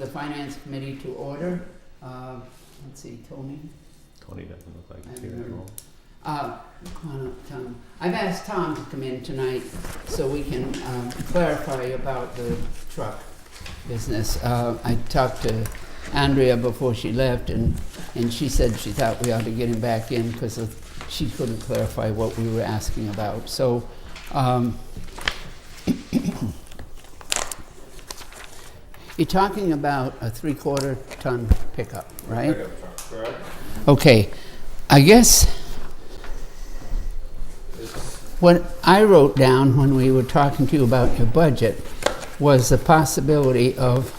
the finance committee to order. Let's see, Tony? Tony doesn't look like I he's here don't at know. all. Come on up, Tom. I've asked Tom to come in tonight so we can clarify about the truck business. I talked to Andrea before she left, and she said she thought we ought to get him back in because she couldn't clarify what we were asking about. So, you're talking about a 3/4 ton pickup, right? Pickup truck, correct? Okay, I guess what I wrote down when we were talking to you about your budget was the possibility of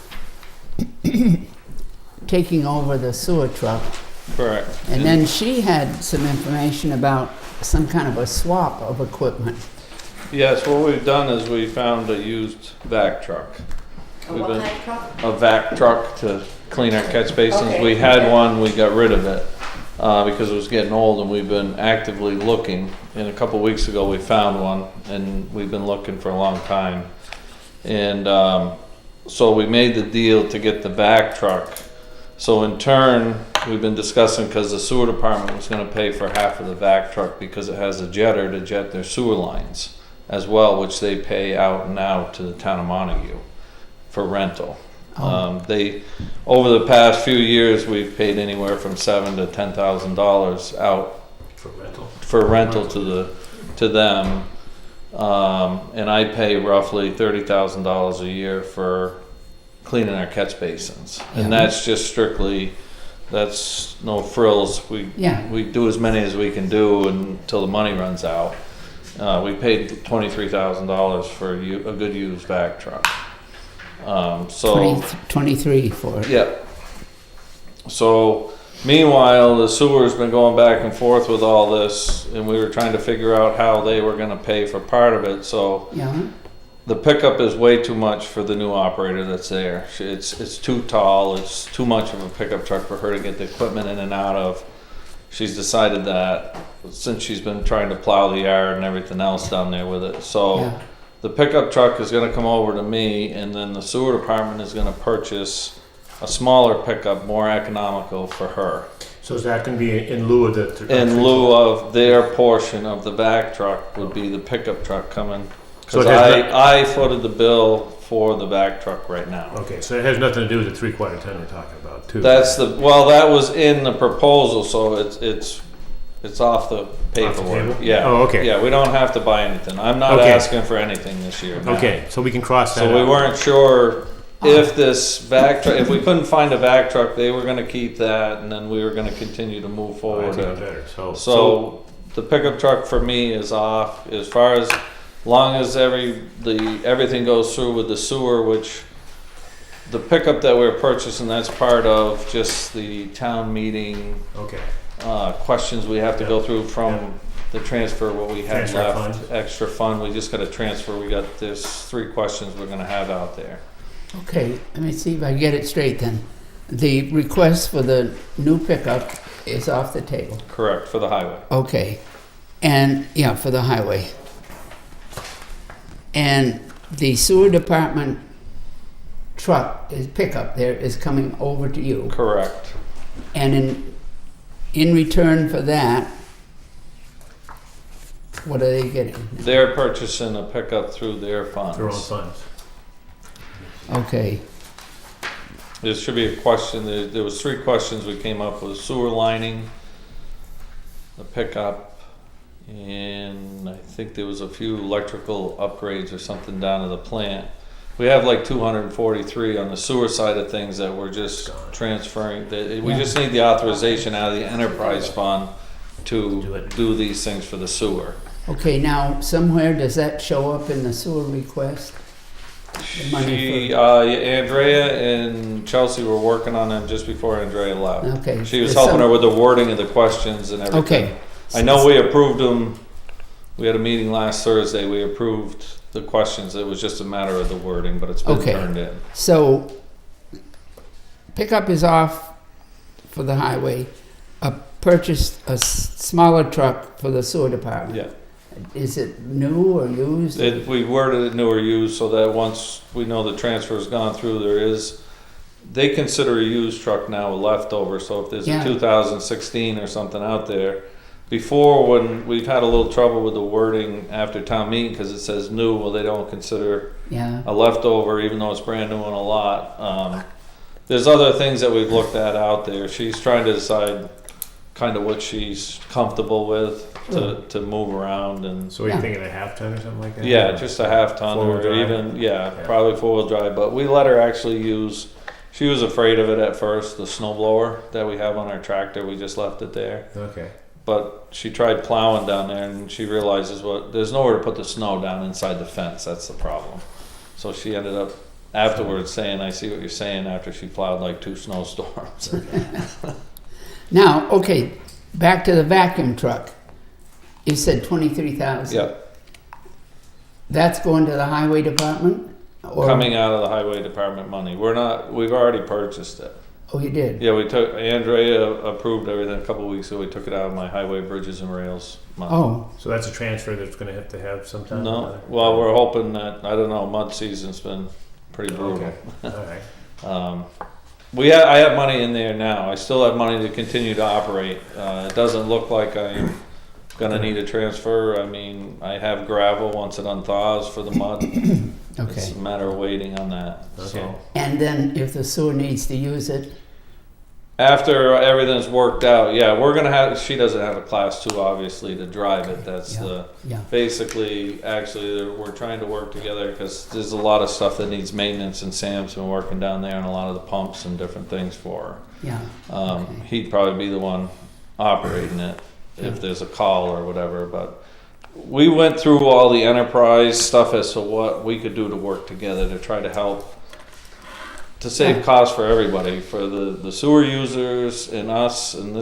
taking over the sewer truck. Correct. And then she had some information about some kind of a swap of equipment. Yes, what we've done is we found a used vac truck. We've been- truck? A vac truck to clean our catch basins. Okay, We had okay. one, we got rid of it, because it was getting old, and we've been actively looking. And a couple weeks ago, we found one, and we've been looking for a long time. And, so we made the deal to get the vac truck. So in turn, we've been discussing, because the sewer department was gonna pay for half of the vac truck because it has a jetter to jet their sewer lines as well, which they pay out now to the town of Montague for rental. They, over the past few years, we've paid anywhere from $7,000 to $10,000 out For rental. to them. And I pay roughly $30,000 a year for cleaning our catch basins. Yeah. And that's just strictly, that's no frills. Yeah. We do as many as we can do until the money runs out. We paid $23,000 for a good used vac truck. So. 23 for it. Yeah. So meanwhile, the sewer's been going back and forth with all this, and we were trying to figure out how they were gonna pay for part of it, so Yeah, the pickup is way too much for the new operator that's there. It's too tall, it's too much of a pickup truck for her to get the equipment in and out of. She's decided that, since she's been trying to plow the yard and everything else down there with it, so. yeah. The pickup truck is gonna come over to me, and then the sewer department is gonna purchase a smaller pickup, more economical for her. So is that gonna be in lieu of the? In lieu of their portion of the vac truck would be the pickup truck coming. So Cause it has I footed the bill for the vac truck right now. Okay, so it has nothing to do with the 3/4 ton we're talking about, too? That's well, that was in the proposal, so it's off the paperwork. table? Yeah. Oh, okay. Yeah, we don't have to buy anything. I'm not Okay. asking for anything this year. no. Okay, so we can cross that out. So we weren't sure if this vac truck, if we couldn't find a vac truck, they were gonna keep that, and then we were gonna continue to move Oh, that's forward. even better, So the pickup truck for me is off, as far as long as everything goes through with the sewer, which the pickup that we're purchasing, that's part of just the town meeting, Okay, questions we have to go through Yeah. from the transfer, what we had Transfer left, fund. extra fund, we just gotta transfer, there's 3 questions we're gonna have out there. Okay, let me see if I get it straight then. The request for the new pickup is off the table. Correct, for the highway. Okay, and, yeah, for the highway. And the sewer department truck, pickup there is coming over to you. Correct. And in return for that, what are they getting? They're purchasing a pickup through their funds. their own funds. Okay, There should be a question, there was 3 questions we came up with: sewer lining, the pickup, and I think there was a few electrical upgrades or something down to the plant. We have like 243 on the sewer side of things that we're just transferring. We Yeah. just need the authorization out of the enterprise fund Do to it. do these things for the sewer. okay, now, somewhere does that show up in the sewer request? The money Andrea and Chelsea were working on them just before Andrea left. Okay. She was There's helping some- her with the wording of the questions and everything. Okay. I know we approved them. We had a meeting last Thursday. We approved the questions. It was just a matter of the wording, but it's been Okay. turned in. So, pickup is off for the highway. Purchased a smaller truck for the sewer department. Yeah. Is it new or used? We worded it new or used so that once we know the transfer's gone through, there is they consider a used truck now a leftover, so if there's Yeah. a 2016 or something out there, before when we've had a little trouble with the wording after town meeting, because it says new, well, they don't consider Yeah, a leftover, even though it's brand new and a lot. There's other things that we've looked at out there. She's trying to decide kind of what she's comfortable with to move around and. So are you Yeah. thinking a half ton or something like that? Yeah, just a half ton Four-wheel or drive? even, yeah, Yeah. probably 4-wheel drive. But we let her actually use, she was afraid of it at first, the snow blower that we have on our tractor. We just left it there. Okay. But she tried plowing down there and she realizes there's nowhere to put the snow down inside the fence. That's the problem. So she ended up afterwards saying, I see what you're saying, after she plowed like 2 snowstorms. now, okay, back to the vacuum truck. You said 23,000. Yeah, That's going to the highway department? Or- coming out of the highway department money. We've already purchased it. Oh, you did? Yeah, Andrea approved everything a couple of weeks ago. We took it out of my highway bridges and rails money. Oh, So that's a transfer that's gonna have to have sometime? No, well, we're hoping that, I don't know, mud season's been pretty brutal. Okay, all right. I have money in there now. I still have money to continue to operate. It doesn't look like I'm gonna need a transfer. I mean, I have gravel once it unthaws for the mud. It's okay. a matter of waiting on that, Okay. so. And then if the sewer needs to use it, After everything's worked out, yeah, we're gonna have, she doesn't have a class 2 obviously to drive it. That's Yeah. Yeah, basically, actually, we're trying to work together because there's a lot of stuff that needs maintenance, and Sam's been working down there on a lot of the pumps and different things for her. yeah. Okay. He'd probably be the one operating it Yeah. if there's a call or whatever, but we went through all the enterprise stuff as to what we could do to work together to try to help to save Yeah. costs for everybody, for the sewer users and us, and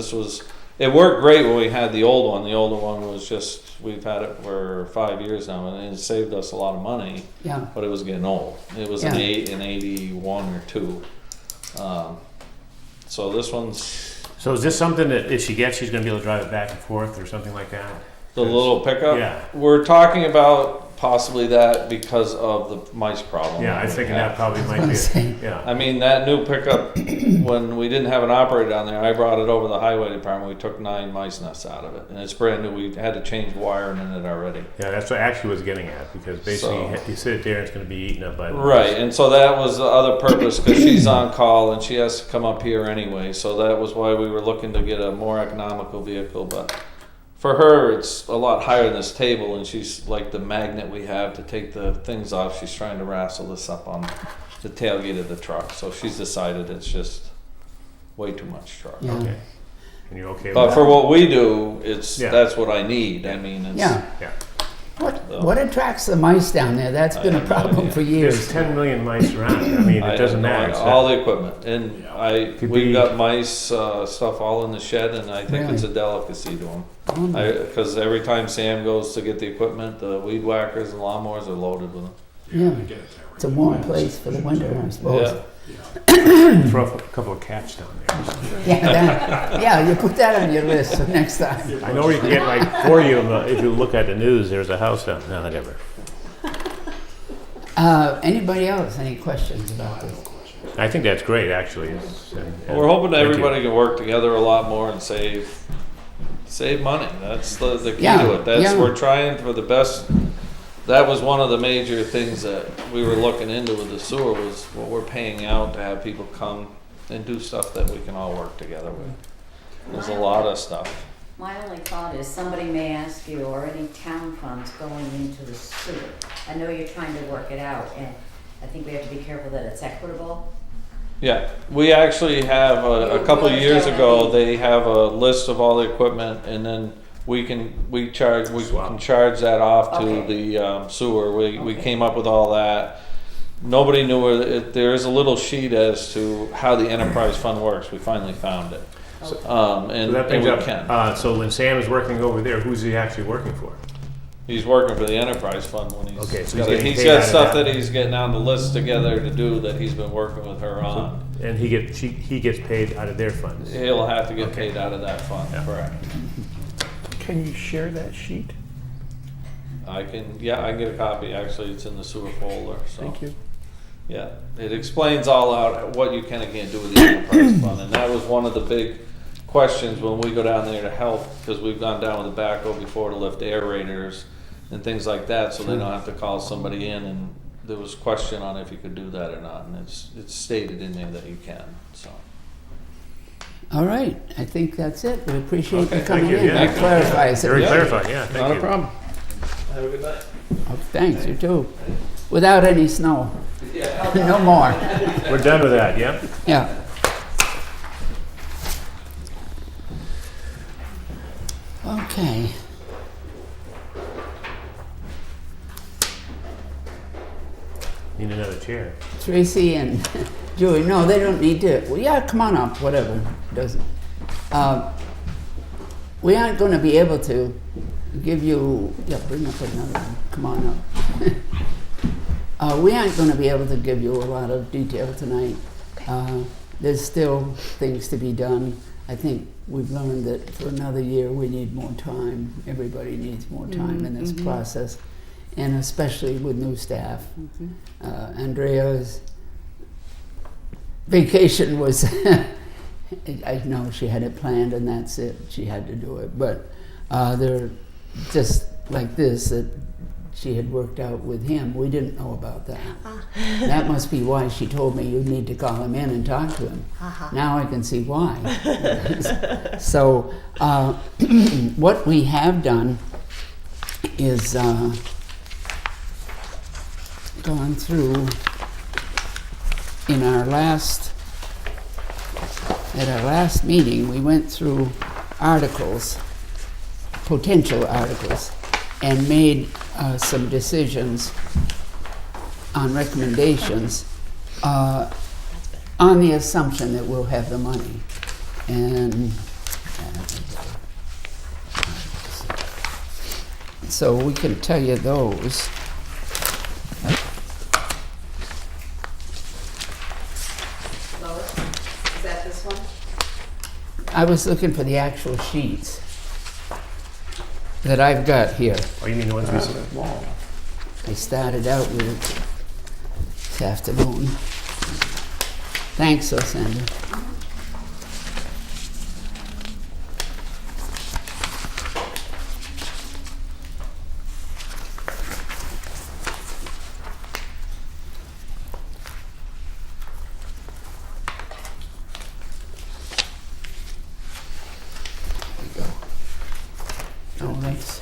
it worked great when we had the old one. The older one was just, we've had it for 5 years now, and it saved us a lot of money, Yeah, but it was getting old. It was Yeah. an 81 or 2. So this one's So is this something that if she gets, she's gonna be able to drive it back and forth or something like that? the little pickup. Yeah. We're talking about possibly that because of the mice problem. Yeah, I that was we thinking have. that probably I was might gonna be, say, yeah. I mean, that new pickup, when we didn't have an operator down there, I brought it over to the highway department. We took 9 mice nests out of it, and it's brand new. We had to change wiring in it already. Yeah, that's what I actually was getting at, because basically So- you sit it there and it's gonna be eaten up by the. Right, and so that was the other purpose, because she's on call and she has to come up here anyway. So that was why we were looking to get a more economical vehicle. But for her, it's a lot higher than this table, and she's like the magnet we have to take the things off. She's trying to wrestle this up on the tailgate of the truck. So she's decided it's just way too much truck. yeah, Okay. And you're okay with But that? for what we do, Yeah. that's what I need. I mean, it's, yeah. Yeah. What attracts the mice down there? That's been I a have no problem idea. for There's years. 10 million mice around. I mean, I it doesn't have no matter. idea. It's All not- the equipment, and Could we've be- got mice stuff all in the shed, and I think it's a Really? delicacy to them. Oh, my- Because every time Sam goes to get the equipment, the weed whackers and lawnmowers are loaded with them. Yeah, it's a warm place for the winter, I suppose. Yeah. Throw a couple of cats down there. Yeah, you put that on your list for next time. I know where you can get like 40 of them. If you look at the news, there's a house down there. No, whatever. Anybody else, any questions about this? I think that's great, actually. And We're hoping that thank you. everybody can work together a lot more and save money. That's the key Yeah, to it. That's yeah. we're trying for the best. That was one of the major things that we were looking into with the sewer, was what we're paying out to have people come and do stuff that we can all work together with. There's a lot of stuff. My only thought is somebody may ask you, are any town funds going into the sewer? I know you're trying to work it out, and I think we have to be careful that it's equitable. Yeah, we actually have a couple of years ago, they have a list of all the equipment, and then we can charge that off to Okay. the sewer. We Okay. came up with all that. Nobody knew where there is a little sheet as to how the enterprise fund works. We finally found it. Okay. So And that brings we up, can. so when Sam is working over there, who's he actually working for? He's working for the enterprise fund when he's Okay, so got he's getting he's paid got out of stuff that. that he's getting on the list together to do that he's been working with her on. And he gets paid out of their funds. He'll have to get Okay. paid out of that fund, Yeah. correct. Can you share that sheet? I can get a copy. Actually, it's in the sewer folder, so. Thank you. Yeah, it explains all out what you can and can't do with the enterprise fund, and that was one of the big questions when we go down there to help, because we've gone down with the backhoe before to lift aerators and things like that, so they don't have to call somebody in, and there was question on if you could do that or not, and it's stated in there that you can, so. All right, I think that's it. We appreciate Okay, you coming thank you. in. Yeah. That clarifies it. Very Yeah. clarified, yeah, thank you. Not a problem. Have a good night. Oh, thanks, you too. Without any snow. No more. We're done with that, yeah? Yeah. Okay. Need another chair. Tracy and Julie, no, they don't need to. Well, yeah, come on up, whatever. Doesn't. We aren't going to be able to give you. Yeah, bring up another one. Come on up. We aren't going to be able to give you a lot of detail tonight. There's still things to be done. I think we've learned that for another year we need more time. Everybody needs more time in this process, and especially with new staff. Andrea's vacation was, I know she had it planned and that's it, she had to do it. But they're just like this, that she had worked out with him. We didn't know about that. That must be why she told me you need to call him in and talk to him. Now I can see why. So what we have done is gone through at our last meeting, we went through articles, potential articles, and made some decisions on recommendations on the assumption that we'll have the money. And so we can tell you those. Lois, is that this one? I was looking for the actual sheets that I've got here. Oh, you mean the ones we said? I started out with it this afternoon. Thanks, Sandra.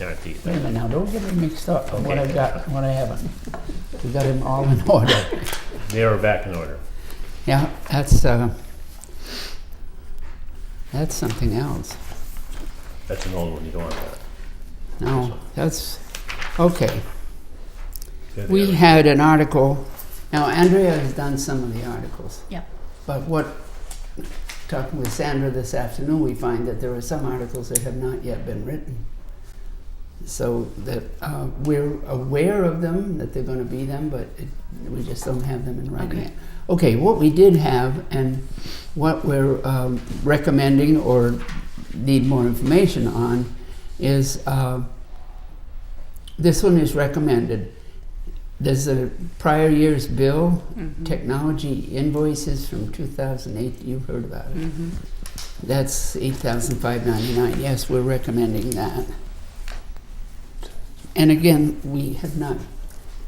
Yeah, the- Wait a minute now, don't get me mixed up on what I've got and what I haven't. We got them all in order. They are back in order. Yeah, that's something else. That's an old one, you don't want that. No, that's, okay. Yeah, the We other- had an article, now Andrea has done some of the articles. Yep. But talking with Sandra this afternoon, we find that there are some articles that have not yet been written. So that we're aware of them, that they're going to be them, but we just don't have them in writing Okay. yet. Okay, what we did have and what we're recommending or need more information on is this one is recommended. There's a prior year's bill, technology invoices from 2008. You've heard about it. That's $8,599. Yes, we're recommending that. And again, we have not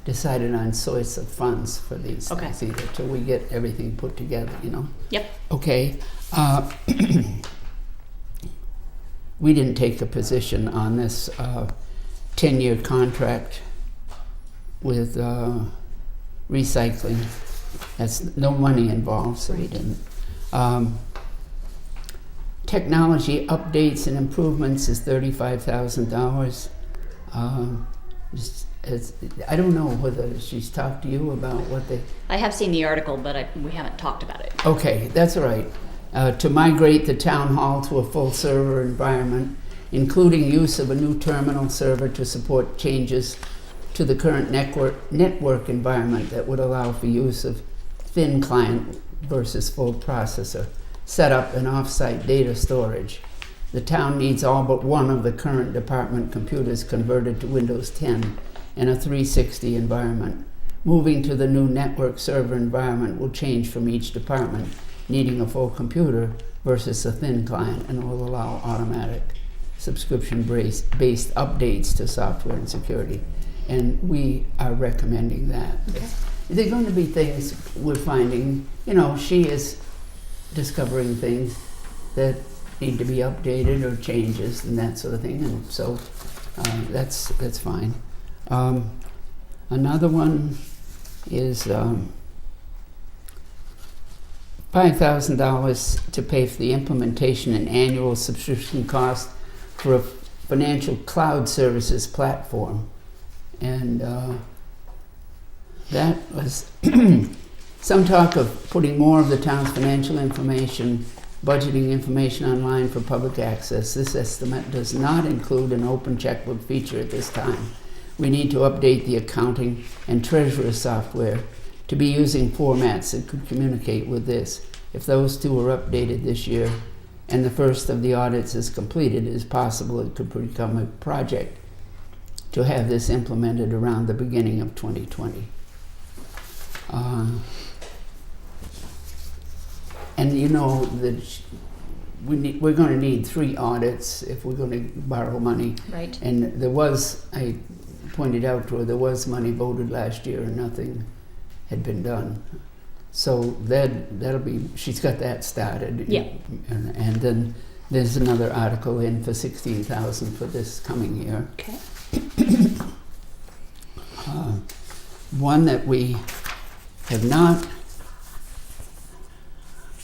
decided on source of funds for these Okay. things either, till we get everything put together, you know? Yep. Okay. We didn't take a position on this 10-year contract with recycling. That's no money involved, so we didn't. Technology updates and improvements is $35,000. I don't know whether she's talked to you about what they... I have seen the article, but we haven't talked about it. Okay, that's all right. To migrate the town hall to a full server environment, including use of a new terminal server to support changes to the current network environment that would allow for use of thin client versus full processor, setup and off-site data storage. The town needs all but one of the current department computers converted to Windows 10 in a 360 environment. moving to the new network server environment will change from each department needing a full computer versus a thin client, and will allow automatic subscription-based updates to software and security. And we are recommending that. Okay. There are going to be things we're finding, she is discovering things that need to be updated or changes and that sort of thing, and so that's fine. Another one is $5,000 to pay for the implementation and annual subscription cost for a financial cloud services platform. And that was some talk of putting more of the town's financial information, budgeting information online for public access. This estimate does not include an open checkbook feature at this time. We need to update the accounting and treasurer software to be using formats that could communicate with this. If those two are updated this year and the first of the audits is completed, it is possible it could become a project to have this implemented around the beginning of 2020. And that we're going to need 3 audits if we're going to borrow money. Right. And I pointed out to her, there was money voted last year and nothing had been done. So that'll be, she's got that started. Yeah. And then there's another article in for $16,000 for this coming year. Okay. One that we have not,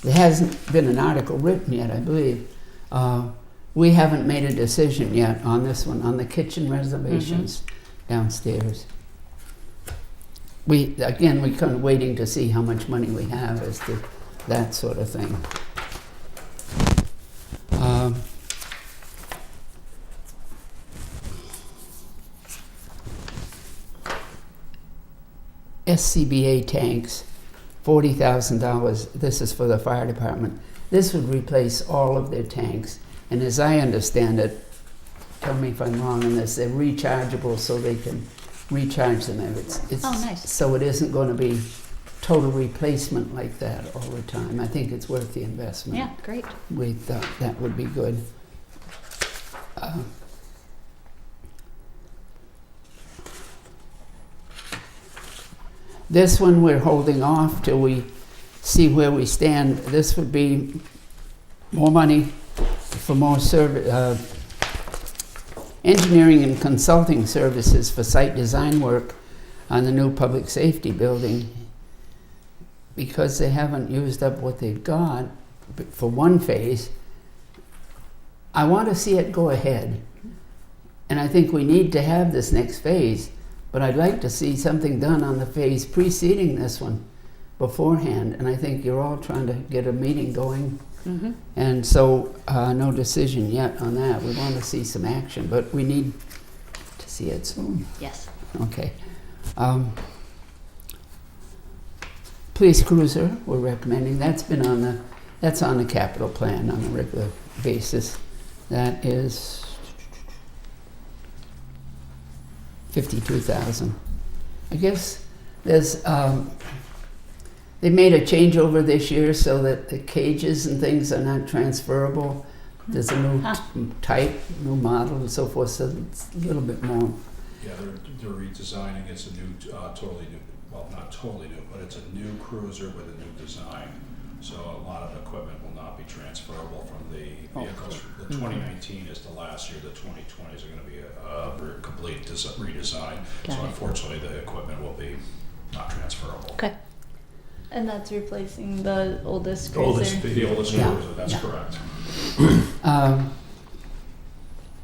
there hasn't been an article written yet, I believe. We haven't made a decision yet on this one, on the kitchen reservations downstairs. We're kind of waiting to see how much money we have as to that sort of thing. SCBA tanks, $40,000. This is for the fire department. This would replace all of their tanks. And as I understand it, tell me if I'm wrong on this, they're rechargeable so they can recharge them. It's Oh, nice. So it isn't going to be total replacement like that all the time. I think it's worth the investment. Yeah, great. We thought that would be good. This one we're holding off till we see where we stand. This would be more money for more engineering and consulting services for site design work on the new public safety building. Because they haven't used up what they've got for one phase, I want to see it go ahead. And I think we need to have this next phase, but I'd like to see something done on the phase preceding this one beforehand. And I think you're all trying to get a meeting going. Mm-hmm. And so no decision yet on that. We want to see some action, but we need to see it soon. Yes. Okay. Police cruiser, we're recommending. That's on the capital plan on a regular basis. That is $52,000. I guess there's they made a changeover this year so that the cages and things are not transferable. There's a new type, new model, and so forth. So it's a little bit more. Yeah, they're redesigning. It's a new, totally new. Well, not totally new, but it's a new cruiser with a new design. So a lot of equipment will not be transferable from the vehicles. The 2019 is the last year. The 2020s are going to be a complete redesign. Got so it. unfortunately, the equipment will be not transferable. Okay. And that's replacing the oldest cruiser. The oldest Yeah. cruiser. That's Yeah. correct.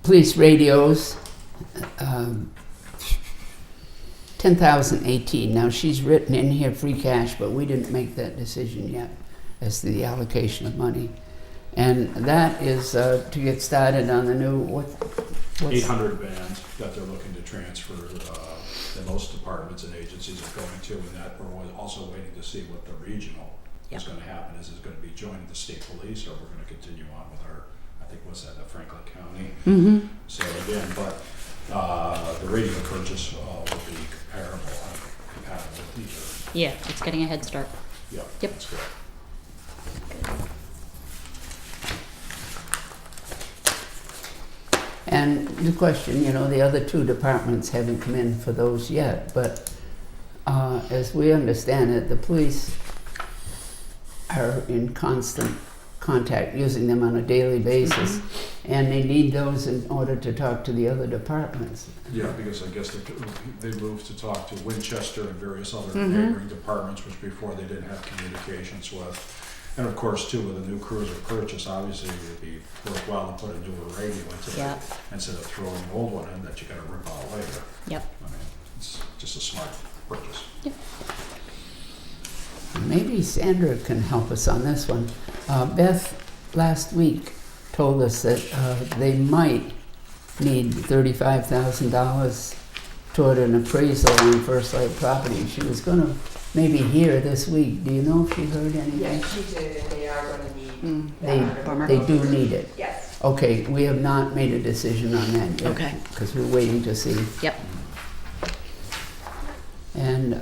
Police radios, 10,018. Now she's written in here free cash, but we didn't make that decision yet as to the allocation of money. And that is to get started on the new, what's 800 vans that they're looking to transfer that most departments and agencies are going to, and that we're also waiting to see what the regional is going to happen. Is it going to be joining the state police, or we're going to continue on with our, I think, what's that, Franklin County? Mm-hmm. So again, but the radio purchase will be compatible with Yeah, it's getting a head start. Yeah. Yep. That's good. And the question, the other two departments haven't come in for those yet, but as we understand it, the police are in constant contact, using them on a daily basis, and they need those in order to talk to the other departments. Yeah, because I guess they moved to talk to Winchester and various other neighboring departments, which before they didn't have communications with. And of course, too, with a new cruiser purchase, obviously it would be worthwhile to put a newer radio into Yeah. it instead of throwing an old one in that you gotta rip out later. Yep. I mean, it's just a smart purchase. Maybe Sandra can help us on this one. Beth last week told us that they might need $35,000 toward an appraisal on First Light property. She was going to maybe hear this week. Do you know if she heard anything? Yeah, she did, and they are gonna need that. Bummer. They do need it. Yes. Okay, we have not made a decision on that yet. Okay. Because we're waiting to see. Yep. And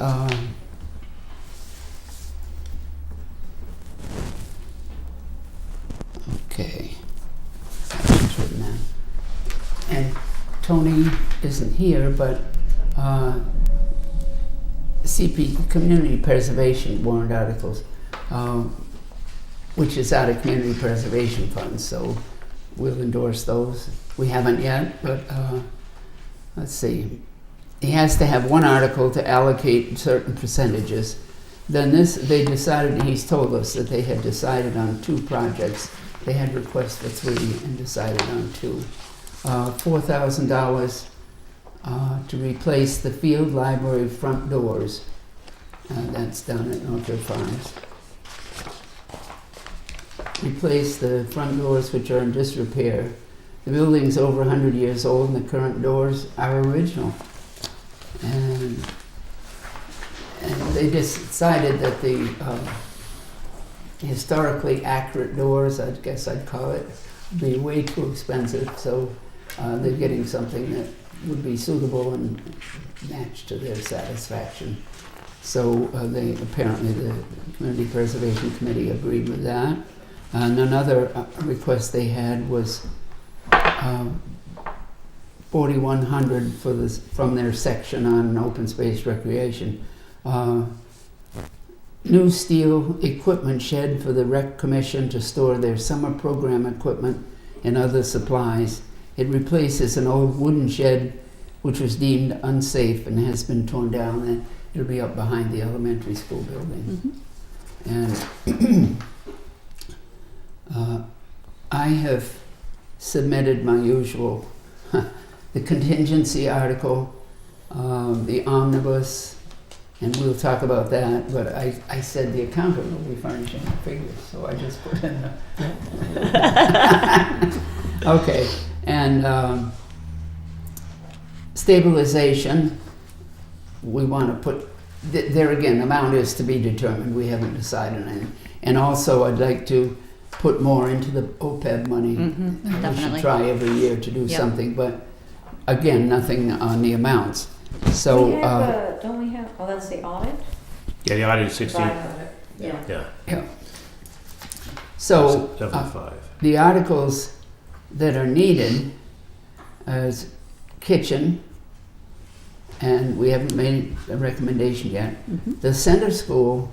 okay, that's written down. And Tony isn't here, but CP Community Preservation warrant articles, which is out of Community Preservation Funds, so we'll endorse those. We haven't yet, but let's see. He has to have one article to allocate certain percentages. Then they decided, he's told us that they had decided on 2 projects. They had requests for 3 and decided on 2. $4,000 to replace the field library front doors. That's down at Northfield Farms. Replace the front doors which are in disrepair. The building's over 100 years old and the current doors are original. And they decided that the historically accurate doors, I guess I'd call it, would be way too expensive. So they're getting something that would be suitable and match to their satisfaction. So apparently the Community Preservation Committee agreed with that. And another request they had was $4,100 from their section on open space recreation. New steel equipment shed for the Rec Commission to store their summer program equipment and other supplies. It replaces an old wooden shed which was deemed unsafe and has been torn down, and it'll be up behind the elementary school building. And I have submitted my usual, the contingency article, the omnibus, and we'll talk about that, but I said the accountant will be furnishing the figures, so I just put in the... Okay, and stabilization, we want to put, there again, amount is to be determined, we haven't decided anything. And also I'd like to put more into the OPEB money. We Definitely. should try every year to do Yep. something, but again, nothing on the amounts. So, We have, don't we have, oh, that's the audit? Yeah, the audit is 16. Yeah. Yeah. so 75. the articles that are needed is kitchen, and we haven't made a recommendation yet. The center school,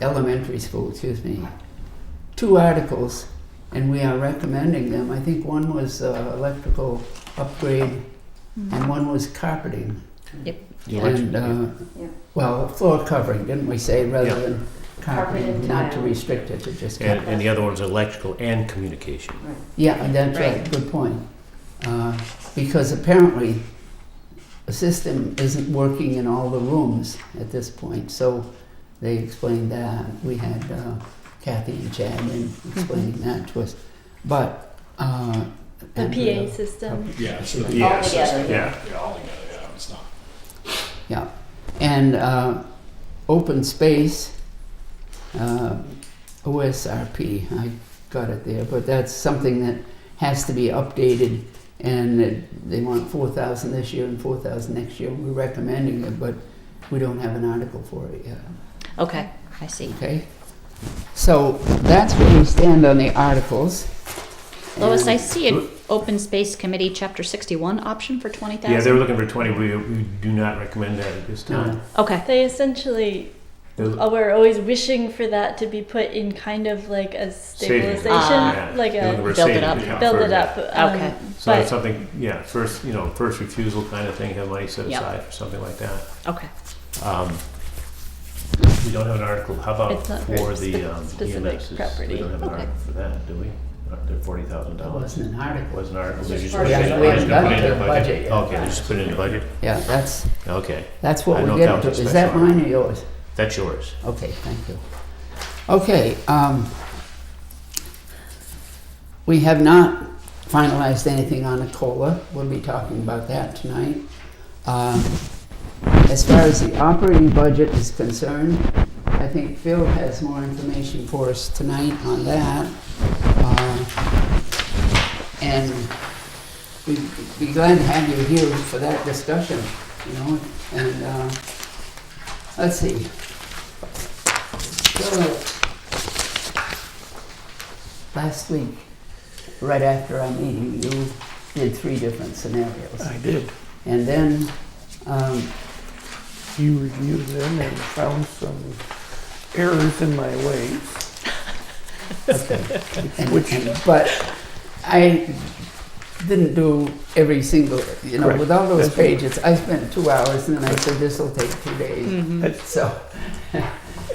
elementary school, 2 articles, and we are recommending them. I think one was electrical upgrade, and one was carpeting. Yep. The And, Yeah. well, floor covering, didn't we say, rather Yeah. than Carpet carpeting, and not to tile. restrict it to just And, carpet. and the other one's electrical and communication. Yeah, that's right, Right. good point. Because apparently the system isn't working in all the rooms at this point, so they explained that. We had Kathy and Chad in explaining that to us. But The and, PA system. Yeah, it's the Yeah. All together, Yeah. Yeah, all together, yeah, it's not. yeah, and open space, OSRP, I got it there, but that's something that has to be updated, and they want 4,000 this year and 4,000 next year. We're recommending it, but we don't have an article for it yet. Okay, I see. Okay? So that's where we stand on the articles. Lois, And- I see an open space committee chapter 61 option for 20,000. Yeah, they were looking for 20. We do not recommend that at this time. Okay. They essentially we're always wishing for that to be put in kind of like a Savings. stabilization, Ah. like They're looking for a Build it savings up. account build it first. up. Okay. So but that's something, yeah, first refusal kind of thing, have money set Yep. aside for something like that. Okay. We don't have an article, how about It's not for very the specific EMS? property. We don't have an Okay. article for that, do we? They're $40,000. That wasn't an article. Was an article, they Just just for- put it in, We they haven't just put got it in to the the budget? budget yet. Okay, they just put it in the budget? Yeah, Okay, that's I what don't we're know if getting that was to. a Is that special mine or yours? that's yours. Okay, thank you. Okay, we have not finalized anything on the COLA. We'll be talking about that tonight. As far as the operating budget is concerned, I think Phil has more information for us tonight on that. And we'd be glad to have you here for that discussion, you know, and let's see. So, last week, right after our meeting, you did 3 different scenarios. I did. And then, You reviewed them and found some errors in my ways. but I didn't do every single, you know, Correct. with all those That's right. pages, I spent 2 hours and then I said, this will take 2 days. As, So, as,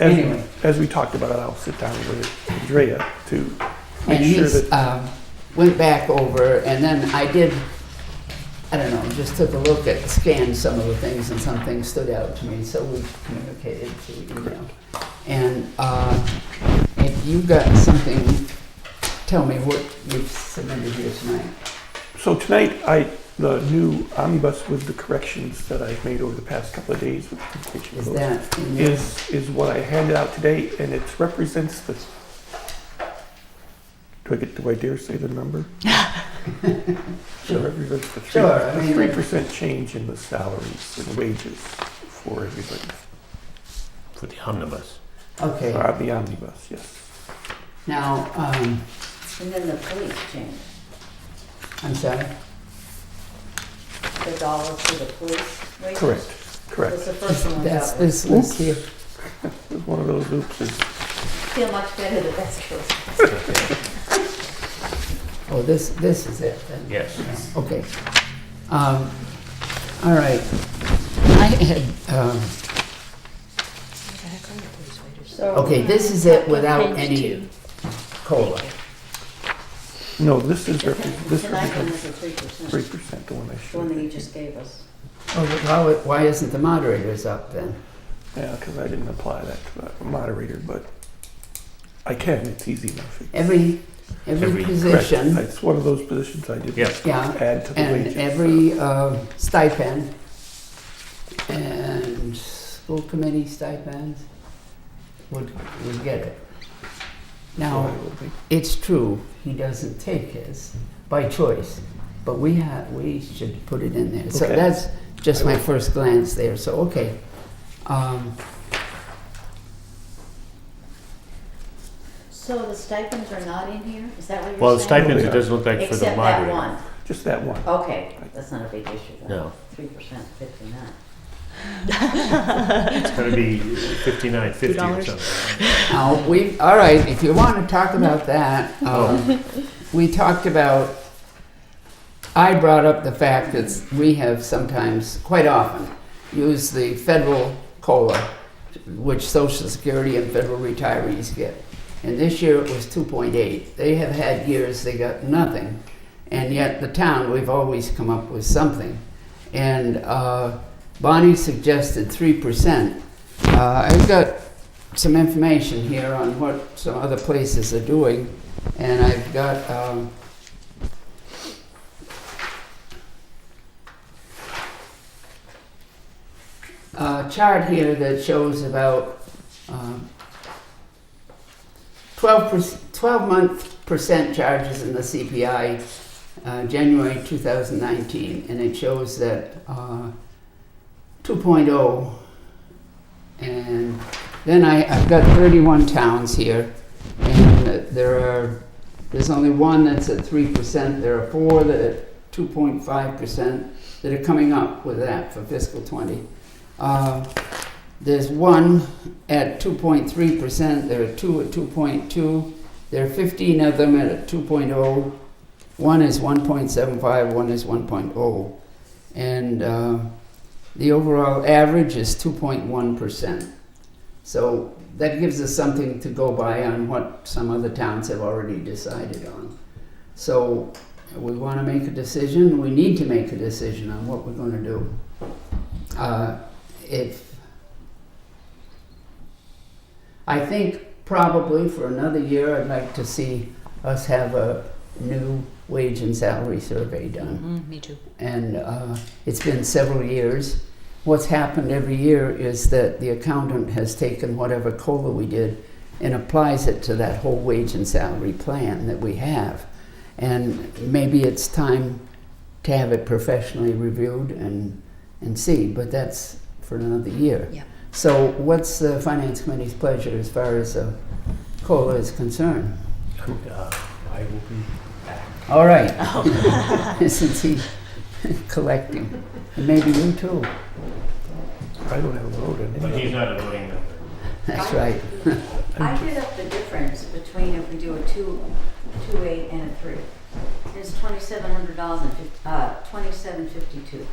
anyway. as we talked about, I'll sit down with Andrea to make and sure he's, that went back over, and then I did, I don't know, just took a look at, scanned some of the things, and some things stood out to me, so we communicated through email. And if you got something, tell me what you've submitted here tonight. So tonight, the new omnibus with the corrections that I've made over the past couple of days with the completion of Is those that in there? is what I handed out today, and it represents the. Do I dare say the number? It represents the Sure, I mean- 3% change in the salaries and wages for everybody. For the omnibus. Okay, The omnibus, yes. now, And then the police change, I'm sorry, the dollar for the police wages. Correct, That's correct. the first one. that's this list here. It was one of those oopses. Feel much better that that's true. Oh, this is it then? Yes. Okay. All right. I had, So okay, this is it without page any 2. COLA. No, this is this Tonight one represents is a 3%, 3%, the one I the one that you showed. just gave us. Oh, why isn't the moderator's up then? Yeah, because I didn't apply that to the moderator, but I can, it's easy enough. Every Every- position, Correct. It's one of those positions I did Yeah. yeah, add to the and wages. every stipend and school committee stipends would get it. So I Now, will be- it's true, he doesn't take his by choice, but we should put it in there. So Okay. that's just I my will. first glance there, so, okay. So the stipends are not in here? Is that what you're saying? Well, the stipends, Yeah. it doesn't look like for the Except that moderator. one. Just that one. Okay, that's not a big issue then. No. 3%, 59. It's gonna be 59.50 or $2. something. Now, all right, if you want to talk about that, we talked about, I brought up the fact that we have sometimes, quite often, used the federal COLA, which Social Security and federal retirees get. And this year it was 2.8. They have had years they got nothing. And yet the town, we've always come up with something. And Bonnie suggested 3%. I've got some information here on what some other places are doing. And I've got a chart here that shows about 12% charges in the CPI, January 2019, and it shows that 2.0 and Then I've got 31 towns here, and there's only one that's at 3%. There are 4 that are at 2.5% that are coming up with that for fiscal 20. There's 1 at 2.3%. There are 2 at 2.2. There are 15 of them at 2.0. 1 is 1.75. 1 is 1.0, and the overall average is 2.1%. So that gives us something to go by on what some other towns have already decided on. So we want to make a decision. We need to make a decision on what we're going to do. I think probably for another year, I'd like to see us have a new wage and salary survey done. Me too. And it's been several years. What's happened every year is that the accountant has taken whatever COLA we did and applies it to that whole wage and salary plan that we have. And maybe it's time to have it professionally reviewed and see, but that's for another year. Yeah. So what's the Finance Committee's pleasure as far as COLA is concerned? I will be back. All right. Since he's collecting. And maybe you too. I don't have a vote in But it. he's not a voting member. That's right. I did up the difference between if we do a 2.8 and a 3. It's $2,700 and $2,752.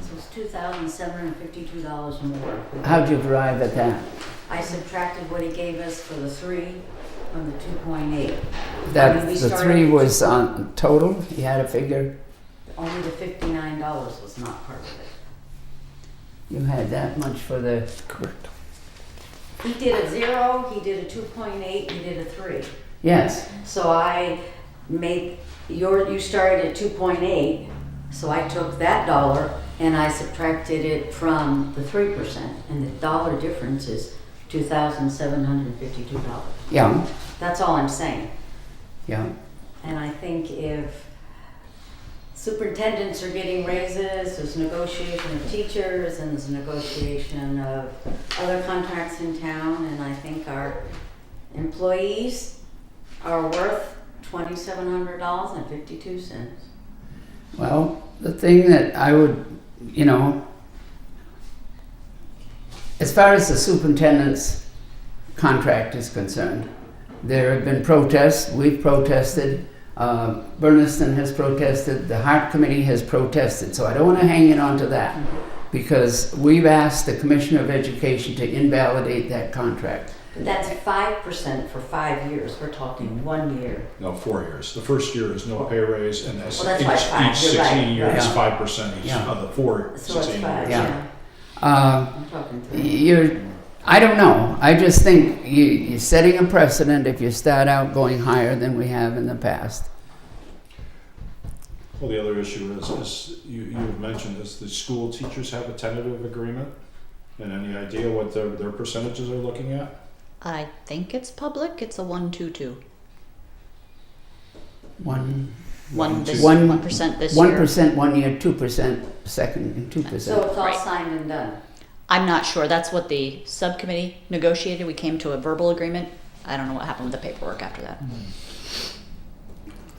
So it's $2,752 more. How'd you arrive at that? I subtracted what he gave us for the 3 from the 2.8. That I mean, we the started- 3 was on total? You had a figure? Only the $59 was not part of it. You had that much for the... Correct. He did a 0, he did a 2.8, he did a 3. Yes. So I made you started at 2.8, so I took that dollar and I subtracted it from the 3%, and the dollar difference is $2,752. Yeah. That's all I'm saying. Yeah. And I think if superintendents are getting raises, there's negotiation of teachers, and there's negotiation of other contracts in town, and I think our employees are worth $2,700.52. Well, the thing that I would, as far as the superintendent's contract is concerned, there have been protests. We've protested. Bernardston has protested. The Heart Committee has protested. So I don't want to hang it onto that because we've asked the Commissioner of Education to invalidate that contract. That's 5% for 5 years. We're talking 1 year. No, 4 years. The first year is no pay raise, and Well, that's why five. each You're 16 right. years, Yeah. 5% each Yeah. of the 4 So it's 16 5, years. Yeah. I'm talking 3. I don't know. I just think you're setting a precedent if you start out going higher than we have in the past. Well, the other issue is you mentioned this, the school teachers have a tentative agreement, and any idea what their percentages are looking at? I think it's public. It's a 1-2-2. 1% this year. 1% 1 year, 2% second, and 2%. So it's all Right. signed and done. I'm not sure. That's what the subcommittee negotiated. We came to a verbal agreement. I don't know what happened with the paperwork after that.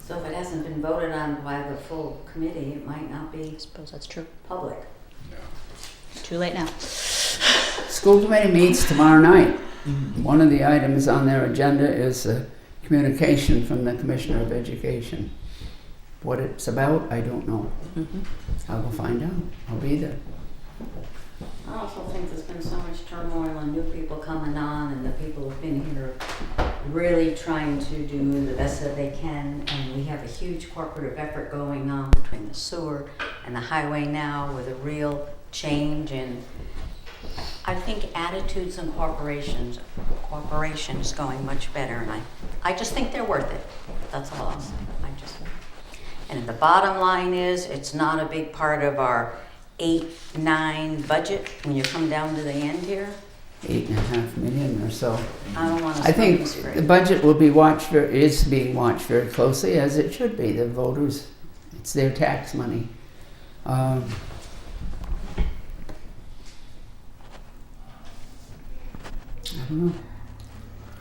So if it hasn't been voted on by the full committee, it might not be I suppose that's true. public. Too late now. School committee meets tomorrow night. One of the items on their agenda is communication from the Commissioner of Education. What it's about, I don't know. I will find out. I'll be there. I also think there's been so much turmoil and new people coming on, and the people who've been here really trying to do the best that they can, and we have a huge cooperative effort going on between the sewer and the highway now with a real change, and I think attitudes and cooperation is going much better, and I just think they're worth it. That's all I'll say. And the bottom line is, it's not a big part of our 8-9 budget when you come down to the end here. 8.5 million or so. I don't want to. I think the budget will be is being watched very closely, as it should be. The voters, it's their tax money.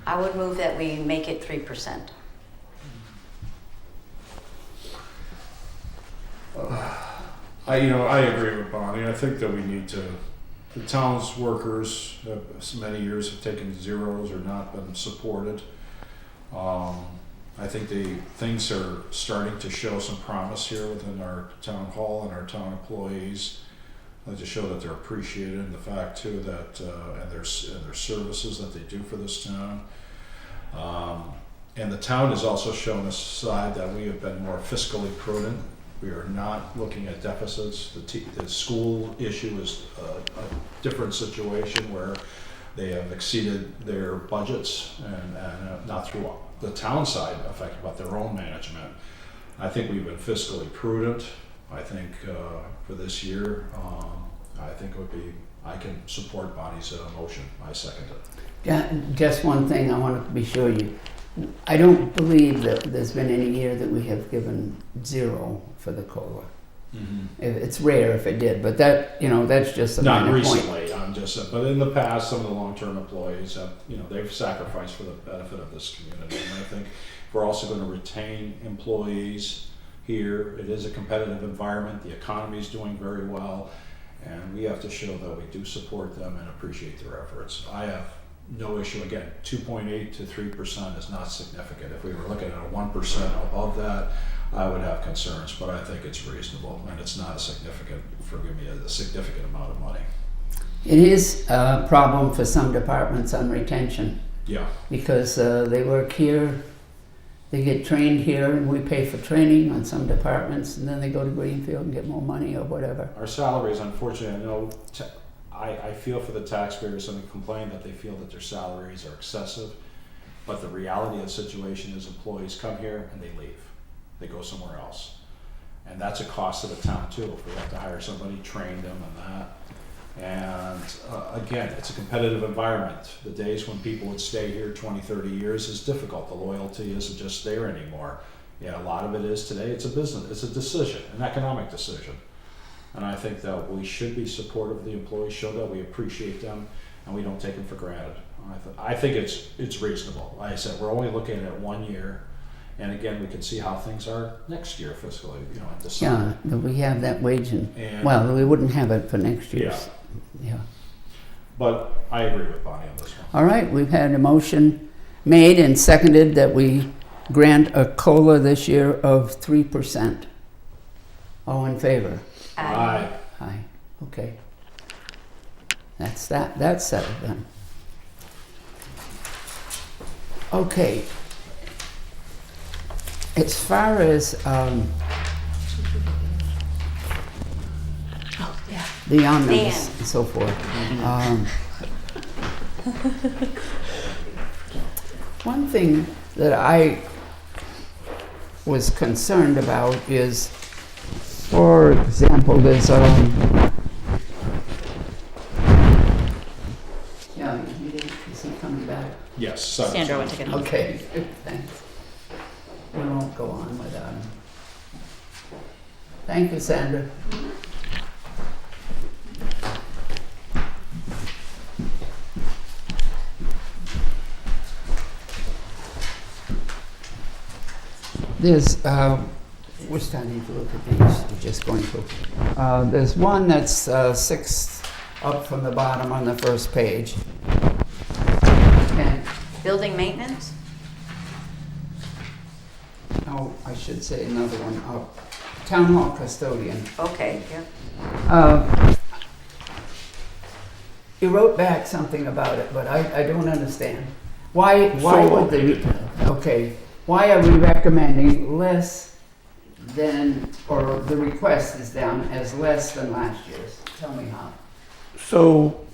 I would move that we make it 3%. I agree with Bonnie. I think that we need to, the town's workers, so many years have taken zeros or not been supported. I think things are starting to show some promise here within our town hall and our town employees. To show that they're appreciated, and the fact too that and their services that they do for this town. And the town has also shown us a side that we have been more fiscally prudent. We are not looking at deficits. The school issue is a different situation where they have exceeded their budgets and not through the town side affected, but their own management. I think we've been fiscally prudent. I think for this year, I think it would be, I can support Bonnie's motion. I second it. Yeah, just one thing I want to be sure I don't believe that there's been any year that we have given zero for the COLA. It's rare if it did, but that's just a Not minor recently, point. I'm just, but in the past, some of the long-term employees have, they've sacrificed for the benefit of this community. And I think we're also going to retain employees here. It is a competitive environment. The economy is doing very well, and we have to show that we do support them and appreciate their efforts. I have no issue. Again, 2.8 to 3% is not significant. If we were looking at a 1% above that, I would have concerns, but I think it's reasonable, and it's not a significant amount of money. It is a problem for some departments on retention Yeah. because they work here, they get trained here, and we pay for training on some departments, and then they go to Greenfield and get more money or whatever. Our salaries, unfortunately, I know, I feel for the taxpayers and they complain that they feel that their salaries are excessive, but the reality of the situation is employees come here and they leave. They go somewhere else. And that's a cost to the town too, if we have to hire somebody, train them and that. And again, it's a competitive environment. The days when people would stay here 20, 30 years is difficult. The loyalty isn't just there anymore. Yeah, a lot of it is today. It's a business, it's a decision, an economic decision. And I think that we should be supportive of the employees, show that we appreciate them, and we don't take them for granted. I think it's reasonable. Like I said, we're only looking at 1 year. And again, we can see how things are next year fiscally, at the summer. Yeah, we have that wage well, we wouldn't have it for next year's. Yeah. But I agree with Bonnie on this one. All right, we've had a motion made and seconded that we grant a COLA this year of 3%. All in favor? Aye. Aye. Okay. That's settled then. Okay. As far as the omnibus and so forth, one thing that I was concerned about is, for example, there's is he coming back? Yes. Sandra went to get him. Okay, thanks. We won't go on without him. Thank you, Sandra. There's, we're starting to look at these, we're just going through. There's one that's 6 up from the bottom on the first page. And Building maintenance? oh, I should say another one up. Town Hall Custodian. Okay, yeah. You wrote back something about it, but I don't understand. Why would why are we recommending less than, or the request is down as less than last year's? Tell me how. So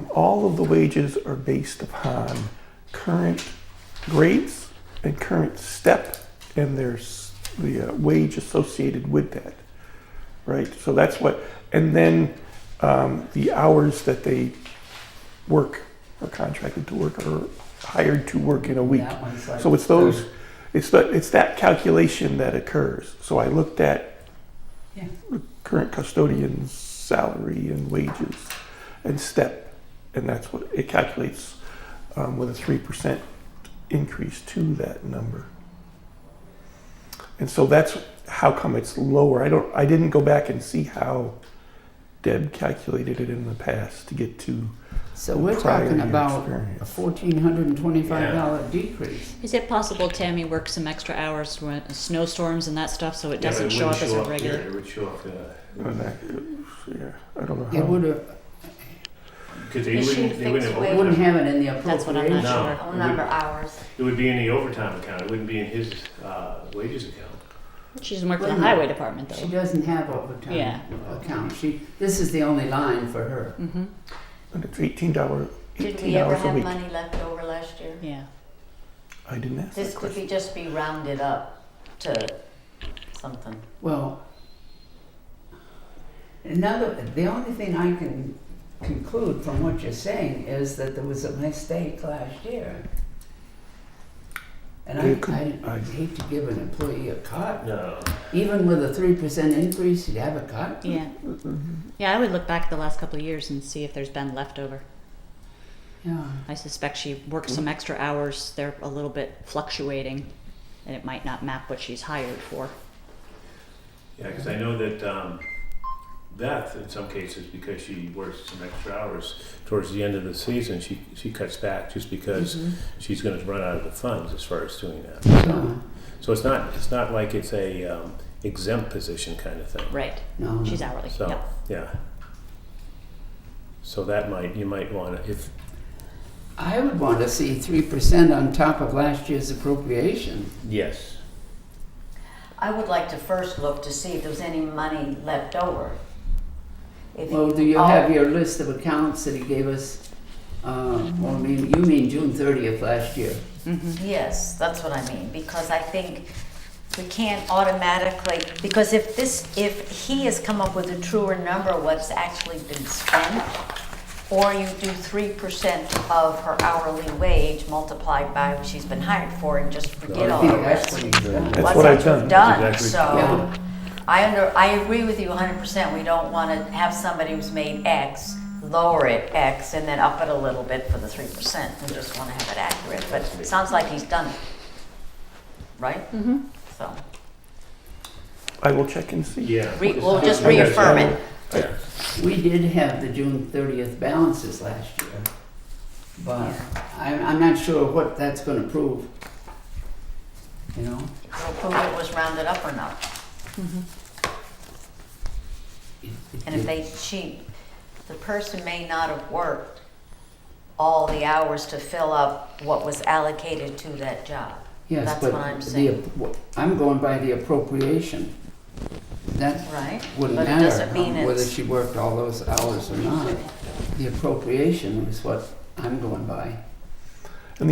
all of the wages are based upon current grades and current step, and there's the wage associated with that, right? So that's what, and then the hours that they work, or contracted to work, or hired to work in a week. That one's like So it's those, it's that calculation that occurs. So I looked at the current custodian's salary and wages and step, and that's what it calculates with a 3% increase to that number. And so that's how come it's lower. I didn't go back and see how Deb calculated it in the past to get to. So we're Prior talking year about experience. a $1,425 decrease. Is it possible Tammy works some extra hours when snowstorms and that stuff so it doesn't show up as a regular? It would show up, Yeah, I don't know how. It would have, because they Is she wouldn't, they wouldn't fixed have wage? wouldn't overtime. have it in the That's what I'm not appropriation. sure. No. Number of hours. It would be in the overtime account, it wouldn't be in his wages account. She doesn't work for the Wait a minute. highway department She though. doesn't have overtime Yeah. account. This is the only line for her. Mm-hmm. And it's $18, Did we ever $18 a have week. money left over last year? Yeah. I didn't ask This that could question. just be rounded up to something. Well, the only thing I can conclude from what you're saying is that there was a mistake last year. And I hate to give an employee a cut. No. Even with a 3% increase, you'd have a cut? Yeah. Yeah, I would look back the last couple of years and see if there's been leftover. Yeah. I suspect she works some extra hours. They're a little bit fluctuating and it might not map what she's hired for. Yeah, because I know that Beth, in some cases, because she works some extra hours towards the end of the season, she cuts back just because she's going to run out of the funds as far as doing that. Yeah. So it's not like it's a exempt position kind of thing. Right. No. She's hourly. So Yep. yeah. So that you might want to, if I would want to see 3% on top of last year's appropriation. yes. I would like to first look to see if there's any money left over. If Well, do you have your list of accounts that he gave us? You mean June 30th last year? Yes, that's what I mean, because I think we can't automatically, because if he has come up with a truer number of what's actually been spent, or you do 3% of her hourly wage multiplied by what she's been hired for and just forget all the That's rest. what he's done. That's what I've done. That's exactly So, Yeah. I agree with you 100%. We don't want to have somebody who's made X, lower it X, and then up it a little bit for the 3%. We just want to have it accurate, but it sounds like he's done it. Right? Mm-hmm. So, I will check and see. Yeah. we'll just I guess reaffirm it. Yeah. We did have the June 30th balances last year, but I'm not sure what that's going to prove. You know? We'll prove it was rounded up or not. And if the person may not have worked all the hours to fill up what was allocated to that job. Yes, That's but what I'm saying. I'm going by the appropriation. That Right? wouldn't But it matter doesn't mean whether it's- she worked all those hours or not. The appropriation is what I'm going by. And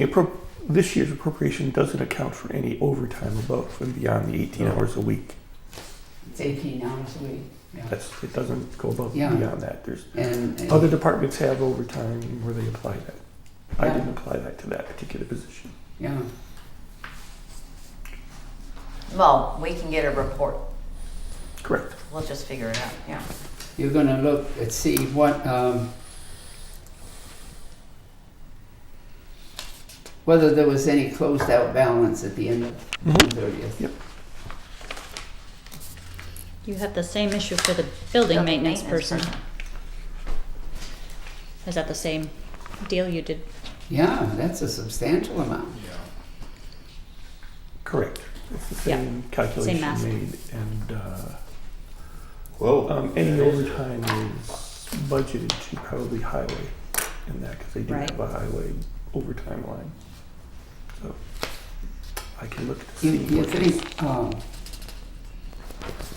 this year's appropriation doesn't account for any overtime above and beyond the 18 hours a week. It's 18 hours a week. Yeah. It doesn't go above Yeah. and beyond that. There's And other departments have overtime where they apply that. I Yeah. didn't apply that to that particular position. yeah, Well, we can get a report. Correct. We'll just figure it out, yeah. you're going to look and see what whether there was any closed out balance at the end of June 30th. Yep. You have the same issue for the building maintenance person. Is that the same deal you did? Yeah, that's a substantial amount. Yeah. Correct. It's the Yeah. same calculation math. made, and Whoa. any overtime is budgeted to probably highway in that because they do Right. have a highway overtime line. So I can look to You see. what think?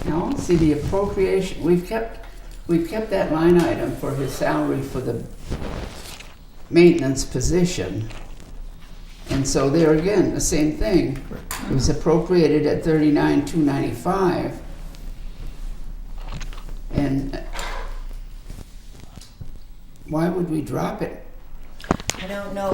No. See the appropriation. We've kept that line item for his salary for the maintenance position, and so there again the same thing. It was appropriated at $39,295, and why would we drop it? I don't know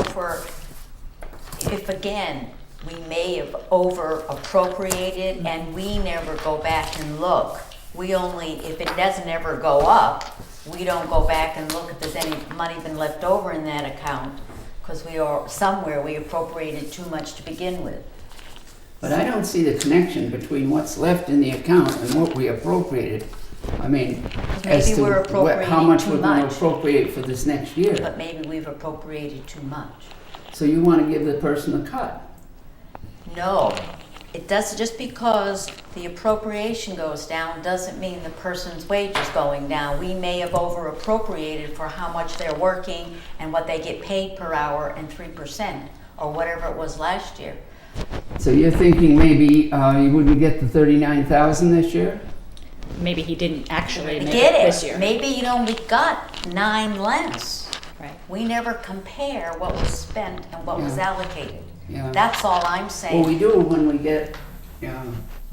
if again, we may have over appropriated and we never go back and look. If it doesn't ever go up, we don't go back and look if there's any money been left over in that account because somewhere we appropriated too much to begin with. But I don't see the connection between what's left in the account and what we appropriated. I mean, as Maybe to we're how much appropriating too we're going to much, appropriate for this next year. but maybe we've appropriated too much. So you want to give the person a cut? No, it does, just because the appropriation goes down doesn't mean the person's wage is going down. We may have over appropriated for how much they're working and what they get paid per hour and 3%, or whatever it was last year. So you're thinking maybe you wouldn't get the 39,000 this year? Maybe he didn't actually We make get it it. this year. Maybe, we got 9 less. Right. We never compare what was spent and what was Yeah. allocated. Yeah. That's all I'm saying. Well, we do when we get, yeah.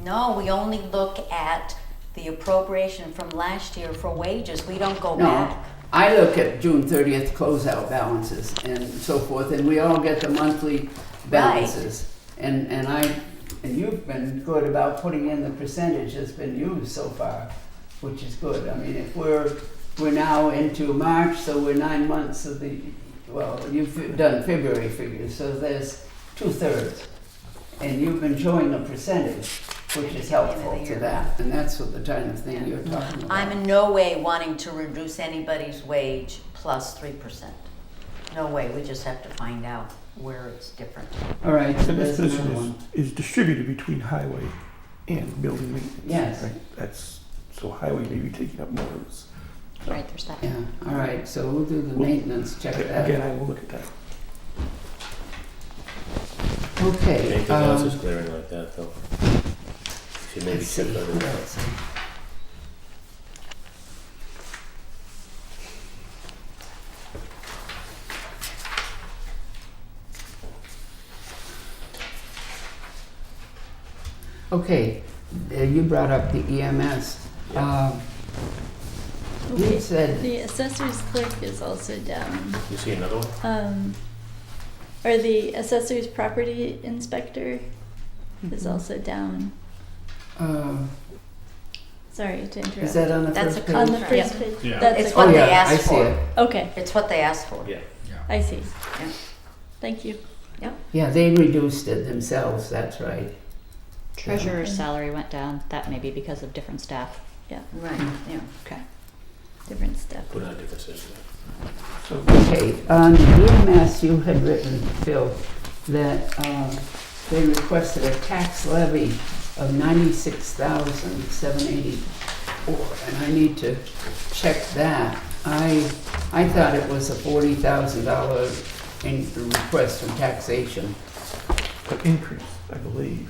No, we only look at the appropriation from last year for wages. We don't go No, back. I look at June 30th closeout balances and so forth, and we all get the monthly balances. And you've been good about putting in the percentage that's been used so far, which is good. I mean, if we're now into March, so we're 9 months of you've done February figures, so there's 2/3. And you've been showing a percentage, which is helpful to that. And that's what the kind of thing you're talking about. I'm in no way wanting to reduce anybody's wage plus 3%. No way, we just have to find out where it's different. All right, so And this there's another position one. is distributed between highway and building maintenance. Yes. Right? So highway may be taking up more of this. Right, there's that. Yeah, all right, so we'll do the maintenance, check that. Again, I will look at that. Okay. Anything else is glaring like that, though? Should maybe Let's see, check what other. else? Okay, you brought up the EMS. You said, The assessor's clerk is also down. You see another one? Or the assessor's property inspector is Mhm. also down. Sorry to interrupt. is that on the That's first a page? On the Yeah. first page? Yeah. That's It's a what Oh, they yeah, I asked see for. it. Okay, It's what they asked for. Yeah. I see. Yeah. Thank you. Yeah, they reduced it themselves, that's right. Treasurer's salary went down. That may be because of different staff. Right, yeah. Okay. Different stuff. Put on differences. So Okay, on the EMS, you had written, Phil, that they requested a tax levy of $96,784, and I need to check that. I thought it was a $40,000 request from taxation, an increase, I believe.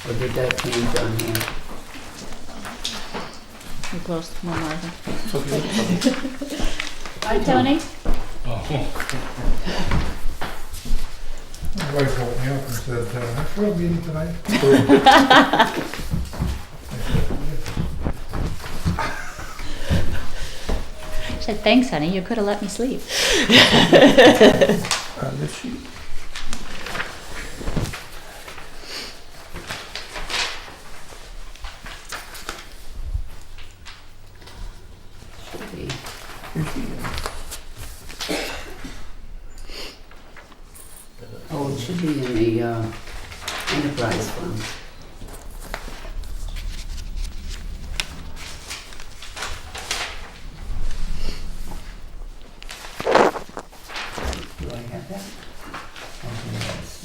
or did that change on here? You close one more, I think. So if you look at the- Hi, Tony. My wife woke me up and said, "Next road meeting tonight." She said, thanks, honey. You could have let me sleep. this sheet. Okay. Here's the, Oh, it should be in the enterprise fund. Do I have that? Okay, that's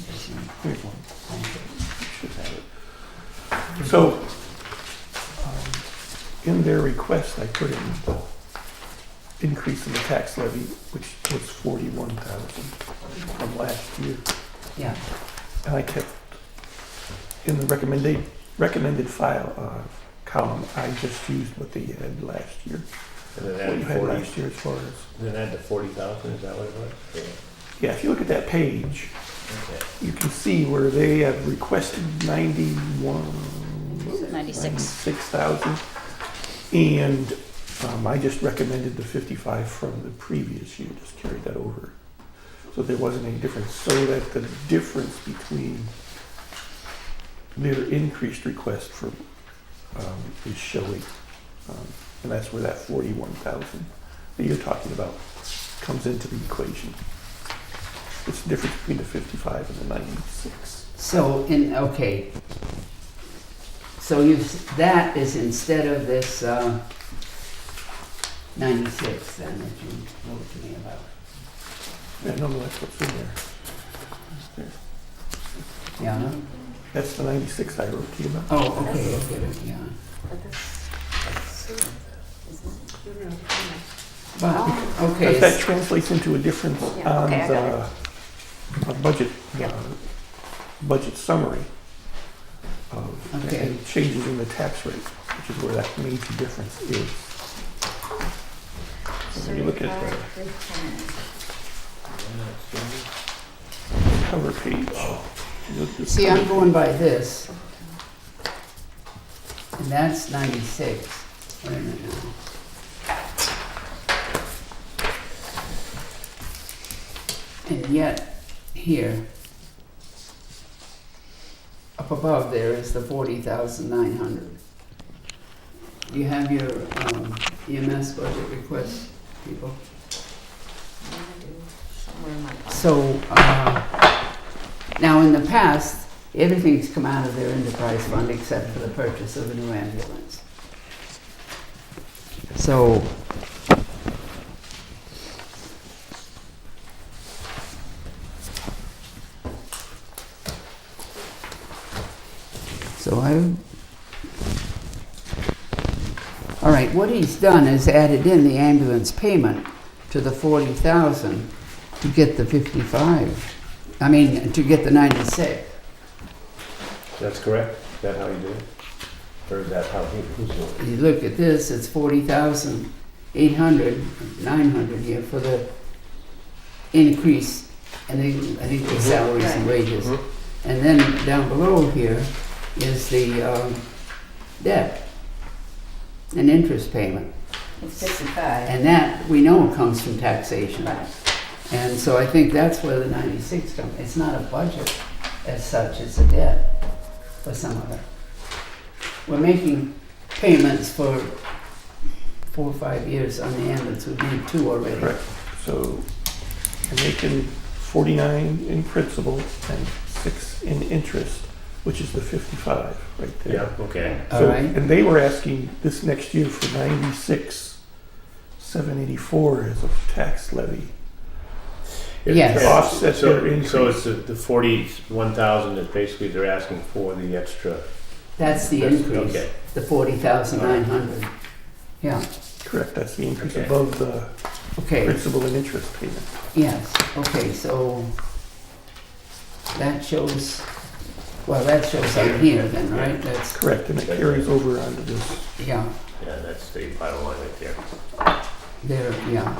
here's one. Should have it. So, in their request, I put in the increase in the tax levy, which was 41,000 from last year. Yeah, And I kept, in the recommended file column, I just used what they had last year. And then What add you had 40, last year as far as, then add the 40,000, is that what it was? yeah, if you look at that page, Okay. you can see where they have requested 96. 96,000. And I just recommended the 55 from the previous year, just carried that over. So there wasn't any difference. So that the difference between their increased request for is showing. And that's where that 41,000 that you're talking about comes into the equation. It's the difference between the 55 and the 96. So okay. So that is instead of this 96 then that you wrote to me about. Yeah, no, that's what's in there. There. Yeah. That's the 96 I wrote to you about. Oh, okay, yeah. But that's sewer, isn't it? But, Oh. okay. Because that translates into a difference Yeah, on okay, I got the budget, Yeah. budget summary. Okay. And changes in the tax rate, which is where that major difference is. So when you look at the cover page. you look at the See, cover I'm going by this. And that's 96. Wait a minute now. And yet, here, up above there is the 40,900. Do you have your EMS budget request, people? somewhere in my file. So, now in the past, everything's come out of their enterprise fund except for the purchase of a new ambulance. So, all right, what he's done is added in the ambulance payment to the 40,000 to get the 55. I mean, to get the 96. That's correct? Is that how you did it? Or is that how who's doing it? You look at this, it's 40,800, 900 here for the increase, and I think the salaries and wages. Mhm. And then down below here is the debt and interest payment. It's 55. And that, we know, comes from taxation. Right. And so I think that's where the 96 comes. It's not a budget as such, it's a debt for some of it. We're making payments for 4 or 5 years on the ambulance. We've made 2 already. Correct. So you're making 49 in principal and 6 in interest, which is the 55 right there. Yeah, okay. All So, right. and they were asking this next year for 96,784 as a tax levy. Yes. To offset So- their increase. So it's the 41,000 that basically they're asking for the extra. That's the That's- increase, okay. the 40,900. Yeah, Correct, that's the increase Okay. above the okay, principal and interest payment. yes, okay, so that shows, well, that shows on here then, right? That's, Correct, and it carries over onto this. yeah, Yeah, that's the bottom line right there. there, yeah.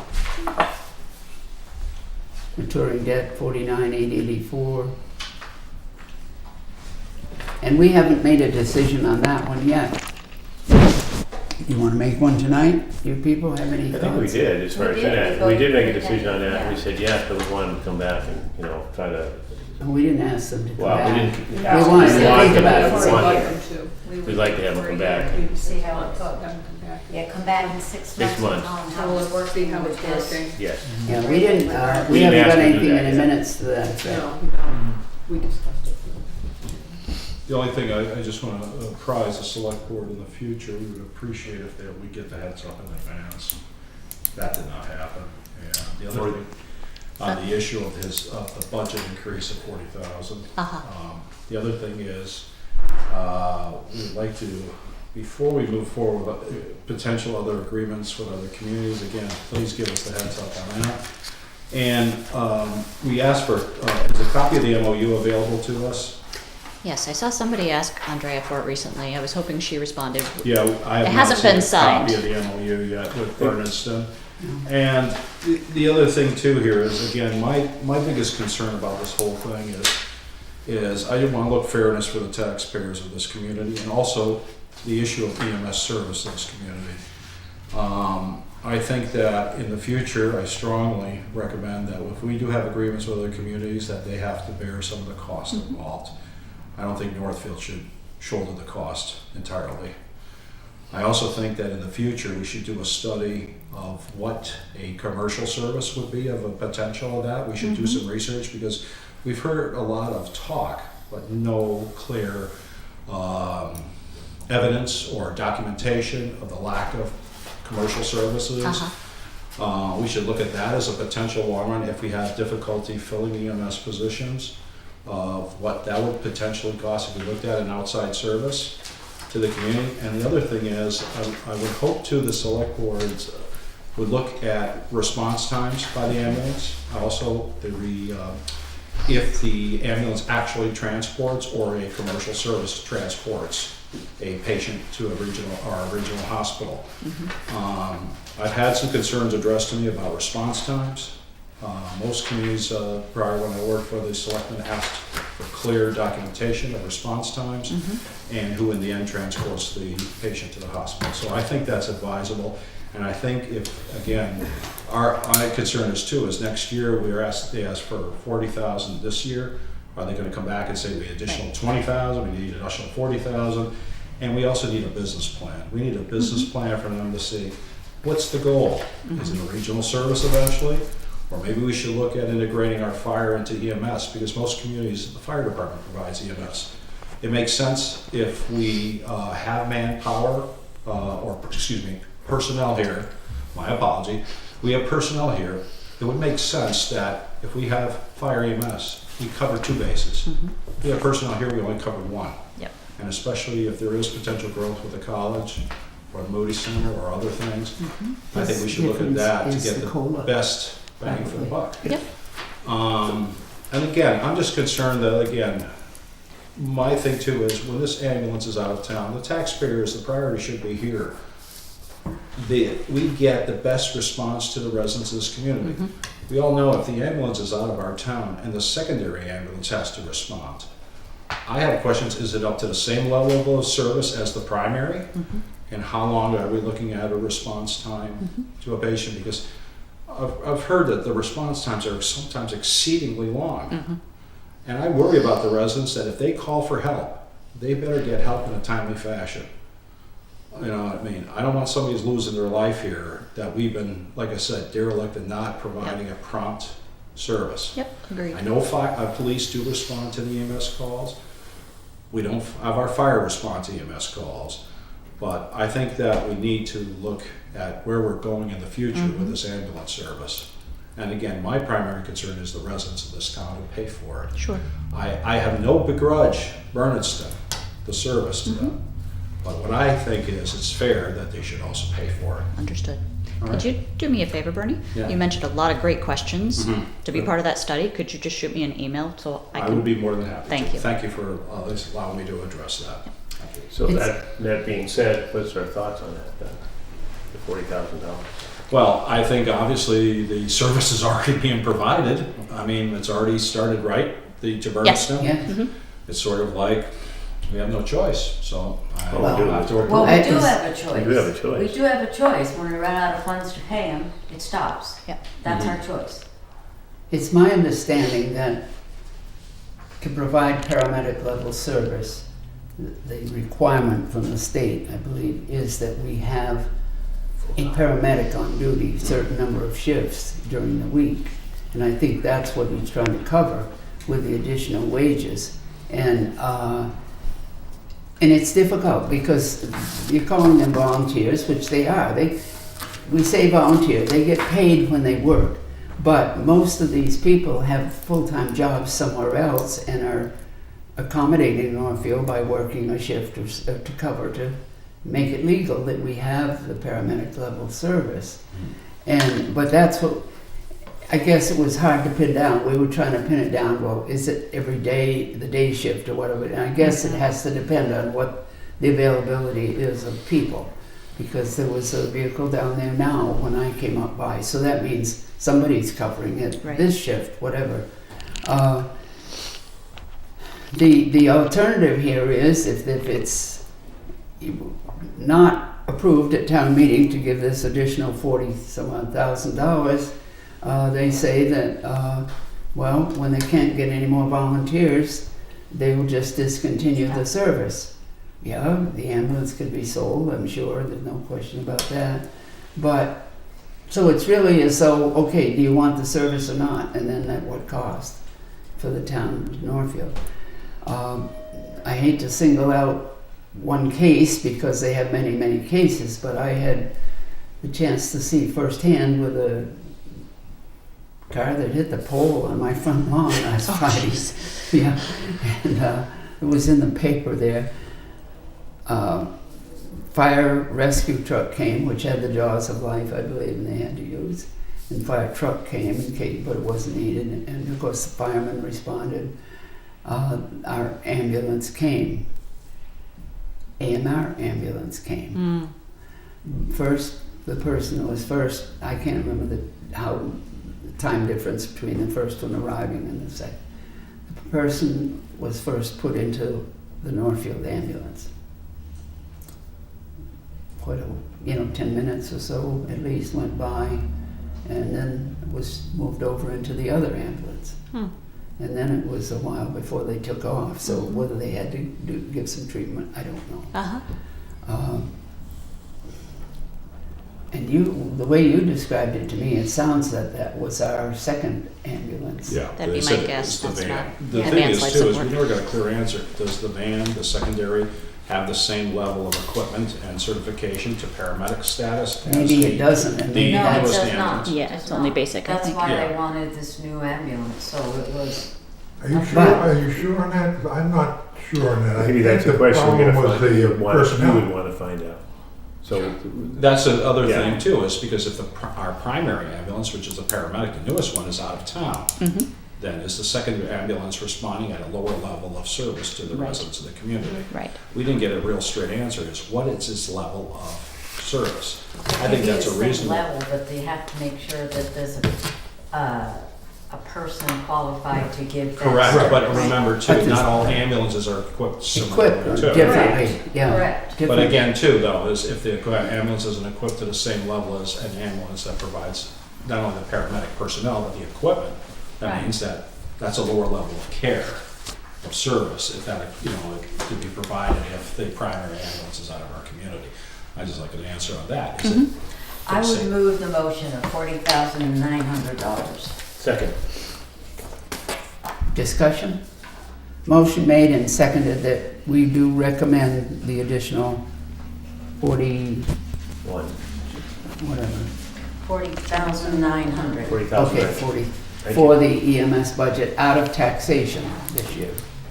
Maturing debt, 49,884. And we haven't made a decision on that one yet. You want to make one tonight? You people have any I thoughts? think we did, as far We as did, that. we We did make a voted, decision on that. We yeah. said yes, but we wanted to come back and, try to, We didn't ask them to come well, we back. didn't. We wanted to think about it. We for a wanted- year. We'd like to have them come back. See how it's, yeah, come back in 6 6 months. months. and How will it work, see how it's with this. working? Yes. Yeah, we didn't, we We didn't haven't ask got them to do anything in that the yet. minutes to that effect. No, we discussed it. The only thing I just want to apprise the select board in the future, we would appreciate if we get the heads up in advance. That did not happen. And the other thing, on the issue of his, the budget increase of 40,000. The other thing is, we'd like to, before we move forward with potential other agreements with other communities, again, please give us the heads up on that. And we asked for, is a copy of the MOU available to us? Yes, I saw somebody ask Andrea for it recently. I was hoping she responded. Yeah, I have It not hasn't seen been a signed. copy of the MOU yet with Bernardston. And the other thing too here is, again, my biggest concern about this whole thing is I want to look fairness for the taxpayers of this community, and also the issue of EMS service in this community. I think that in the future, I strongly recommend that if we do have agreements with other communities, that they have to bear some of the costs involved. I don't think Northfield should shoulder the cost entirely. I also think that in the future, we should do a study of what a commercial service would be, of a potential of that. We should do some research, because we've heard a lot of talk, but no clear evidence or documentation of the lack of commercial services. We should look at that as a potential long run if we have difficulty filling EMS positions, of what that would potentially cost if we looked at an outside service to the community. And the other thing is, I would hope too the select boards would look at response times by the ambulance. Also, if the ambulance actually transports, or a commercial service transports a patient to a regional hospital. I've had some concerns addressed to me about response times. Most communities, prior when I worked for the selectmen, asked for clear documentation of response times and who in the end transports the patient to the hospital. So I think that's advisable. And I think if, again, our concern is too, is next year they asked for 40,000 this year. Are they going to come back and say we need additional 20,000, we need additional 40,000? And we also need a business plan. We need a business plan for them to see what's the goal. Is it a regional service eventually? Or maybe we should look at integrating our fire into EMS, because most communities, the fire department provides EMS. It makes sense if we have manpower, personnel here. My apology. We have personnel here. It would make sense that if we have fire EMS, we cover two bases. If we have personnel here, we only cover one. Yep. And especially if there is potential growth with the college or Moody Center or other things, I think we should look at that to get the best bang for the buck. Yep. And again, I'm just concerned that, again, my thing too is when this ambulance is out of town, the taxpayers, the priority should be here. We get the best response to the residents of this community. We all know if the ambulance is out of our town and the secondary ambulance has to respond, I have questions, is it up to the same level of service as the primary? And how long are we looking at a response time to a patient? Because I've heard that the response times are sometimes exceedingly long. And I worry about the residents that if they call for help, they better get help in a timely fashion. You know what I mean? I don't want somebody who's losing their life here that we've been, like I said, derelict in not providing a prompt service. Yep, agreed. I know police do respond to the EMS calls. We don't have our fire respond to EMS calls. But I think that we need to look at where we're going in the future with this ambulance service. And again, my primary concern is the residents of this town who pay for it. Sure. I have no begrudge Bernardston, the service to them. But what I think is it's fair that they should also pay for it. Understood. All Could right. you do me a favor, Bernie? Yeah. You mentioned a lot of great questions. To be part of that study, could you just shoot me an email so I can? would be more than happy. Thank you. Thank you for at least allowing me to address that. Thank you. So that being said, what's our thoughts on that then? The $40,000? Well, I think obviously the service is already being provided. I mean, it's already started, right? To Bernardston. Yeah. It's sort of like we have no choice. So I Well, we do. have to Well, approve. we do have a choice. We do have a choice. We do have a choice. When we run out of funds to pay them, it stops. Yep. That's our choice. It's my understanding that to provide paramedic level service, the requirement from the state, I believe, is that we have a paramedic on duty, a certain number of shifts during the week. And I think that's what he's trying to cover with the additional wages. And it's difficult because you're calling them volunteers, which they are. We say volunteer, they get paid when they work. But most of these people have full-time jobs somewhere else and are accommodating Northfield by working a shift to cover, to make it legal that we have the paramedic level service. But that's what, I guess it was hard to pin down. We were trying to pin it down, well, is it every day, the day shift or whatever? And I guess it has to depend on what the availability is of people, because there was a vehicle down there now when I came up by. So that means somebody's covering it, Right. this shift, whatever. The alternative here is if it's not approved at town meeting to give this additional $40,000, they say that, well, when they can't get any more volunteers, they will just discontinue the service. yeah, the ambulance could be sold, I'm sure, there's no question about that. But, so it's really as though, okay, do you want the service or not? And then at what cost for the town of Northfield? I hate to single out one case because they have many, many cases, but I had the chance to see firsthand with a car that hit the pole on my front lawn last Friday. Yeah, and it was in the paper there. Fire rescue truck came, which had the jaws of life, I believe, and they had to use. And fire truck came in case, but it wasn't needed. And of course, the firemen responded. Our ambulance came. AMR ambulance came. First, the person that was first, I can't remember how the time difference between the first one arriving and the second. The person was first put into the Northfield ambulance. Quite a, 10 minutes or so at least went by, and then was moved over into the other ambulance. And then it was a while before they took off, so whether they had to give some treatment, I don't know. And the way you described it to me, it sounds that was our second ambulance. Yeah. That'd be they my said guess. it's the That's van. not The thing advanced is life too, is support. we never got a clear answer. Does the van, the secondary, have the same level of equipment and certification to paramedic status? as Maybe it doesn't, and the maybe No, it that's, newest does not. ambulance? Yeah, it's only basic, I That's think. why Yeah. they wanted this new ambulance, so it was, Are you sure, But- are you sure on that? 'Cause I'm not sure on that. I Maybe think that's a the question we're problem gonna was find, the you would personnel. want to find out. So, That's the other Yeah. thing too, is because if our primary ambulance, which is the paramedic, the newest one, is out of town, then is the secondary ambulance responding at a lower level of service to the Right. residents of the community? Right. We didn't get a real straight answer, is what is its level of service? I think maybe that's a the same reasonable. level, but they have to make sure that there's a person qualified to give that Correct, service. but remember But too, this- not all ambulances are equipped equipped similarly too. differently, yeah. Correct. But different. again, too, though, is if the ambulance isn't equipped to the same level as an ambulance that provides not only the paramedic personnel, but the equipment, that Right. means that that's a lower level of care, of service, if that, it could be provided if the primary ambulance is out of our community. I just like an answer on that. Is it I would fixing- move the motion of $40,900. second. Discussion? Motion made and seconded that we do recommend the additional 40, One. whatever, 40,900. 40,000. okay, 40, Thank for the EMS budget out of taxation this year.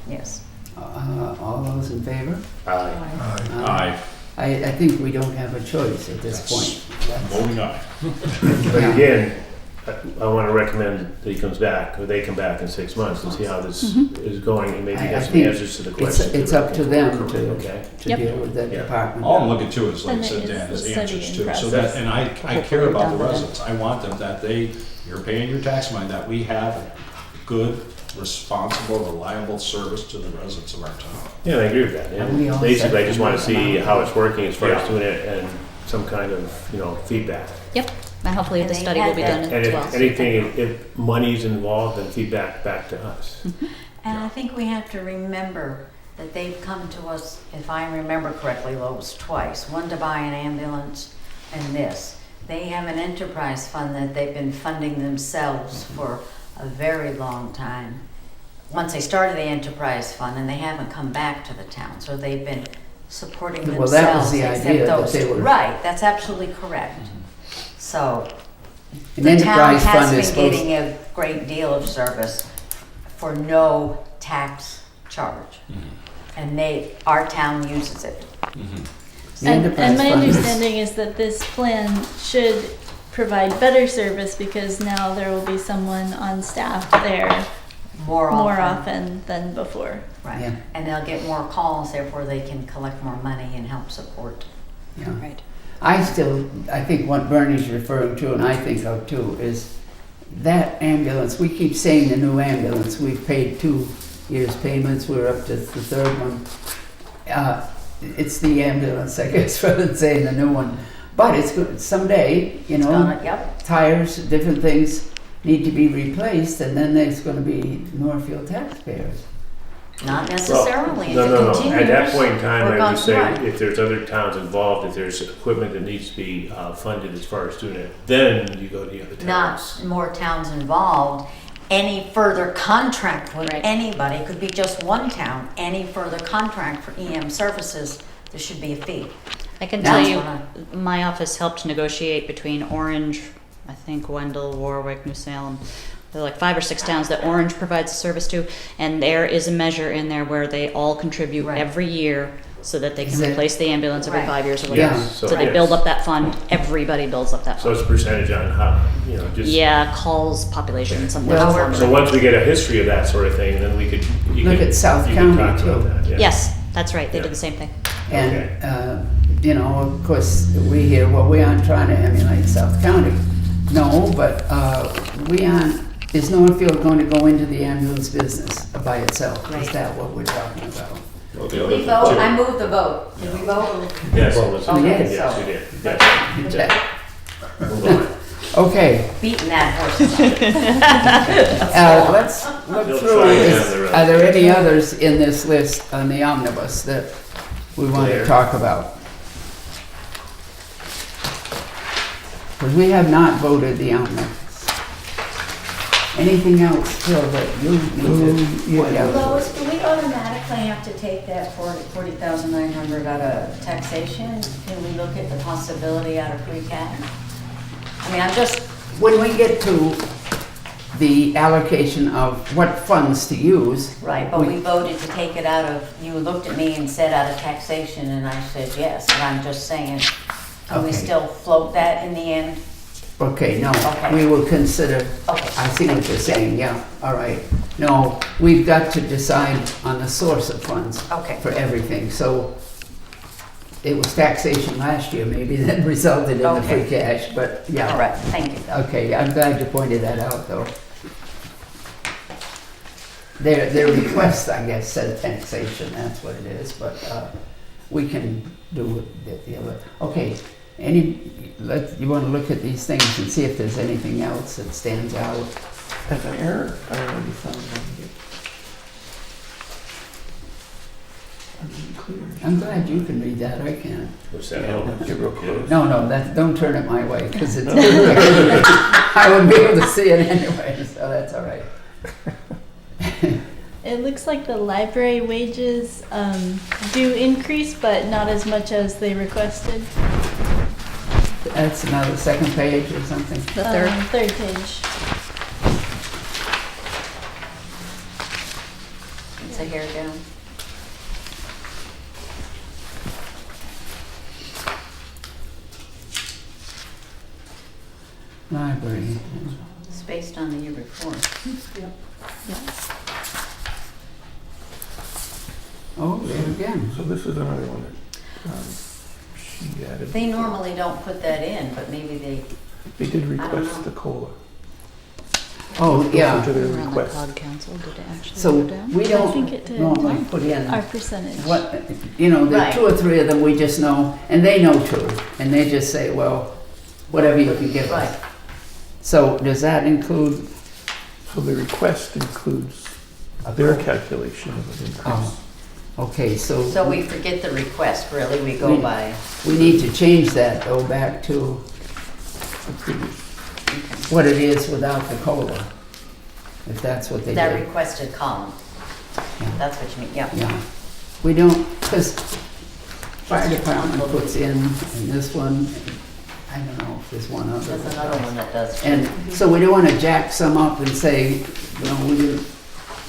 Yes. All those in favor? Aye. Aye, I think we don't have a choice at this point. That's- voting aye. But Yeah. again, I want to recommend that he comes back, or they come back in 6 months and see how this is going, and maybe I get some think answers to the questions. It's that up to we're them looking for. to Okay. to deal with that Yeah. department. All I'm looking to is, like I And said, it is Dan, the is study answers in too. So process. that, and I Hopefully care we're about done the with it. residents. I want them that you're paying your tax money, that we have good, responsible, reliable service to the residents of our town. Yeah, I agree with that. And we And all basically, I said just want to see amount. how it's working as far as Yeah. doing it and some kind of, feedback. Yep, and hopefully the And they study will had be that- done And as well. if anything, if money's involved, then feedback back to us. And I think we have to remember that they've come to us, if I remember correctly, Lois, twice. One to buy an ambulance and this. They have an enterprise fund that they've been funding themselves for a very long time. Once they started the enterprise fund, and they haven't come back to the town, so they've been supporting Well, themselves. that was the except idea, that those they two. were- Right, that's absolutely correct. So An the town enterprise has fund is been supposed, getting a great deal of service for no tax charge. And our town uses it. the And enterprise my fund is, understanding is that this plan should provide better service because now there will be someone on staff there More more often. often than before. Right. Yeah. And they'll get more calls, therefore they can collect more money and help support. yeah. Right. I think what Bernie's referring to, and I think of too, is that ambulance, we keep saying the new ambulance, we've paid 2 years' payments, we're up to the third one. It's the ambulance, I guess, rather than saying the new one. But it's good, someday, Yep. tires, different things need to be replaced, and then there's gonna be Northfield taxpayers Not necessarily. No, If it no, no. continues, At that point in time, work I on would say right. if there's other towns involved, if there's equipment that needs to be funded as far as doing it, then you go to the other towns. Not more towns involved. Any further contract with anybody, it could be just one town, any further contract for EM services, there should be a fee. I can That's tell you, what my office helped negotiate between Orange, I think Wendell, Warwick, New Salem. There are like 5 or 6 towns that Orange provides a service to, and there is a measure in there where they all contribute Right. every year so that they can Is it- replace the ambulance every Right. 5 years or whatever. Yeah. So they yes. build up that fund. Everybody builds up that So fund. it's a percentage on how, just. Yeah, calls, population, something. Well, like So once we get a history of that sort of thing, then we could. Look at South you could County, talk about too. that, yeah. Yes, that's right. They Yeah. did the same thing. And, of course, we hear, well, we aren't trying to emulate South County. No, but we aren't, is Northfield going to go into the ambulance business by itself? Is Right. that what we're talking about? Well, the Did other we thing, vote? too- I moved the vote. Did we vote? Yes, it was. Okay, Yes, so- you did. Yes, you did. Move on. Okay, Beating that horse. let's look They'll through. try it down the road. Are there any others in this list on the omnibus that we want to Clear. talk about? Because we have not voted the omnibus. Anything else, Phil, that you need to point out? Lois, do we automatically have to take that 40,900 out of taxation? Can we look at the possibility out of free cash? I mean, I'm just, When we get to the allocation of what funds to use, right, but we voted to take it out of, you looked at me and said out of taxation, and I said yes, and I'm just saying, can we Okay. still float that in the end? okay, no, Okay. we will consider, Okay. I see what you're saying, yeah, all right. No, we've got to decide on the source of funds Okay. for everything, so it was taxation last year maybe that resulted in the free Okay. cash, but yeah. All right, thank you, Phil. Okay, I'm glad you pointed that out, though. Their request, I guess, said taxation, that's what it is, but we can do it the other. Okay, you want to look at these things and see if there's anything else that stands out? As an error, I already found one. I'm glad you can read that, I can't. What's that? Yeah, Oh, get real close. No, don't turn it my way, because it's, I wouldn't be able to see it anyway, so that's all right. It looks like the library wages do increase, but not as much as they requested. That's another second page or something. The third. Third page. It's a hair down. Library. It's based on the year before. Oh, there again. So this is another one that she added. They normally don't put that in, but maybe They did know. request the COLA. Oh, yeah. To their Around the request. COG council, did it actually So go down? we I think it don't did. normally put in Our percentage. what, there are Right. 2 or 3 of them we just know, and they know too. And they just say, well, whatever you can give us. Right. So does that include, So the request includes their calculation of an increase. okay, So we forget the request, really, we go We- by, we need to change that though back to The previous. what it is without the COLA. If that's what they that did. requested column. Yeah. That's what you mean, yeah. Yeah, we don't, because fire department puts in this one, I don't know if there's one other. There's another one that does. And so we don't want to jack some up and say, we didn't,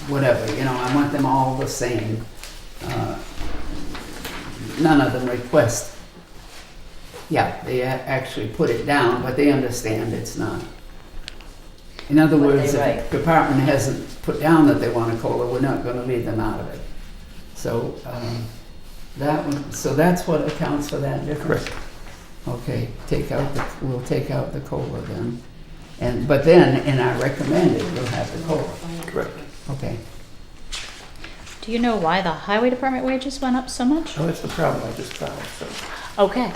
whatever, I want them all the same. None of them request, they actually put it down, but they understand it's not. In other What words, they if write. the department hasn't put down that they want a COLA, we're not going to leave them out of it. So so that's what accounts for that difference. Correct. Okay, we'll take out the COLA then. But then in our recommended, we'll have the COLA. Correct. Okay. Do you know why the highway department wages went up so much? Oh, that's the problem I just found, so Okay.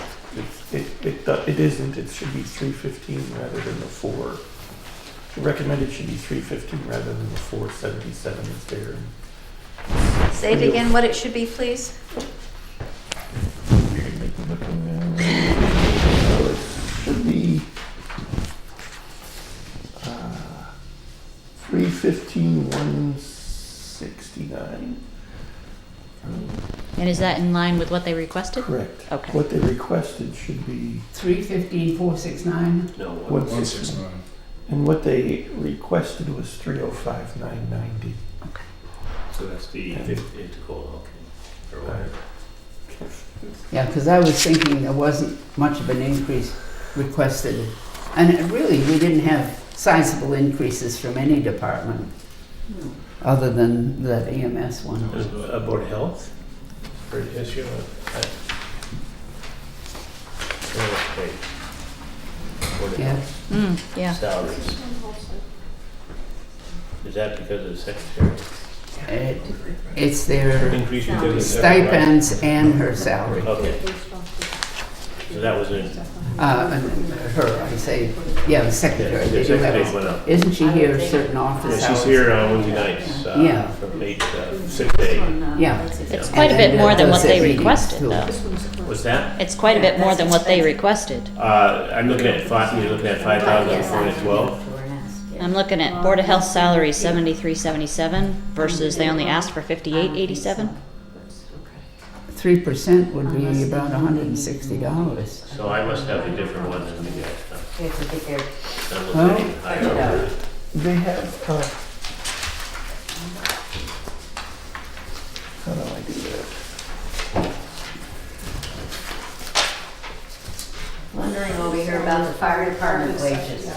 it isn't, it should be 315 rather than the 4. The recommended should be 315 rather than the 477 that's there. Say it again, what it should be, please? Should be 315,169. And is that in line with what they requested? Correct. Okay. What they requested should be 315,469. No, 169. And what they requested was 305,990. so that's the intercola, okay. Or whatever. Yeah, because I was thinking there wasn't much of an increase requested. And we didn't have sizable increases from any department other than that EMS one. Board of Health? Or issue? Board of Yeah. Health Yeah. salaries. Is that because of the secretary? It's their Increase because of the secretary? stipends and her salary. Okay. So that was in, And her, I say, yeah, the secretary. the They do secretary have- went up. Isn't she here certain office Yeah, hours? she's here on Wednesday nights, Yeah. from 6 to 8. Yeah. It's quite a And bit then more than does what they their meetings, requested, too. though. What's that? It's quite a bit more than what they requested. I'm looking at you're looking at 5,412? I'm looking at Board of Health salary 7377 versus they only asked for 5887. 3% would be about $160. So I must have a different one than you guys. We have to get their I'm Well, looking higher. They have, how do I do that? wondering over here about the fire department wages.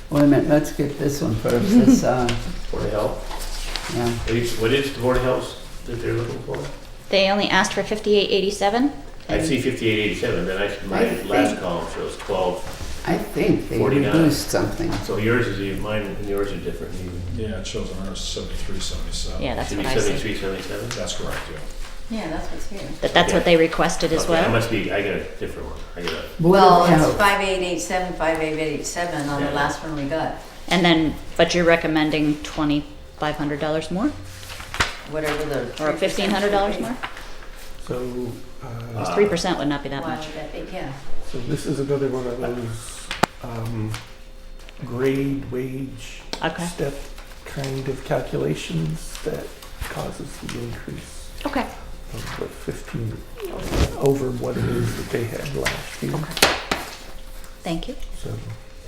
Wait a minute, let's get this one first. This, Board of Health? yeah. What is the Board of Health that they're looking for? They only asked for 5887. I see 5887, then my I last think- column shows 12. I think they 49. reduced something. So yours is, mine and yours are different. Yeah, it shows on ours 73, 77. Yeah, that's Should what be I see. 73, 77? That's correct, yeah. Yeah, that's what's here. That's what they requested as Okay, I well. must be, I got a different one. I got a, Board Well, of it's Health. 5887, 5887 on the last one we got, And then, but you're recommending $2,500 more? whatever the. Or $1,500 more? So, 3% would not be that Why much. would that be? Yeah. so this is another one of those grade, wage, Okay. step kind of calculations that causes the increase Okay. of the 15 over what it is that they had last year. Thank you. So,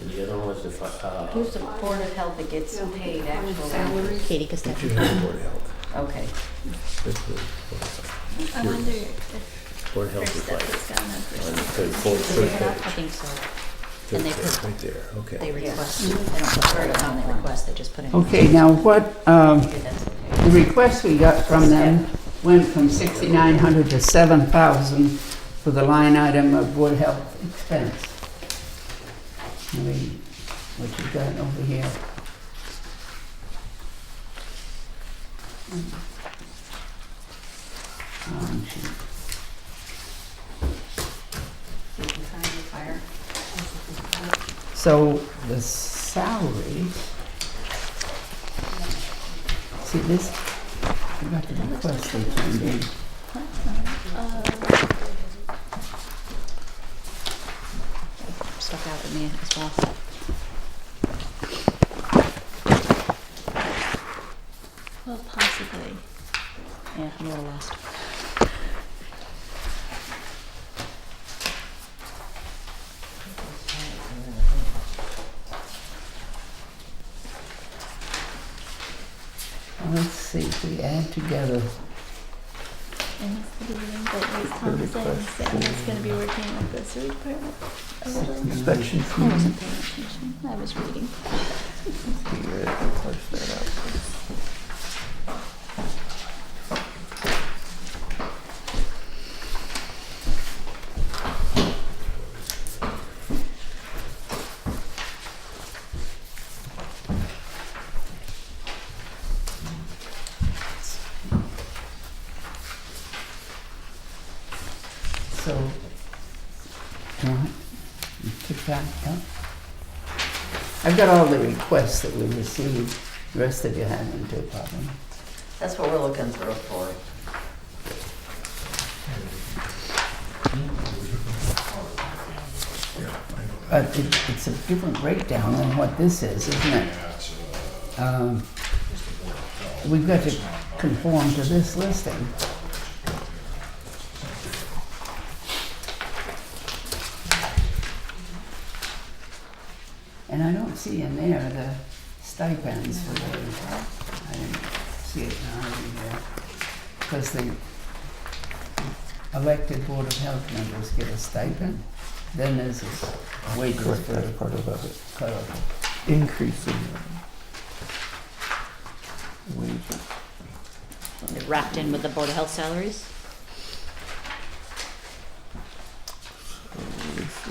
and the other one was the, Who's the Board of Health that gets paid actually? Katie Did Costello. you have the Board of Health? Okay. This was- I wonder if Board of her Health was step like, has gone up or on something. the third I page. think so. Third And they page, put- right there, okay. They request, they don't put the time they request, they just put in. Okay, now what, Okay, that's okay. the request we got from them went from 6,900 to 7,000 for the line item of Board of Health expense. What you got over here? Sheet. So the salary, see this, I got the request they turned in. Stuck out at me as well. Well, possibly. Yeah, I'm a little lost. Let's see if we add together. And it's the beginning, but Liz Thompson saying it's gonna be working with the sewer department a little. inspection I fee. wasn't paying attention, I was reading. Parse that out. So, all right, you took that, yeah. I've got all the requests that we received. The rest of you haven't, too, probably. That's what we're looking through for. But it's a different breakdown than what this is, isn't it? We've got to conform to this listing. And I don't see in there the stipends for those. I didn't see it now either. Because the elected Board of Health members get a stipend. Then there's this wages Correct, for that's part of the clerical. increase in wages. It wrapped in with the Board of Health salaries. So this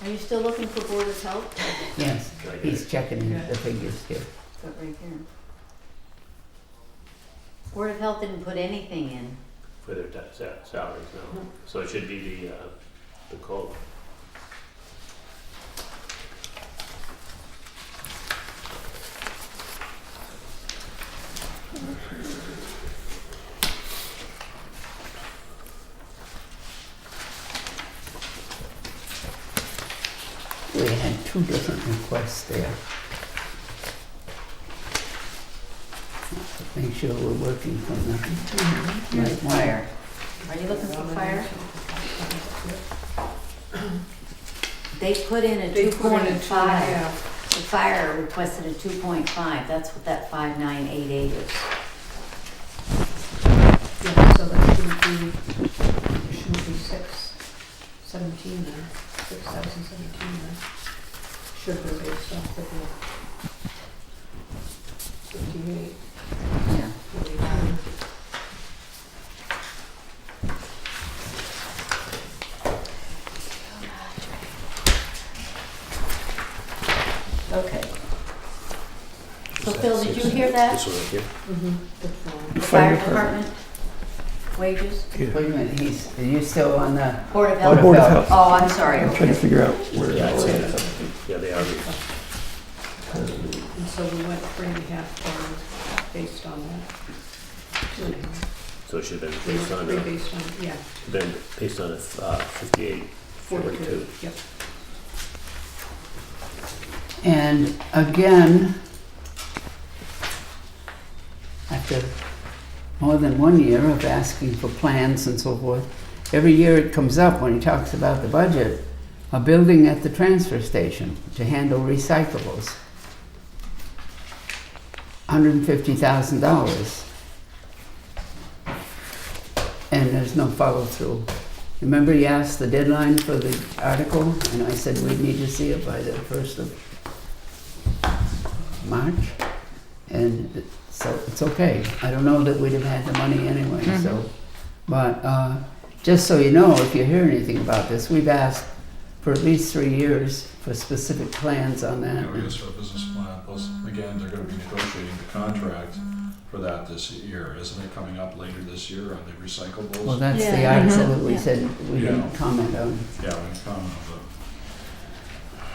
Are you still looking for Board of Health? Yes, he's checking the figures here. Got right here. Board of Health didn't put anything in. For their salaries, no. So it should be the COLA. We had two different requests there. Make sure we're working from the Here's right one. fire. Are you looking for fire? They put in a They put in a 2.5. The fire requested a 2.5. That's what that 5988 is. Yeah, so that shouldn't be 617 then, 6,017 then. Should be based off the 58. Yeah. Okay. So Phil, did you hear that? This one right here? The fire department wages? Yeah. Wait a minute, are you still on the Board of Board Health? of Board of Health? Health. Oh, I'm sorry. I'm trying to figure out where Yeah, I it's see at. it. Yeah, they are. And so we went 3.5 times based on that. So it should have been based on, Three based on, yeah, been based on a 58, 42. Yep. And again, after more than 1 year of asking for plans and so forth, every year it comes up when he talks about the budget, a building at the transfer station to handle recyclables. $150,000. And there's no follow through. Remember you asked the deadline for the article and I said we need to see it by the 1st of March? And so it's okay. I don't know that we'd have had the money anyway, so. But just so you know, if you hear anything about this, we've asked for at least 3 years for specific plans on that. Yeah, we asked for a business plan, plus, again, they're gonna be negotiating the contract for that this year. Isn't it coming up later this year on the recyclables? Well, that's the Yeah. article that we Yeah. said we Yeah. didn't comment on. Yeah, we can comment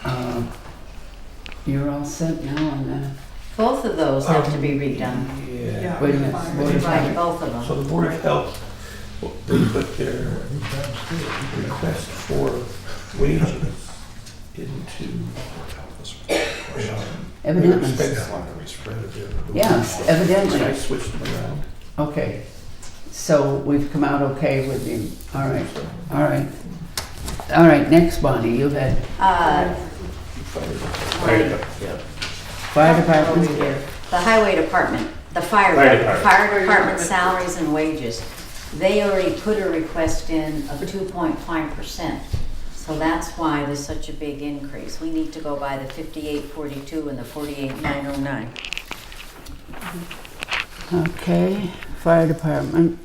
on You're all set now on that? Both of those have to be redone. Yeah. Wait a minute. Board of Right, Health. both of So them. the Board of Health, they put their request for wages into Evidently. expense lines. Yes, evidently. And I switched them around. Okay, so we've come out okay with the, all right, all right. All right, next, Bonnie, you had Fire fire department. The highway department, the fire department salaries and wages. They already put a request in of 2.5%. So that's why there's such a big increase. We need to go by the 5842 and the 48909. Okay, fire department.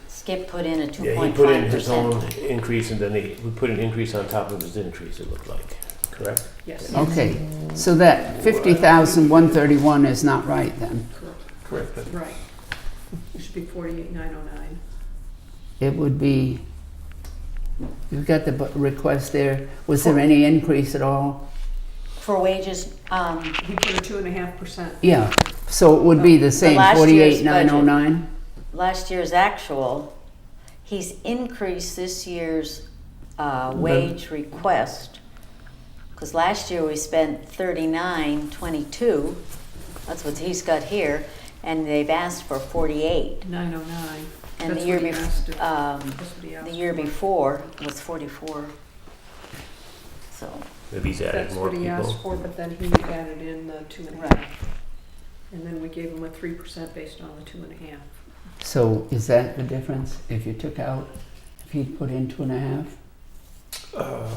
Skip put in a 2.5%. Yeah, he put in his own increase and then we put an increase on top of his increase, it looked like, correct? Yes. Okay, so that 50,131 is not right then. Correct. Right. It should be 48,909. It would be, you've got the request there. Was there any increase at all? For wages, He put a 2.5%. Yeah, so it would be the same, last year's 48,909? last year's actual, he's increased this year's wage request. Because last year we spent 39.22. That's what he's got here, and they've asked for 48. 909. And That's the year what he asked. That's what he the asked year for. before was 44. So, Maybe he's added That's more what he people. asked for, but then he added in the 2.5. Right. And then we gave him a 3% based on the 2.5. So is that the difference? If you took out, if he'd put in 2.5 I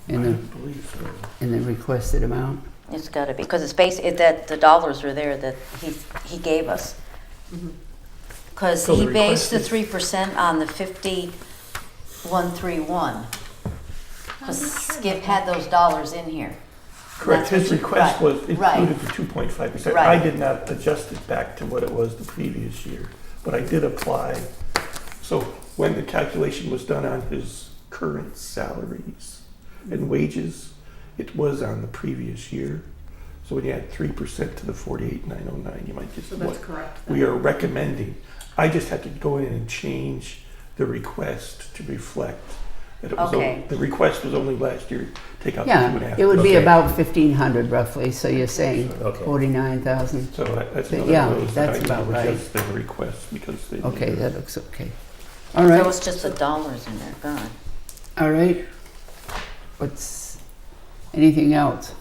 in the, believe so. in the requested amount? it's got to be, because it's based, that the dollars are there that he gave us. Mhm. Because So he the based the request 3% on the 5131. Because Skip had those dollars in here. Correct, That's his what you- request right, was right. included the 2.5%. Right. I did not adjust it back to what it was the previous year, but I did apply. So when the calculation was done on his current salaries and wages, it was on the previous year. So when you add 3% to the 48,909, you might get So that's what correct. we are recommending. I just had to go in and change the request to reflect that it was, Okay. the request was only last year, take out the Yeah, 2.5%. it would be Okay. about 1,500 roughly, so you're saying Okay. 49,000? So that's Yeah, another one of those that that's I need about to right. adjust the request because they. Okay, that looks okay. All So right, it's just the dollars in there, God. all right. What's, anything else?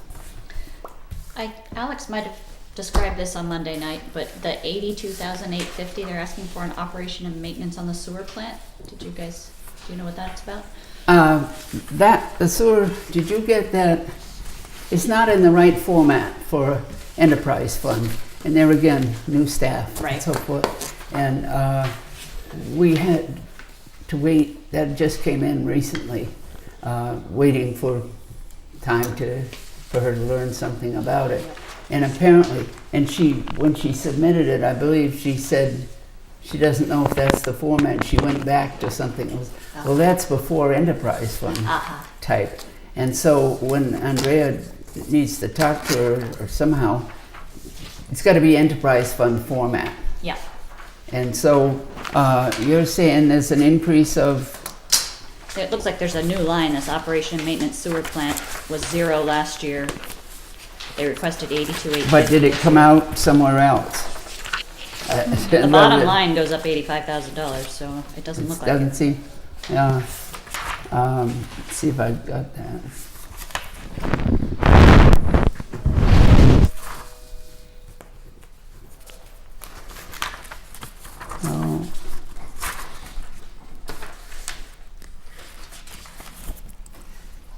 Alex might have described this on Monday night, but the 82,850 they're asking for in operation and maintenance on the sewer plant. Do you know what that's about? The sewer, did you get that? It's not in the right format for enterprise fund. And there again, new staff and Right. so forth. And we had to wait, that just came in recently, waiting for time for her to learn something about it. And apparently, and when she submitted it, I believe she said she doesn't know if that's the format. She went back to something else. Well, that's before enterprise fund type. And so when Andrea needs to talk to her or somehow, it's got to be enterprise fund format. Yeah. And so you're saying there's an increase of, It looks like there's a new line. This operation and maintenance sewer plant was 0 last year. They requested 82,850. but did it come out somewhere else? The bottom line goes up $85,000, so it doesn't look like Doesn't it. seem, yeah. Let's see if I've got that. No.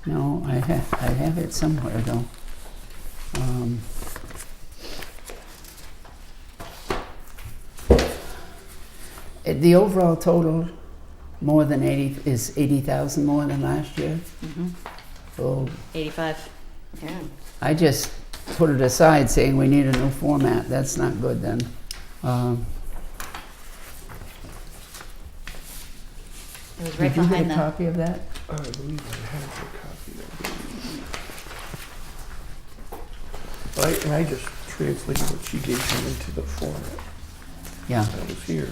No, I have it somewhere though. The overall total more than 80 is 80,000 more than last year. Mhm. So 85. Yeah. I just put it aside saying we need a new format. That's not good then. It was right Did you get behind a the. copy of that? I believe I have a copy of it. And I just translated what she gave me into the format Yeah. that was here.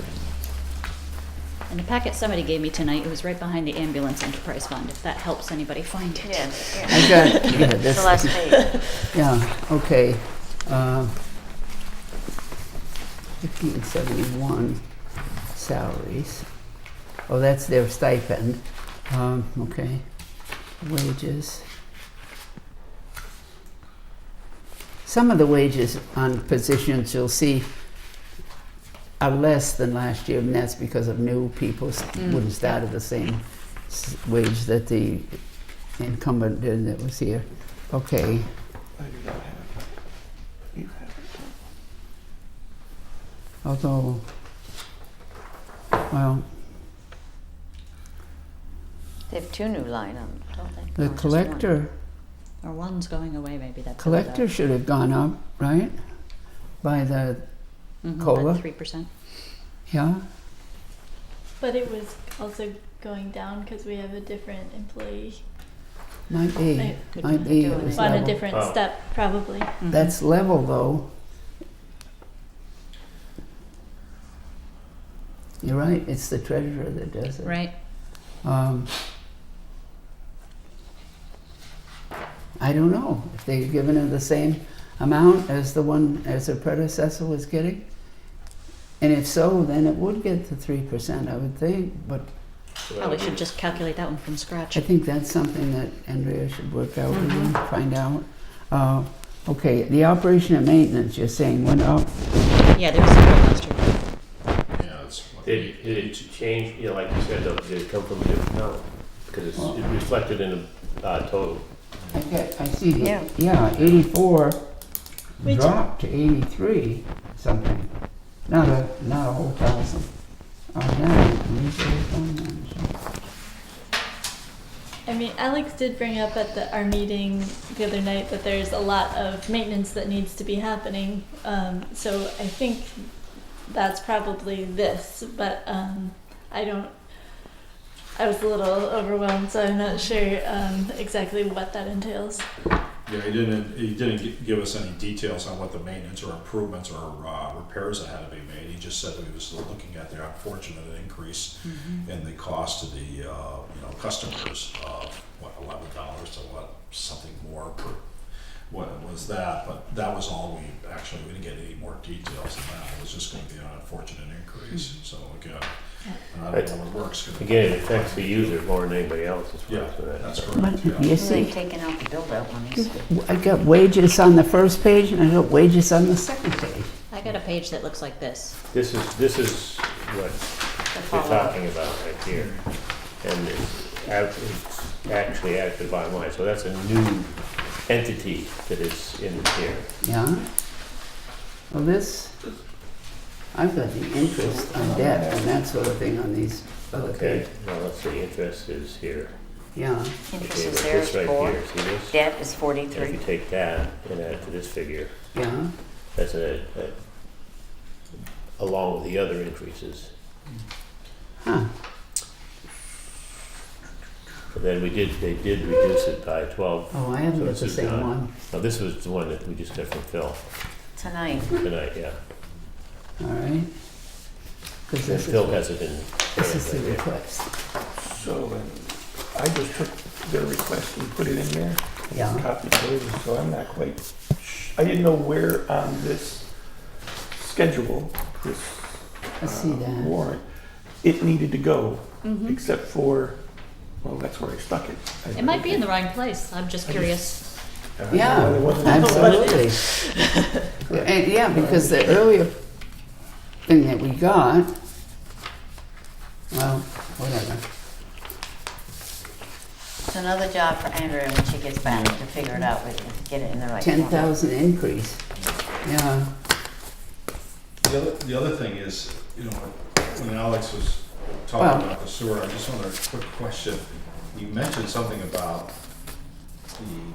In the packet somebody gave me tonight, it was right behind the ambulance enterprise fund, if that helps anybody find it. Yes. I got it. Yeah, The this, last page. yeah, okay. 1571 salaries. Oh, that's their stipend. Okay. Wages. Some of the wages on positions you'll see are less than last year, and that's because of new people wouldn't start at the same wage that the incumbent did that was here. Okay. I do not have it. You have it. Although, well, They have 2 new line on, don't they? the Or just collector, Or one's going away, maybe that's. collector should have gone up, right? By the, COLA? 3%. yeah? But it was also going down because we have a different employee. Might be, Right. might be. It was On a level. different Oh. step, probably. That's level though. You're right, it's the treasurer that does it. Right. I don't know if they've given her the same amount as her predecessor was getting. And if so, then it would get the 3%, I would think, but Probably should just calculate that one from scratch. I think that's something that Andrea should work out with you, find out. Okay, the operation and maintenance, you're saying went up? Yeah, there was some last year. Yeah, it's. Did it change, you know, like you said, though, did it come from a different town? Because it's reflected in the total. I see, Yeah. yeah, 84 We dropped to 83 something, not a whole thousand. I mean, Alex did bring up at our meeting the other night that there's a lot of maintenance that needs to be happening. So I think that's probably this, but I was a little overwhelmed, so I'm not sure exactly what that entails. Yeah, he didn't give us any details on what the maintenance or improvements or repairs that had to be made. He just said that he was looking at the unfortunate increase in the cost to the customers of what, $11 to what, something more per. What was that? But that was all we didn't get any more details than that. It was just going to be an unfortunate increase. So again, I don't know what works. Again, it affects the user more than anybody else. Yeah, that's But correct. Yeah. you see, They've taken out the build-out ones. I got wages on the first page and I got wages on the second page. I got a page that looks like this. This is what The we're follow-up. talking about right here. And it's actually added to the bottom line. So that's a new entity that is in here. Yeah? Well, I've got the interest on debt and that sort of thing on these other Okay, pages. now let's see, interest is here. Yeah, Interest Okay, is but there this is right 4. here, see this? Debt is If 43. you take that and add it to this figure, yeah. that's along with the other increases. Huh. And then they did reduce it by 12. Oh, I haven't So got this the is same not- one. Now, this was the one that we just got from Phil Tonight. tonight, yeah. All right. Because And this Phil is, has it in. this is the right there. request. So I just took their request and put it in there. Yeah. Copied hers, so I'm not quite, I didn't know where on this schedule, this I see that. warrant, it needed to go, except for, well, that's where I stuck it. It might be in the wrong place. I'm just curious. Yeah, It wasn't- absolutely. And yeah, because the earlier thing that we got, well, whatever. It's another job for Andrea when she gets back to figure it out, get it in the right form. 10,000 increase. Yeah. The other thing is, when Alex was talking Well- about the sewer, I just wanted a quick question. You mentioned something about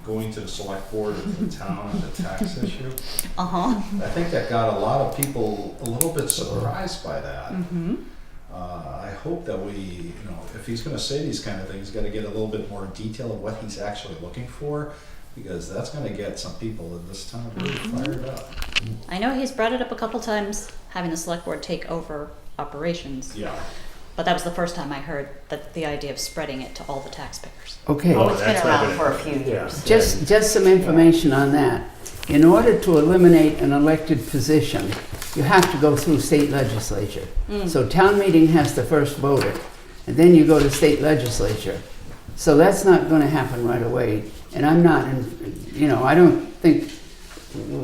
going to the select board of the town and the tax issue. Uh-huh. I think that got a lot of people a little bit surprised by that. I hope that we, if he's gonna say these kind of things, gotta get a little bit more detail of what he's actually looking for, because that's gonna get some people in this town really fired up. I know he's brought it up a couple times, having the select board take over operations. Yeah. But that was the first time I heard that the idea of spreading it to all the taxpayers. Okay. Oh, it's been that's not around gonna- for a few yeah. years. Just some information on that. In order to eliminate an elected position, you have to go through state legislature. So town meeting has to first vote it, and then you go to state legislature. So that's not going to happen right away. And I'm not, I don't think,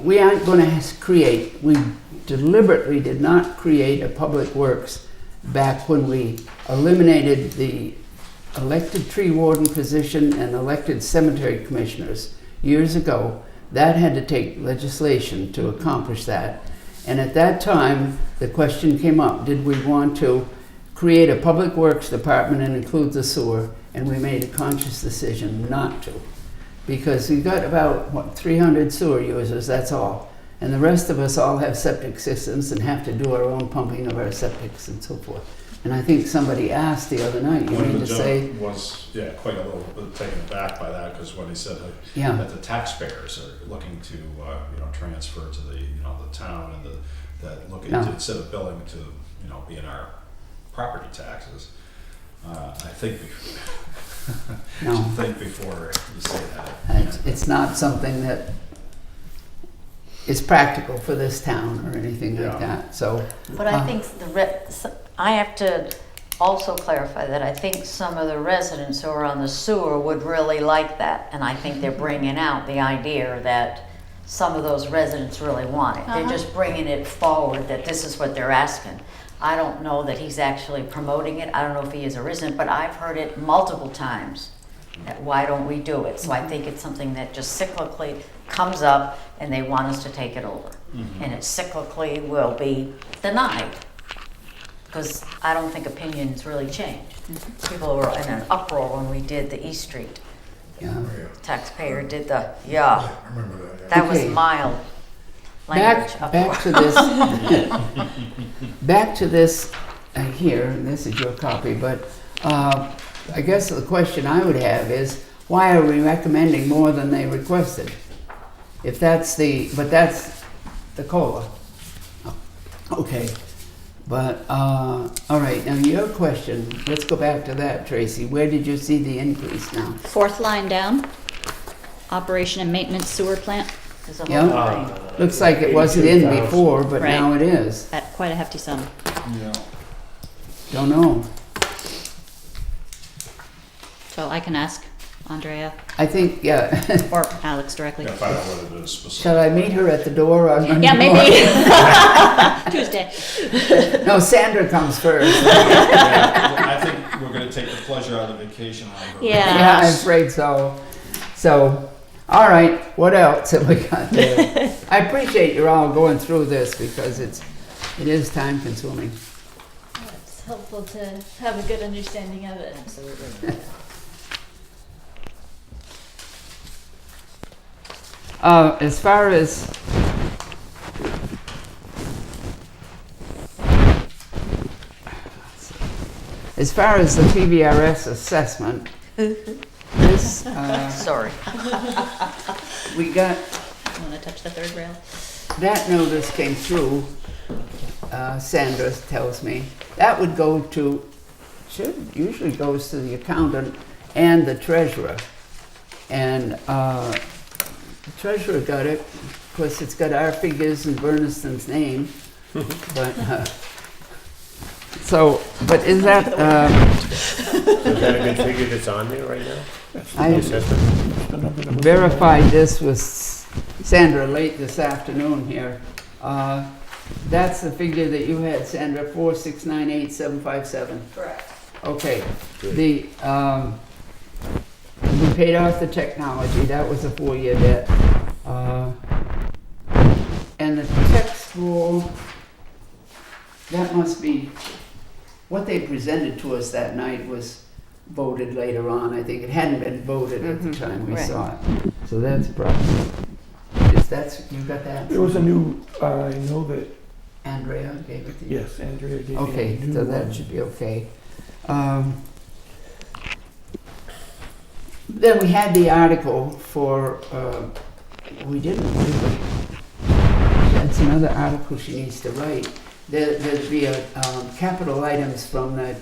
we aren't going to we deliberately did not create a public works back when we eliminated the elected tree warden position and elected cemetery commissioners years ago. That had to take legislation to accomplish that. And at that time, the question came up, did we want to create a public works department and include the sewer? And we made a conscious decision not to. Because we've got about, 300 sewer users, that's all. And the rest of us all have septic systems and have to do our own pumping of our septics and so forth. And I think somebody asked the other night, you One mean of to the say, gentlemen was, quite a little bit taken aback by that, because when he said yeah, that the taxpayers are looking to, transfer to the, the town and that looking Yeah. to, instead of billing to, be in our property taxes, I think, no, think before you say that. it's not something that is practical for this town or anything like Yeah. that, so. But I think I have to also clarify that I think some of the residents who are on the sewer would really like that. And I think they're bringing out the idea that some of those residents really want it. They're just bringing it forward that this is what they're asking. I don't know that he's actually promoting it. I don't know if he is a resident, but I've heard it multiple times. That why don't we do it? So I think it's something that just cyclically comes up and they want us to take it over. And it cyclically will be denied. Because I don't think opinions really change. People were in an uproar when we did the East Street. Yeah. Taxpayer did the, I remember that, yeah. that was Okay. mild language. Back to this, back to this here, and this is your copy, but I guess the question I would have is, why are we recommending more than they requested? If that's but that's the COLA. Okay, but, all right, now your question, let's go back to that, Tracy. Where did you see the increase now? Fourth line down, operation and maintenance sewer plant, There's a Yeah. whole line. Looks like it wasn't in before, but Right. now it is. at quite a hefty sum. Don't know. So I can ask Andrea I think, yeah. or Alex directly. Yeah, find out what it is specifically. Shall I meet her at the door on Monday Yeah, morning? maybe Tuesday. No, Sandra comes first. I think we're gonna take the pleasure out of vacation out of her. Yeah. Yeah, I'm afraid so. So, all right, what else have we got there? I appreciate you're all going through this because it is time consuming. It's helpful to have a good understanding of it. Absolutely. As far as the PBRS assessment, this, Sorry. we got, Want to touch the third rail? that notice came through, Sandra tells me. That would go to, usually goes to the accountant and the treasurer. And the treasurer got it, of course it's got our figures and Bernardston's name, but, so, but is that, So is that a good figure that's on there right now? I The assessment? The number that was- verified this with Sandra late this afternoon here. That's the figure that you had, Sandra, 4,698,757. Correct. Okay, we paid off the technology, that was a 4-year debt. And the text roll, that must be, what they presented to us that night was voted later on. I think it hadn't been voted at the time we Right. saw it. So that's probably, you got that? There was a new, I know that, Andrea gave it to you? yes, Andrea gave me a Okay, new so that one. should be okay. Then we had the article for, we didn't really, that's another article she needs to write. There'd be a, capital items from the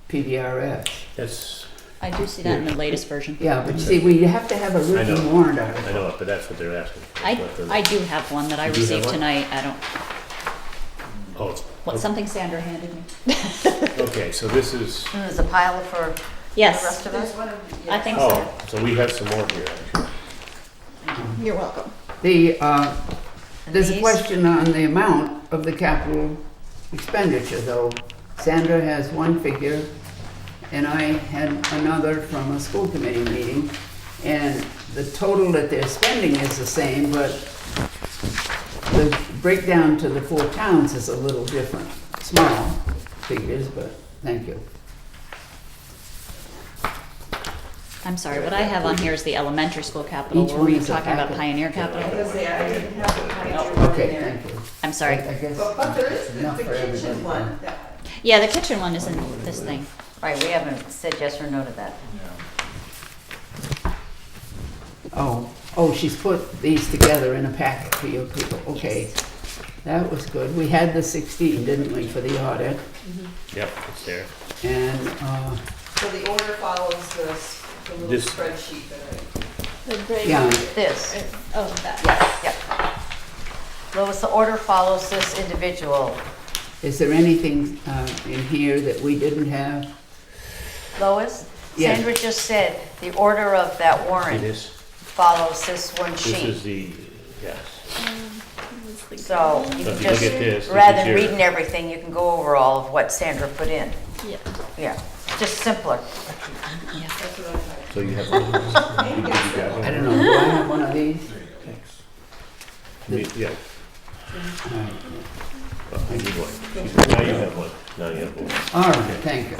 PVRS. That's, I do see that in the latest version. Yeah, but see, we have to have a I written know. warrant I article. know it, but that's what they're asking. for. I, What the- I do have one that I You do have received one? tonight. I don't, Oh, it's, what, something Sandra handed me. okay, so this is, And there's a pile for the Yes, rest of us. There's one of, I think so. oh, so we have some more here, actually. You're welcome. The, And there's a these? question on the amount of the capital expenditure, though. Sandra has one figure, and I had another from a school committee meeting, and the total that they're spending is the same, but the breakdown to the 4 towns is a little different. Small figures, but thank you. I'm sorry, what I have on here is the elementary school capital. Each Were one we is a talking about packet. Pioneer capital? because they, I didn't have the pioneer Okay, in there. thank you. I'm sorry. I guess But there is enough the for kitchen everybody. one. Yeah, the kitchen one is in this thing. Right, we haven't said yes or no to that. Yeah. Oh, she's put these together in a packet for you people, okay. That was good. We had the 16, didn't we, for the audit? Yep, it's there. And, So the order follows the little This- spreadsheet that The break. yeah, This, Oh, that. yes, yep. Lois, the order follows this individual. is there anything in here that we didn't have? Lois, Yes. Sandra just said the order of that It warrant is, follows this one this sheet. is the, yes. So you So can if you look just, at this rather is than your- reading everything, you can go over all of what Sandra put in. Yeah. Yeah, just simpler. that's what I typed. So you have one of those? You got one? I don't know, do I have one of these? Yeah, All right. well, I need one. Now you have one, now you have one. All right, thank you.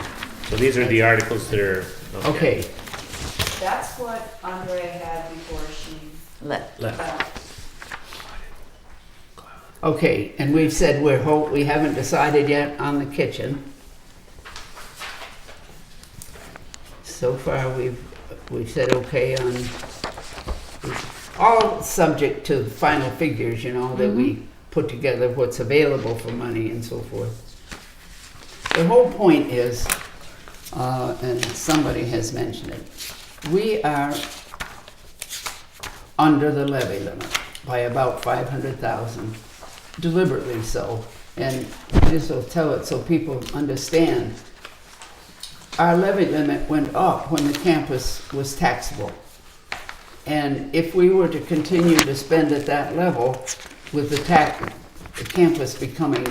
So these are the articles that are, Okay, That's what Andrea had before she Let, left. left. okay, and we've said we haven't decided yet on the kitchen. So far, we've said okay on, all subject to final figures, you know, that we put together what's available for money and so forth. The whole point is, and somebody has mentioned it, we are under the levy limit by about 500,000, deliberately so. And this will tell it so people understand. Our levy limit went up when the campus was taxable. And if we were to continue to spend at that level with the campus becoming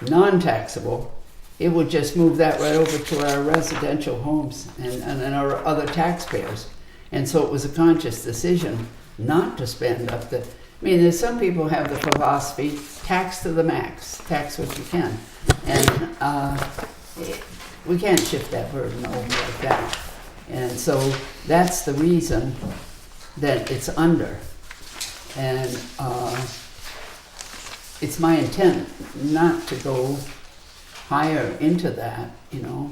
non-taxable, it would just move that right over to our residential homes and our other taxpayers. And so it was a conscious decision not to spend up the, I mean, there's some people have the philosophy, tax to the max, tax what you can. And we can't shift that burden over like that. And so that's the reason that it's under. And it's my intent not to go higher into that, you know.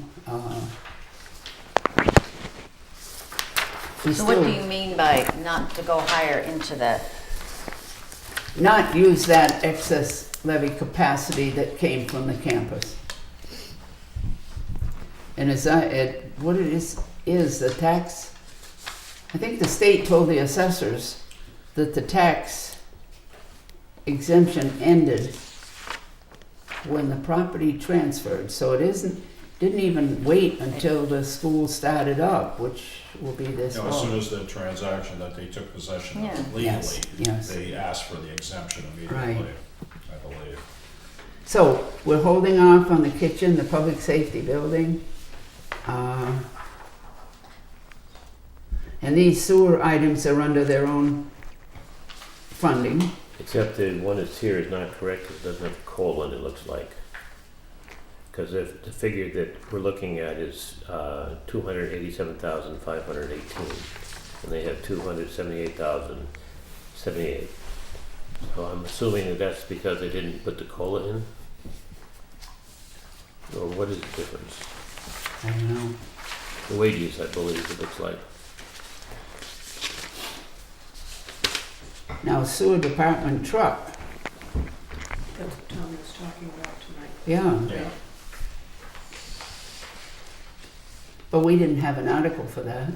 so what do you mean by not to go higher into that? Not use that excess levy capacity that came from the campus. And what it is the tax, I think the state told the assessors that the tax exemption ended when the property transferred. So it didn't even wait until the school started up, which will be this You know, as fall. soon as the transaction that they took possession Yeah. of legally, Yes. they asked for the exemption immediately, Right. I believe. So we're holding off on the kitchen, the public safety building. And these sewer items are under their own funding. Except the one that's here is not correct, it doesn't have a colon, it looks like. Because the figure that we're looking at is 287,518, and they have 278,078. So I'm assuming that that's because they didn't put the COLA in? Or what is the difference? I don't know. The wages, I believe, it looks like. Now sewer department truck, That's what Tommy was talking about tonight. yeah. Yeah. But we didn't have an article for that.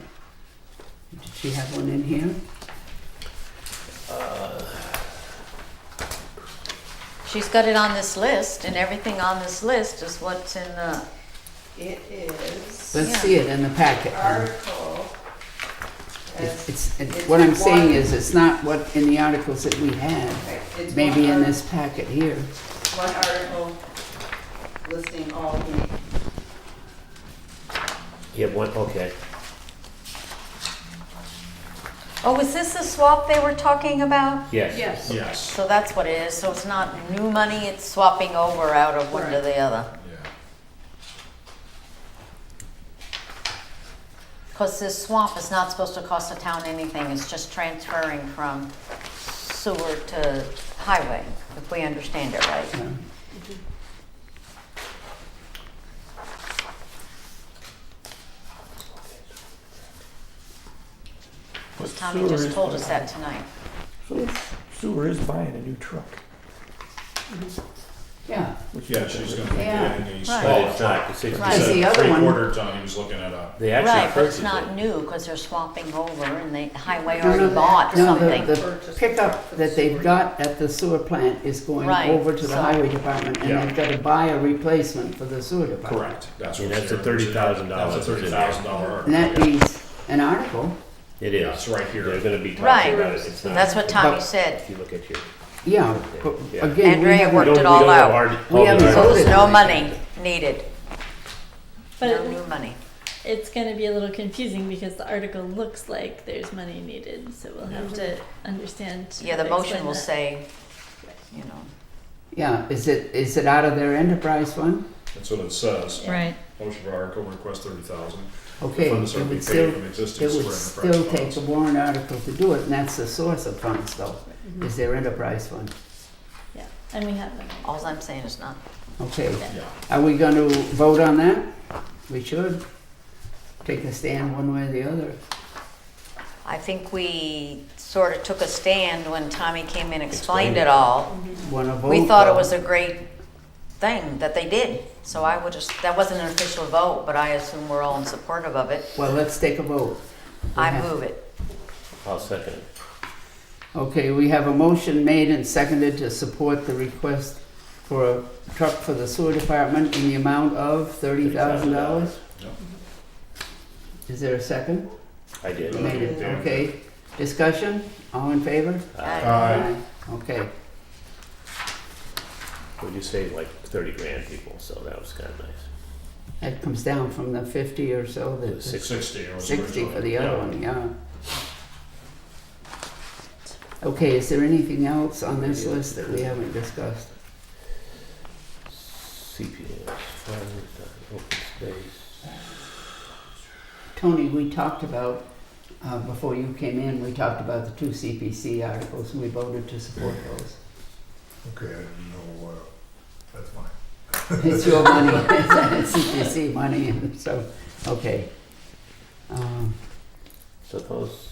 Did she have one in here? She's got it on this list, and everything on this list is what's in the, It is Let's see it in the packet. then. article. It's What I'm saying one- is, it's not what in the articles that we had, Okay, it's maybe one in art- this packet here. One article listing all the, You have one, okay. oh, is this the swap they were talking about? Yes. yes. Yes, So that's what it is, so it's not new money, it's swapping over out of one to Right. the other. yeah. Because this swamp is not supposed to cost the town anything, it's just transferring from sewer to highway, if we understand it right. Yeah. Because Tommy just told us that tonight. So sewer is buying a new truck. Yeah, which Yeah, is she's good. gonna be Yeah. getting a Right. But small it's truck. not, it's six, He Right. said The other one- 3/4 ton, he was looking at a, they actually Right, but it's purchased not it. new because they're swapping over and the highway No, already no, bought no, something. the pickup that they've got at the sewer plant is going Right, over to the so- highway department, and Yeah. they've got to buy a replacement for the sewer department. correct, that's And what. that's a Sarah- $30,000 That's a $30,000 article. And that needs an article. It Yeah, is. it's right here. They're gonna be talking Right. about it. It's not. That's what Tommy But- said. If you look at your. Yeah, but Yeah. again, we Andrea haven't- worked We it don't- all we don't have out. our- We all the haven't articles. So there's voted no on it. money needed, But no new money. it's going to be a little confusing because the article looks like there's money needed, so we'll have to understand. Yeah, how the to motion explain will that. say, you know, Yeah, is it out of their enterprise fund? That's what it says. Right. Motion for article request 30,000. Okay, funds are it to be would paid still, from existing it would sewer still enterprise take funds. a warrant article to do it, and that's the source of funds though, Mm-hmm. is their enterprise fund. Yeah, and we have them. all I'm saying is not. Okay, Yeah. are we gonna vote on that? We should. Take a stand one way or the other. I think we sort of took a stand when Tommy came in and Explained explained it it. all. Wanna vote? We thought it though? was a great thing that they did, so I would just, that wasn't an official vote, but I assume we're all in supportive of it. Well, let's take a vote. I have- move it. I'll second it. Okay, we have a motion made and seconded to support the request for a truck for the sewer department in the amount of $30,000. Yep. Is there a second? I did. Made it, okay. Discussion, all in favor? Aye. Okay, We just saved like 30 grand people, so that was kind of nice. that comes down from the 50 or so, It that was 60 it was 60 for the originally. other Yeah. one, yeah. Okay, is there anything else on this list that we haven't discussed? CPS, funds, open space. Tony, we talked about, before you came in, we talked about the 2 CPC articles, and we voted to support those. Okay, I didn't know, that's fine. It's your money, it's CPC money, and so, okay. So those,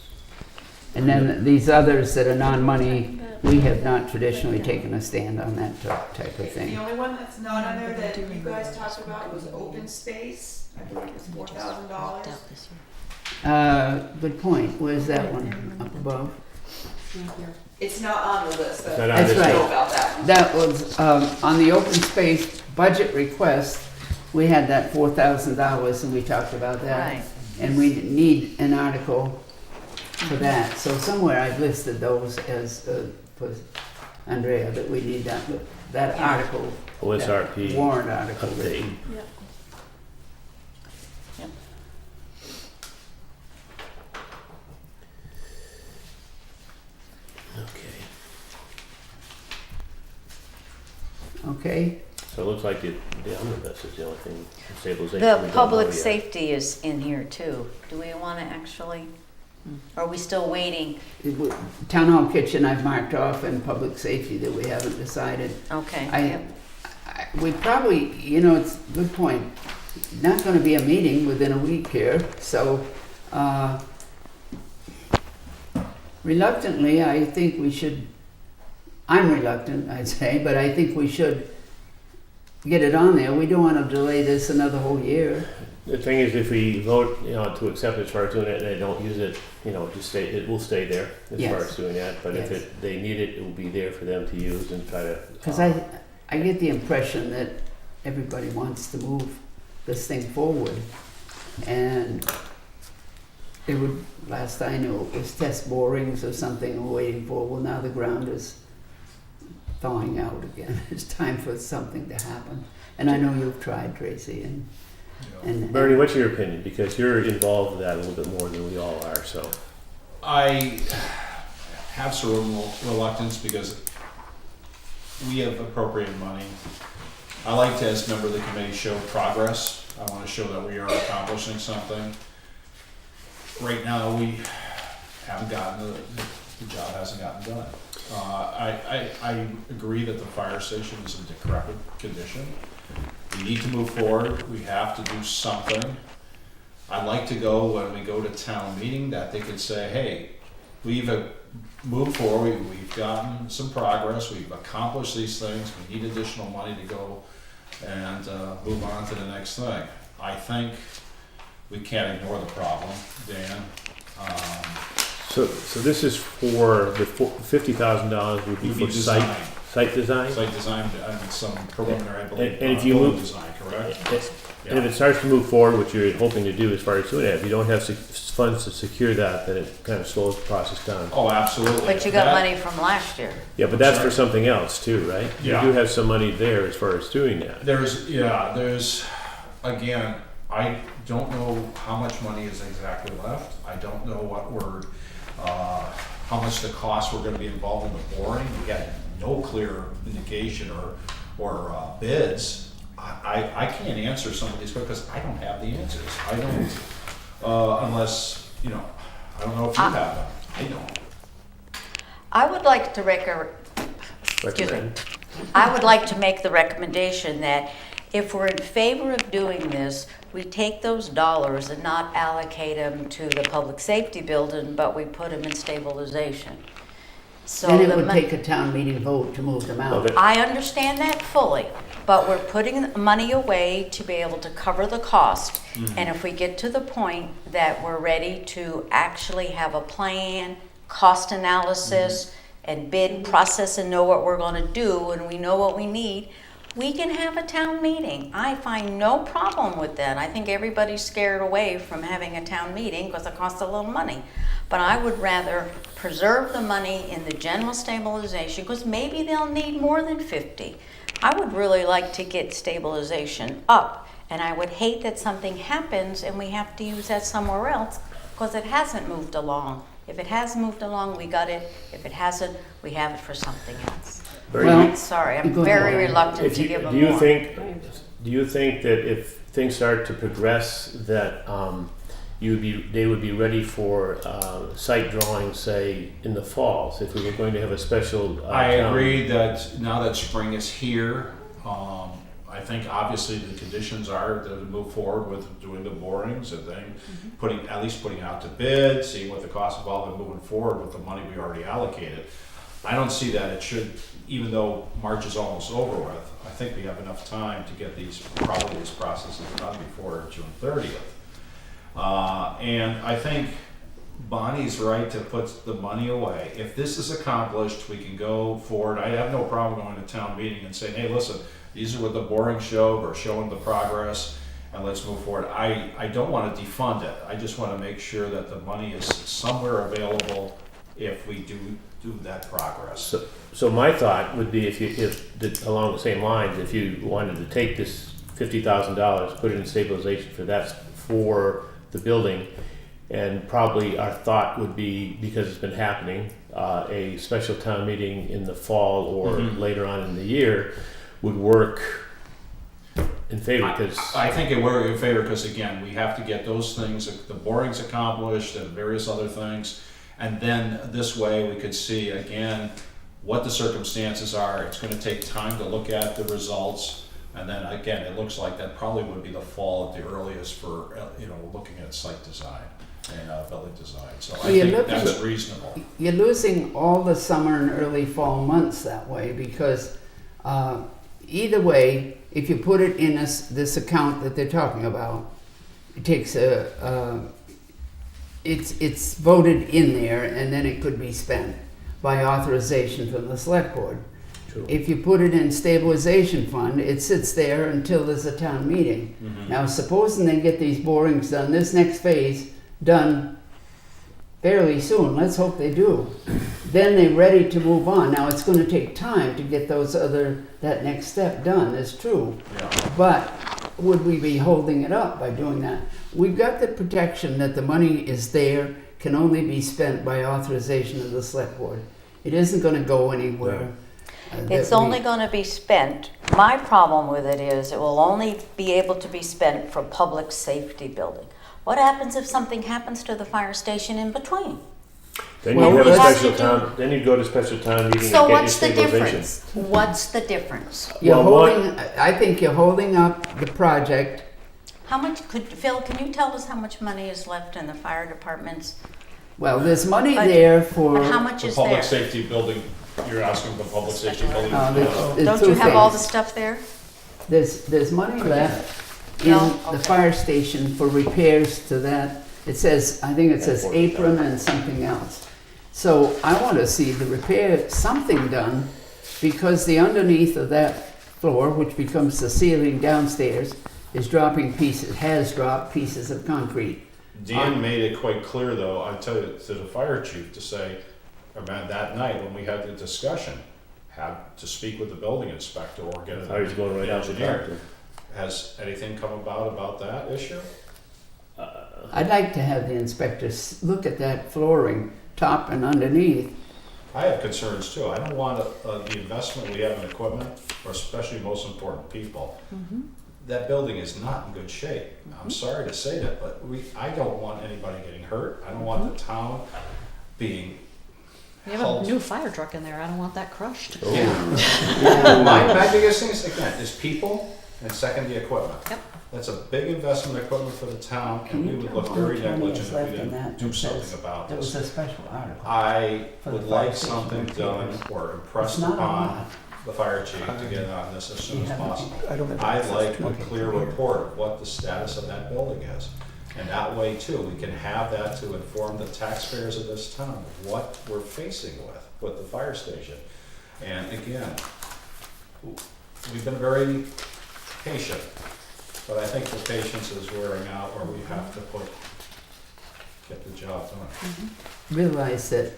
And then these others that are non-money, we have not traditionally taken a stand on that type of The thing. only one that's not on there that you guys talked about was open space. I believe it was $4,000. Good point, where's that one, up above? It's not on the list, It's but not I on this don't know list. about that one. That was, on the open space budget request, we had that $4,000 and we talked about that. Right. And we need an article for that, so somewhere I've listed those as, for Andrea, that we need that article, OSRP warrant article. update. Yep. Yep. Okay. Okay, So it looks like the omnibus is the only thing, stabilization. we The don't know public yet. safety is in here too. Do we want to actually, are we still waiting? Town Hall Kitchen I've marked off, and public safety that we haven't decided. Okay. We probably, it's a good point, not gonna be a meeting within a week here, so, reluctantly, I think we should, I'm reluctant, I'd say, but I think we should get it on there. We don't wanna delay this another whole year. The thing is, if we vote, to accept it as far as doing it, and they don't use it, it will stay there as Yes. far as doing that. But if Yes. they need it, it will be there for them to use and try to. Cause I get the impression that everybody wants to move this thing forward. And it would, last I knew, it was test borings or something we're waiting for. Well, now the ground is thawing out again. It's time for something to happen. And I know you've tried, Tracy, and Bernie, what's your opinion? Because you're involved with that a little bit more than we all are. So I have some reluctance because we have appropriated money. I like to, as a member of the committee, show progress. I want to show that we are accomplishing something. Right now, we haven't gotten, the job hasn't gotten done. I agree that the fire station is in decrepit condition. We need to move forward. We have to do something. I'd like to go, when we go to town meeting, that they could say, hey, we've moved forward, we've gotten some progress, we've accomplished these things, we need additional money to go and move on to the next thing. I think we can't ignore the problem, Dan. So this is for the $50,000 would be Would be for design. site design? Site design and some preliminary, I believe, And if you building move- design, correct? And if it starts to move forward, which you're hoping to do as far as doing that, if you don't have funds to secure that, then it kind of slows the process down. Oh, absolutely. But you got That- money from last year. Yeah, but that's for something else too, right? Yeah. You do have some money there as far as doing that. There's, again, I don't know how much money is exactly left. I don't know what how much the costs were gonna be involved in the boring. We got no clear indication or bids. I can't answer some of these because I don't have the answers. I don't, unless, I don't know if you have them. I don't. I would like to Recommend. I would like to make the recommendation that if we're in favor of doing this, we take those dollars and not allocate them to the public safety building, but we put them in stabilization. So Then it the would mon- take a town meeting vote to move them Well, out. that- I understand that fully, but we're putting money away to be able to cover the cost. And if we get to the point that we're ready to actually have a plan, cost analysis, and bid process and know what we're gonna do, and we know what we need, we can have a town meeting. I find no problem with that. I think everybody's scared away from having a town meeting because it costs a little money. But I would rather preserve the money in the general stabilization, because maybe they'll need more than 50. I would really like to get stabilization up, and I would hate that something happens and we have to use that somewhere else because it hasn't moved along. If it has moved along, we got it. If it hasn't, we have it for something else. Very Well, good. Sorry, I'm Go ahead. very reluctant If to you- give them do you more. do you think that if things start to progress, that they would be ready for site drawings, say in the falls, if we were going to have a special? I town- agree that now that spring is here, I think obviously the conditions are to move forward with doing the borings and then at least putting out to bid, seeing what the cost involved in moving forward with the money we already allocated. I don't see that it should, even though March is almost over with, I think we have enough time to get these processes done before June 30th. And I think Bonnie's right to put the money away. If this is accomplished, we can go forward. I have no problem going to town meeting and saying, hey, listen, these are what the boring showed, or showing the progress, and let's move forward. I don't want to defund it. I just want to make sure that the money is somewhere available if we do that progress. So my thought would be along the same lines, if you wanted to take this $50,000, put it in stabilization for the building, and probably our thought would be, because it's been happening, a special town meeting in the fall or later on in the year would work in favor, because I think it worked in favor because, again, we have to get those things, the borings accomplished and various other things. And then this way we could see, again, what the circumstances are. It's going to take time to look at the results. And then, again, it looks like that probably would be the fall at the earliest for, looking at site design and building design. So I think that's reasonable. You're losing all the summer and early fall months that way, because either way, if you put it in this account that they're talking about, it takes it's voted in there, and then it could be spent by authorization from the select board. True. If you put it in stabilization fund, it sits there until there's a town meeting. Now, supposing they get these borings done, this next phase done fairly soon, let's hope they do, then they're ready to move on. Now, it's going to take time to get that next step done, it's true. Yeah. But would we be holding it up by doing that? We've got the protection that the money is there, can only be spent by authorization of the select board. It isn't going to go anywhere. It's only going to be spent. My problem with it is it will only be able to be spent for public safety building. What happens if something happens to the fire station in between? then Well, you have we a have special to town. Then you'd go to special town meeting So and get your what's the stabilization. difference? What's the difference? I think you're holding up the project. How much Phil, can you tell us how much money is left in the fire department's Well, there's money But- there for. But how much The is public there? safety building, you're asking the public safety building? there's Don't two you have all the things. stuff there? There's money left in No? the Okay. fire station for repairs to that. It says, I think it says apron and something else. So I want to see the repair, something done, because the underneath of that floor, which becomes the ceiling downstairs, is dropping pieces, has dropped pieces of concrete. Dan made it quite clear, though, I tell you, to the fire chief to say, man, that night when we had the discussion, had to speak with the building inspector or get I was going right an out to talk engineer. to him. Has anything come about that issue? I'd like to have the inspectors look at that flooring, top and underneath. I have concerns too. I don't want the investment we have in equipment, or especially most important people. That building is not in good shape. I'm sorry to say that, but I don't want anybody getting hurt. I don't want the town being You have held. a new fire truck in there. I don't want that crushed. Yeah. My biggest thing is, again, is people, and second, the equipment. Yep. That's a big investment in equipment for the town, Can and we you would tell look how very much money negligent is if left we in didn't that? do It says something about There was this. a special article. I for the would fire like station something done repairs. or impressed It's not a upon lot. the fire chief to get on this as soon as Yeah. possible. I don't have I'd access like to a it clear from here. report of what the status of that building is. And that way too, we can have that to inform the taxpayers of this town of what we're facing with the fire station. And again, we've been very patient, but I think the patience is wearing out where we have to get the job done. Realize that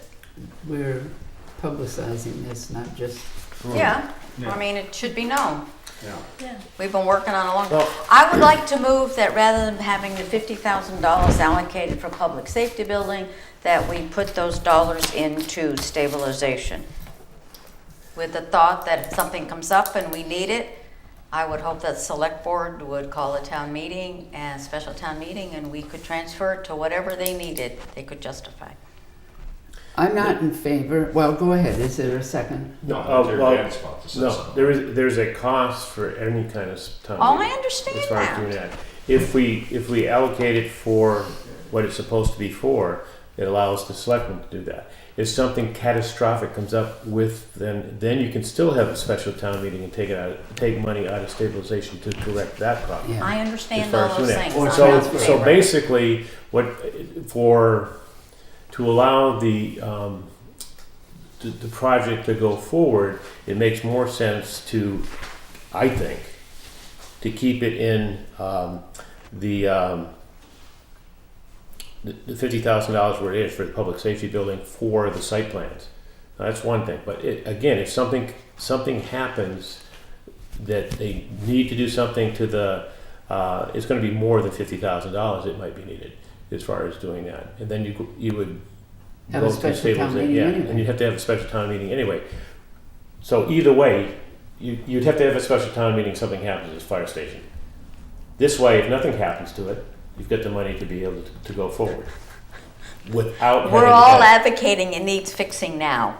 we're publicizing this, not just. Yeah, Yeah. I mean, it should be known. Yeah. Yeah. We've been working on a long. Well- I would like to move that rather than having the $50,000 allocated for public safety building, that we put those dollars into stabilization. With the thought that if something comes up and we need it, I would hope that the select board would call a town meeting, and special town meeting, and we could transfer it to whatever they needed, they could justify. I'm not in favor, well, go ahead, is there a second? No, well, Dan's about to say No, something. there's a cost for any kind of town Oh, meeting I understand as far as doing that. that. If we allocate it for what it's supposed to be for, it allows the selectmen to do that. If something catastrophic comes up with, then you can still have a special town meeting and take money out of stabilization to correct that problem. Yeah. I As understand far all as those doing things. that. I'm So- not in So favor. basically, to allow the project to go forward, it makes more sense to, I think, to keep it in the $50,000 where it is for the public safety building for the site plans. Now, that's one thing, but again, if something happens that they need to do something to the, it's going to be more than $50,000. It might be needed as far as doing that, and then you would Have a go through special town stabilization, meeting yeah, anyway. and you'd have to have a special town meeting anyway. So either way, you'd have to have a special town meeting if something happens at this fire station. This way, if nothing happens to it, you've got the money to be able to go forward without We're having all to have, advocating it needs fixing now.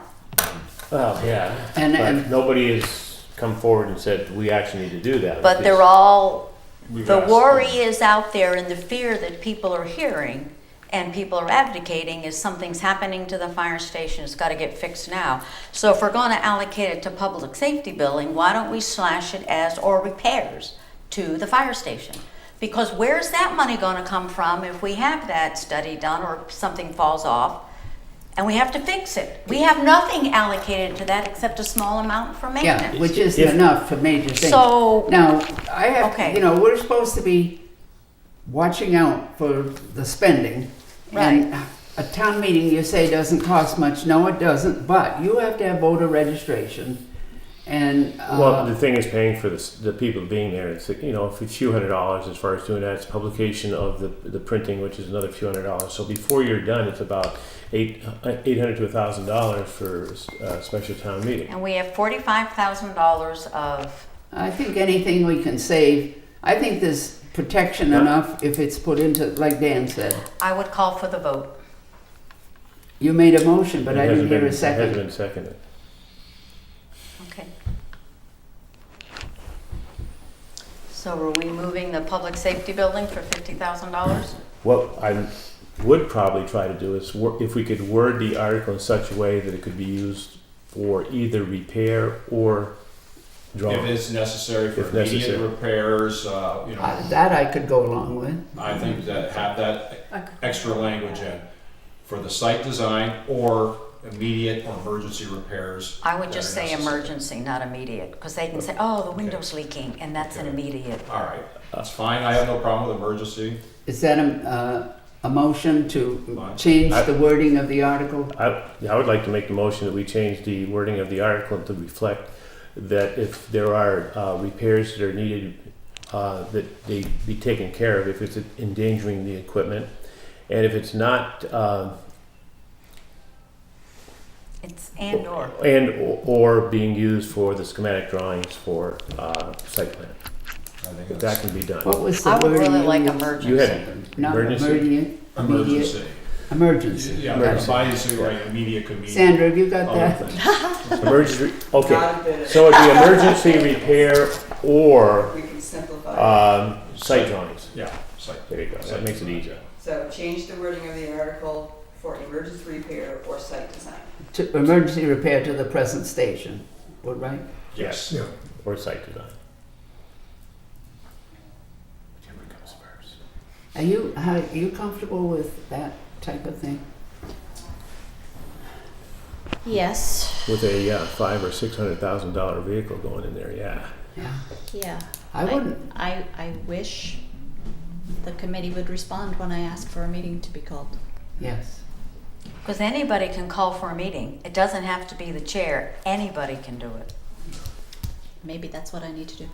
well, yeah, And but nobody has come forward and said we actually need to do that. But they're all, We've the asked worry them. is out there, and the fear that people are hearing and people are advocating is something's happening to the fire station, it's got to get fixed now. So if we're going to allocate it to public safety building, why don't we slash it as, or repairs to the fire station? Because where's that money going to come from if we have that study done or something falls off and we have to fix it? We have nothing allocated to that except a small amount for Yeah, maintenance. which isn't If- enough for major things. So, Now, I have, Okay. we're supposed to be watching out for the spending. And a town meeting, you say, doesn't cost much. No, it doesn't, but you have to have voter registration. And, Well, the thing is paying for the people being there. It's if a few $100s as far as doing that. It's publication of the printing, which is another few $100s. So before you're done, it's about $800 to $1,000 for a special town meeting. and we have $45,000 of, I think anything we can save, I think there's protection Yeah. enough if it's put into, like Dan said. I would call for the vote. You made a motion, but It I hasn't didn't hear a It hasn't second. been seconded. Okay. So are we moving the public safety building for $50,000? Well, I'm would probably try to do is if we could word the article in such a way that it could be used for either repair or If drawing. it's necessary for If immediate necessary. repairs, That I could go along with. I think that have that extra language in for the site design or immediate or emergency repairs. I would that just are say necessary. emergency, not immediate, because they can say, oh, the window's leaking, and that's an immediate. All right, that's fine. I have no problem with emergency. Is that a motion to Fine. change the wording of the article? I would like to make the motion that we change the wording of the article to reflect that if there are repairs that are needed, that they be taken care of if it's endangering the equipment. And if it's not, It's and/or. or being used for the schematic drawings for site plan. I think If that that's can be done. What was the I would wording really you like used? emergency. You had Not emergency? immediate, emergency. emergency. Yeah, Emergency. emergency, right, immediate could mean Sandra, have you got other that? things. Emergency, okay. Not a bit. So it'd be emergency repair or We can simplify it. site drawings. Yeah, site. There you go. That makes it easier. So change the wording of the article for emergency repair or site design. To emergency repair to the present station, what, right? Yes. Yeah, Or site design. Whichever comes first. Are you comfortable with that type of thing? Yes. With a $500,000 or $600,000 vehicle going in there, yeah. Yeah. Yeah. I wouldn't, I wish the committee would respond when I ask for a meeting to be called. yes. Because anybody can call for a meeting. It doesn't have to be the chair. Anybody can do it. Maybe that's what I need to do.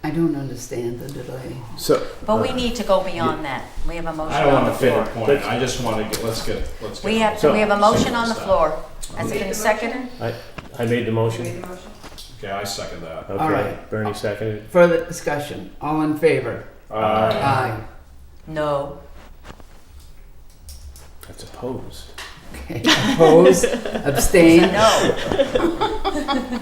I don't understand the delay. So, But we need to go beyond that. We have a motion I don't on want the to fit a floor. point. I just want to get, let's get. We have a motion on the floor. Has it been seconded? I made the motion. Made the motion? Okay, I second that. Okay, All right. Bernie seconded. Further discussion, all in favor? Aye. No. That's opposed. Okay, opposed, abstained? No.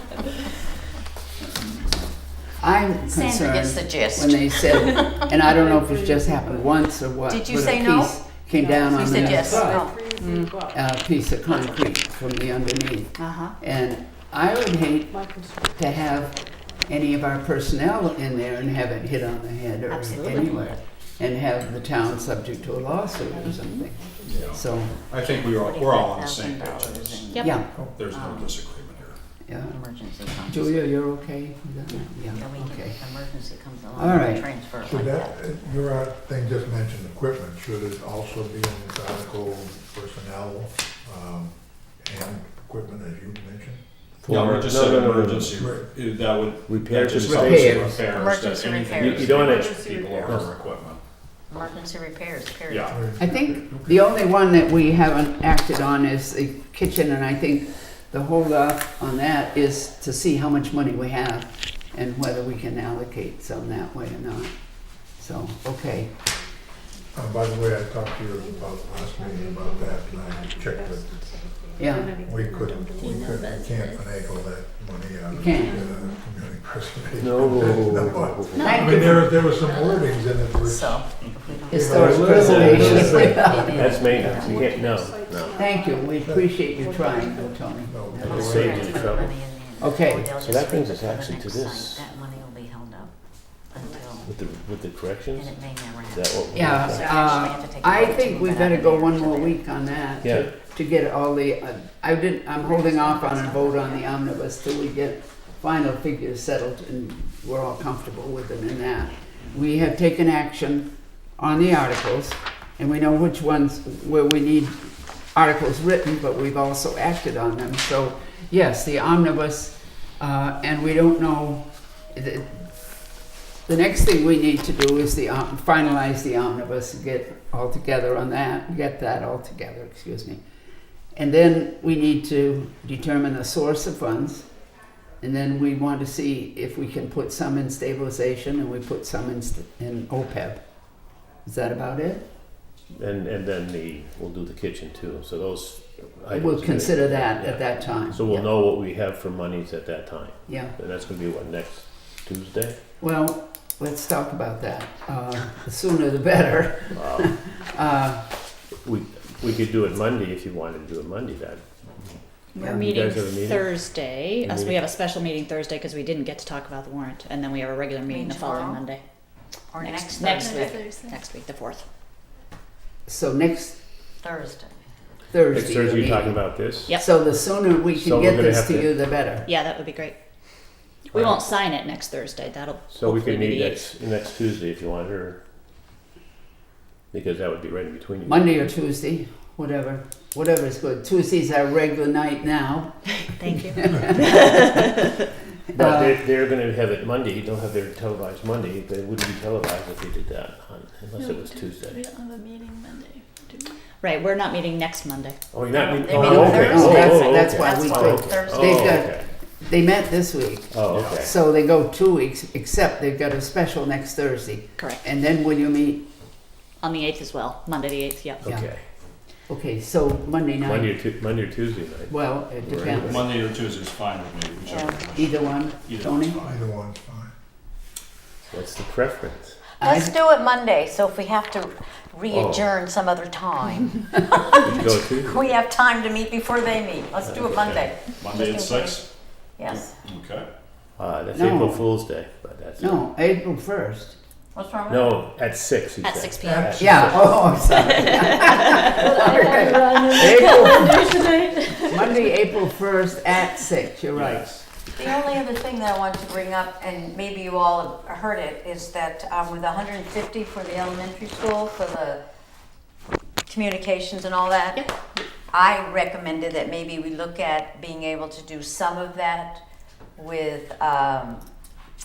I'm Sandra gets the concerned gist. when they said, and I don't know if it's just happened once or what. Did you but a say no? piece Came down You on said the yes. truck, No. a piece of concrete from the underneath. Uh-huh. And I would hate to have any of our personnel in there and have it hit on the head or Absolutely. anywhere, and have the town subject to a lawsuit or something. Yeah. So, I think we're all on the same page. $45,000 Yep. yeah, There's no disagreement here. yeah. Emergency funds. Julia, you're okay with that? Then we Yeah, can, okay. emergency comes All along, right. we transfer it should like that, that. your thing just mentioned equipment, should it also be in this article, personnel, and equipment as you mentioned? Yeah, we just said emergency, Right. that would. Repair that to just the covers station. repairs, that Emergency anything repairs. that You don't damages Emergency people or repairs. their equipment. Emergency repairs, period. Yeah. I think the only one that we haven't acted on is the kitchen, and I think the hold off on that is to see how much money we have and whether we can allocate some that way or not. So, okay, By the way, I talked to you about last meeting about that, and I checked that yeah, we can't finagle that money out You of can't. community preservation. No. I thank mean, you, there were some wordings in it which, So, if we don't. historic Yeah, preservation. That's maintenance. You can't, no. Thank you, we appreciate you trying, though, Tony. no, It We'll saved you transfer the trouble. money in there. Okay. Or they'll So just that brings leave us it for the actually to next this. site. That money will be held up until, With the corrections? and it may never Is happen. that what? Yeah, I think we better go one more week on that Yeah. to get all the, I'm holding off on a vote on the omnibus till we get final figures settled and we're all comfortable with them in that. We have taken action on the articles and we know which ones where we need articles written, but we've also acted on them. So yes, the omnibus, and we don't know, the next thing we need to do is finalize the omnibus and get all together on that, get that all together, excuse me. And then we need to determine the source of funds. And then we want to see if we can put some in stabilization and we put some in OPEB. Is that about it? And then we'll do the kitchen too. So those items. We'll consider that Yeah. at that time. So we'll Yeah. know what we have for monies at that time. Yeah, And that's gonna be what, next Tuesday? well, let's talk about that. The sooner the better. Wow. We could do it Monday if you wanted to do it Monday, then. We're Yeah. meeting You guys have a meeting? Thursday. You're We meeting- have a special meeting Thursday because we didn't get to talk about the warrant, and then we have a regular meeting the following tomorrow? Monday. Or next next Thursday? week. Thursday. Next week, the 4th. So next Thursday. Thursday. Next Thursday, you're you're talking meeting. about this? Yep. So the sooner we So can we're get gonna this have to to- you, the better. Yeah, that would be great. We won't sign it next Thursday. That'll So we hopefully could be meet the 8th. next Tuesday if you want, or, because that would be right in between you. Monday or Tuesday, whatever. Whatever's good. Tuesday's our regular night now. Thank you. But they're gonna have it Monday, they'll have their televised Monday, but it wouldn't be televised if they did that, unless it was We Tuesday. don't have a meeting Monday, do we? Right, we're not meeting next Monday. Oh, you're not meeting? They're Oh, meeting okay. Thursday. Oh, that's- Oh, that's okay. why That's we why could. Thursday. They've Oh, got- okay. They met this week, Oh, okay. so they go 2 weeks, except they've got a special next Thursday. Correct. And then will you meet? On the 8th as well. Monday the 8th, yep. Yeah. Okay. Okay, so Monday night. Monday or Tuesday night. Well, it Right. depends. Monday or Tuesday is fine with me, whichever. Either one, Either Tony? one's fine. Either one's fine. What's the preference? Let's do it Monday, so if we have to re-adjourn some other time, We could go Tuesday. we have time to meet before they meet. Let's do it Monday. Monday at Just in 6? Yes. Okay. That's No. April Fool's Day, but that's. No, April 1st. What's wrong with No, at 6, he At said. 6 p.m. Yeah, oh, I'm sorry. April, Monday, April 1st at 6, you're right. Yes. The only other thing that I wanted to bring up, and maybe you all have heard it, is that with 150 for the elementary school, for the communications and all that, Yep. I recommended that maybe we look at being able to do some of that with,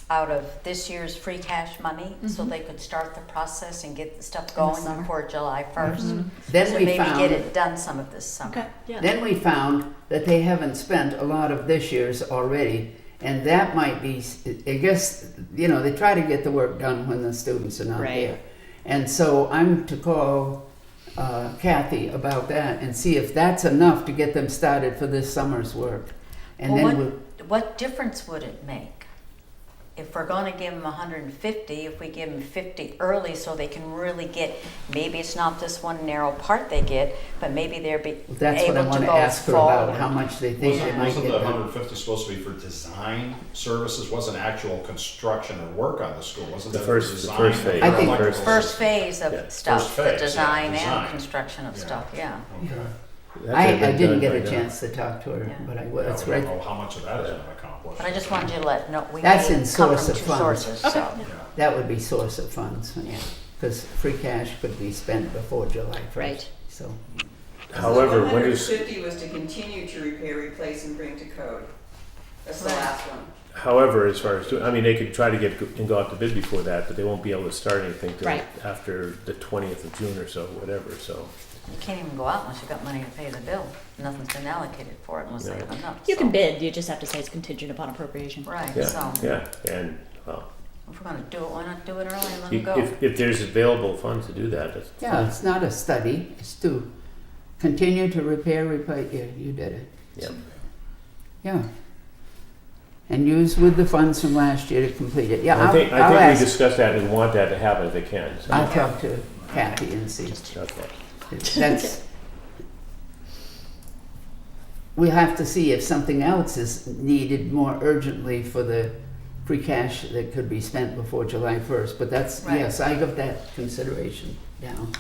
out of this year's free cash money, so they could start the process and get the stuff going summer. before July 1st. Then So we maybe get found, it done some of this summer. Okay. Yeah. then we found that they haven't spent a lot of this year's already. And that might be, I guess, you know, they try to get the work done when the students are not Right. there. And so I'm to call Kathy about that and see if that's enough to get them started for this summer's work. And Well, then we'll, what difference would it make? If we're gonna give them 150, if we give them 50 early so they can really get, maybe it's not this one narrow part they get, but maybe they're that's what I able want to to go ask her about, forward. how much they think they might Wasn't get the done. 150 supposed to be for design services? Wasn't actual construction or work on the school? Wasn't The that first- for the design? first phase. I think- Electrical First phase of Yeah. stuff, First the phase, yeah, design design. and construction of Yeah. stuff, yeah. Okay. That I could've been didn't done get by a now. chance to talk to her, Yeah. but I Yeah, will. It's we right. don't know how much of that is going to accomplish. But I just wanted you to know, we That's may in come source from of two funds. sources, so. Yeah. That would be source of funds, yeah. Because free cash could be spent before July 1st. Right. So, However, when is, 150 was to continue to repair, replace, and bring to code. That's the Right. last one. however, as far as, I mean, they could try to get, and go out to bid before that, but they won't be able to start anything till Right. after the 20th of June or so, whatever, so. You can't even go out unless you've got money to pay the bill. Nothing's been allocated for it unless they have enough. You so. can bid, you just have to say it's contingent upon appropriation. Right, Yeah, so yeah, and, well, if we're gonna do it, why not do it early and let them go? if there's available funds to do that, that's. yeah, it's not a study, it's to continue to repair, replace, yeah, you did it. Yep. Yeah. And use with the funds from last year to complete it. Yeah, I think I'll we ask, discussed that and want that to happen if they can, so. I'll talk to Kathy and see. Okay. That's, we'll have to see if something else is needed more urgently for the free cash that could be spent before July 1st, but that's, Right. yes, I got that consideration down.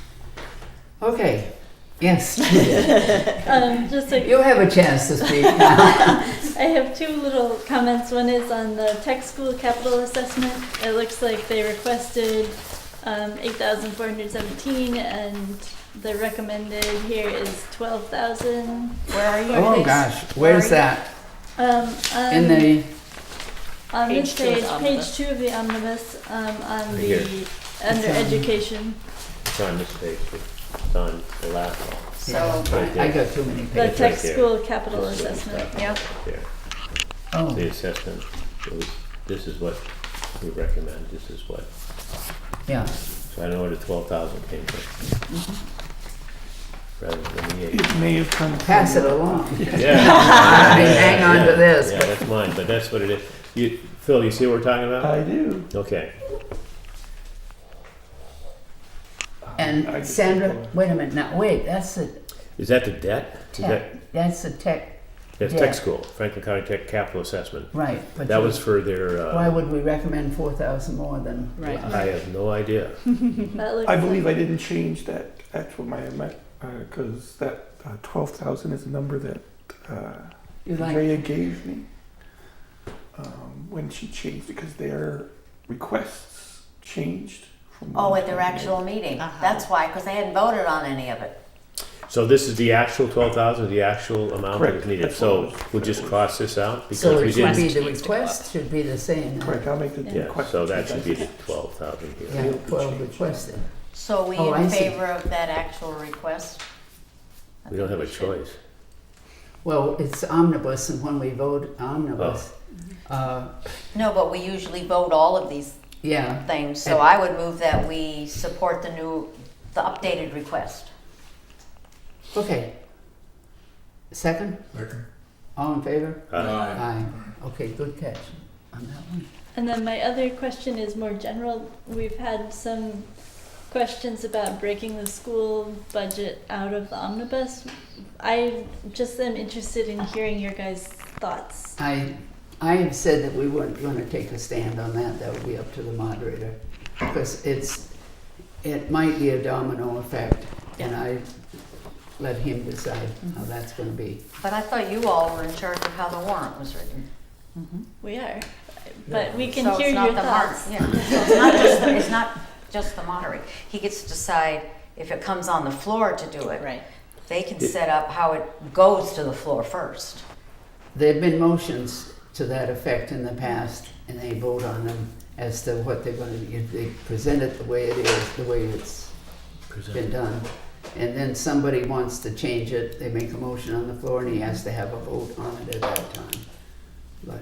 Okay, yes, Just like, you have a chance to speak now. I have two little comments. One is on the tech school capital assessment. It looks like they requested 8,417, and the recommended here is 12,000. Where are you? Oh, gosh, where's that? In the, On Page this 2 of page, the page omnibus. 2 of the omnibus, on Right the here. under It's on- education, It's on this page, it's on the last one. So, Right I there. got too many the pages. tech right there. school capital This is what assessment. it's got Yep. right there. Oh, The assessment, this is what we recommend, this is what, yeah. so I don't know where the 12,000 came from. Rather than the 8. It may have come. from- Pass it along. Yeah. Hang on to this. Yeah, that's mine, but that's what it is. Phil, you see what we're talking about? I do. Okay. And I just Sandra, think, wait a minute, now, wait, that's the Is that the debt? Is that, tech, that's the tech, that's Yeah. tech school, Franklin County Tech Capital Assessment. right, but That you- was for their, why would we recommend 4,000 more than? Right. I have no idea. That looks I believe I like, didn't change that actual, because that 12,000 is a number that You like, Andrea gave me when she changed it, because their requests changed from. Oh, one at their to the actual other. meeting. Uh-huh. That's why, because they hadn't voted on any of it. So this is the actual 12,000, the actual amount that is Correct. needed. That's So what it was. we'll just cross this out so because we it should be, didn't. the Needs to go request should be the same. Correct, I'll make the Yeah, request. so that should be the 12,000 Yeah, here. 12 requested. So we Oh, I in see. favor of that actual request? I We don't think have a should. choice. Well, it's omnibus, and when we vote omnibus, No, but we usually vote all of these yeah, things, so I would move that we support the updated request. okay. Second, Second? all in favor? Uh, Aye. Okay, good catch on that one. and then my other question is more general. We've had some questions about breaking the school budget out of the omnibus. I just am interested in hearing your guys' thoughts. I have said that we weren't going to take a stand on that. That would be up to the moderator, because it might be a domino effect, and I let him decide how that's going to be. But I thought you all were in charge of how the warrant was written. We are, but we can So hear it's not your the thoughts. Yeah, so it's not just the moderator. He gets to decide if it comes on the floor to do it. Right. They can set up how it goes to the floor first. There have been motions to that effect in the past, and they vote on them as to what they're going to, if they present it the way it is, the way it's been done. And then somebody wants to change it, they make a motion on the floor, and he has to have a vote on it at that time. But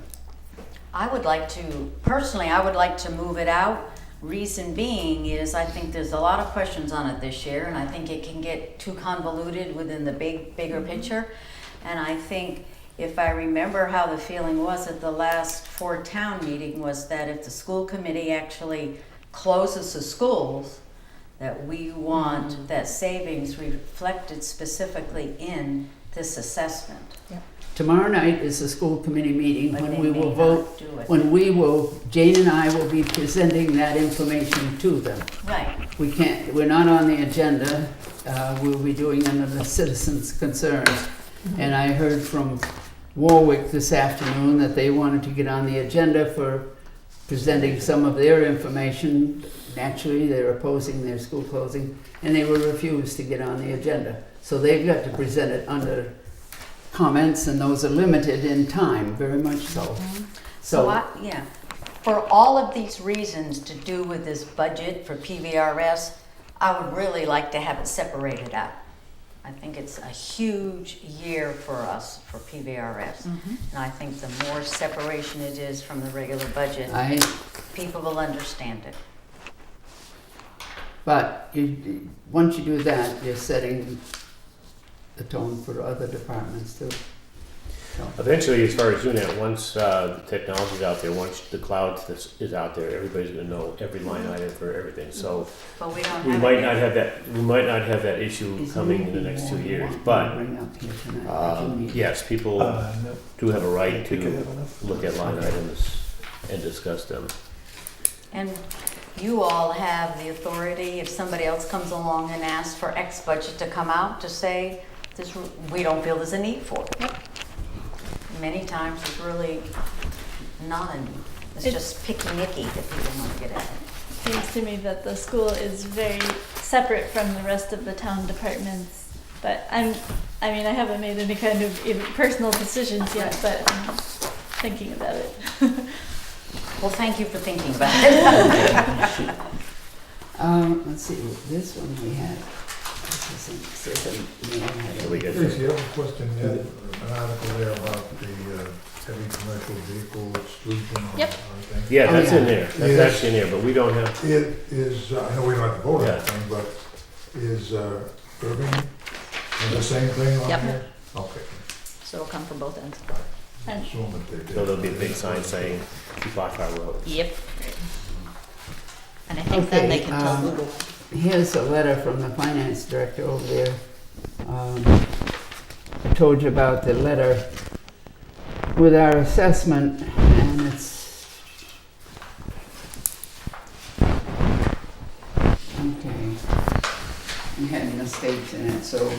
I would like to, personally, I would like to move it out. Reason being is I think there's a lot of questions on it this year, and I think it can get too convoluted within the bigger picture. And I think if I remember how the feeling was at the last Ford Town meeting was that if the school committee actually closes the schools, that we want that savings reflected specifically in this assessment. tomorrow night is the school committee meeting, But when they we may will not vote, do it. when we will, Jane and I will be presenting that information to them. Right. We can't, we're not on the agenda, we'll be doing under the citizens' concerns. And I heard from Warwick this afternoon that they wanted to get on the agenda for presenting some of their information. Naturally, they're opposing their school closing, and they were refused to get on the agenda. So they've got to present it under comments, and those are limited in time, very much so. So yeah, for all of these reasons to do with this budget for PVRS, I would really like to have it separated out. I think it's a huge year for us for PVRS. And I think the more separation it is from the regular budget, people will understand it. But once you do that, you're setting the tone for other departments too. So, Eventually, as far as doing that, once the technology's out there, once the cloud is out there, everybody's gonna know every line item for everything. So But we don't we have might it not yet. have that, we might not have that issue is coming in the there next 2 anything years. more you But want to bring up here tonight that you need? yes, people No. do have a I right think I to have enough. look at line items and discuss them. And you all have the authority, if somebody else comes along and asks for X budget to come out, to say, this, we don't feel there's a need for it. Many times it's really not a need. It's just picky-nicky that people want to get at. Seems to me that the school is very separate from the rest of the town departments. But I mean, I haven't made any kind of even personal decisions yet, but I'm thinking about it. Well, thank you for thinking about it. Let's see, this one we had. This is We get Tracy, I have a question, you had an article there about the heavy commercial vehicle exclusion on Yep. everything. Yeah, that's yeah. in there. That's Yes. actually in there, but we don't have. It is, I know we don't have to vote on Yeah. anything, but is Irving doing the same thing on Yep. there? Okay, So it'll come from both ends. I assume that they did. So there'll be a big sign saying, keep off our roads. Yep. And I think then they can tell Okay, Google. here's a letter from the finance director over there. I told you about the letter with our assessment, and it's okay. We had mistakes in it, so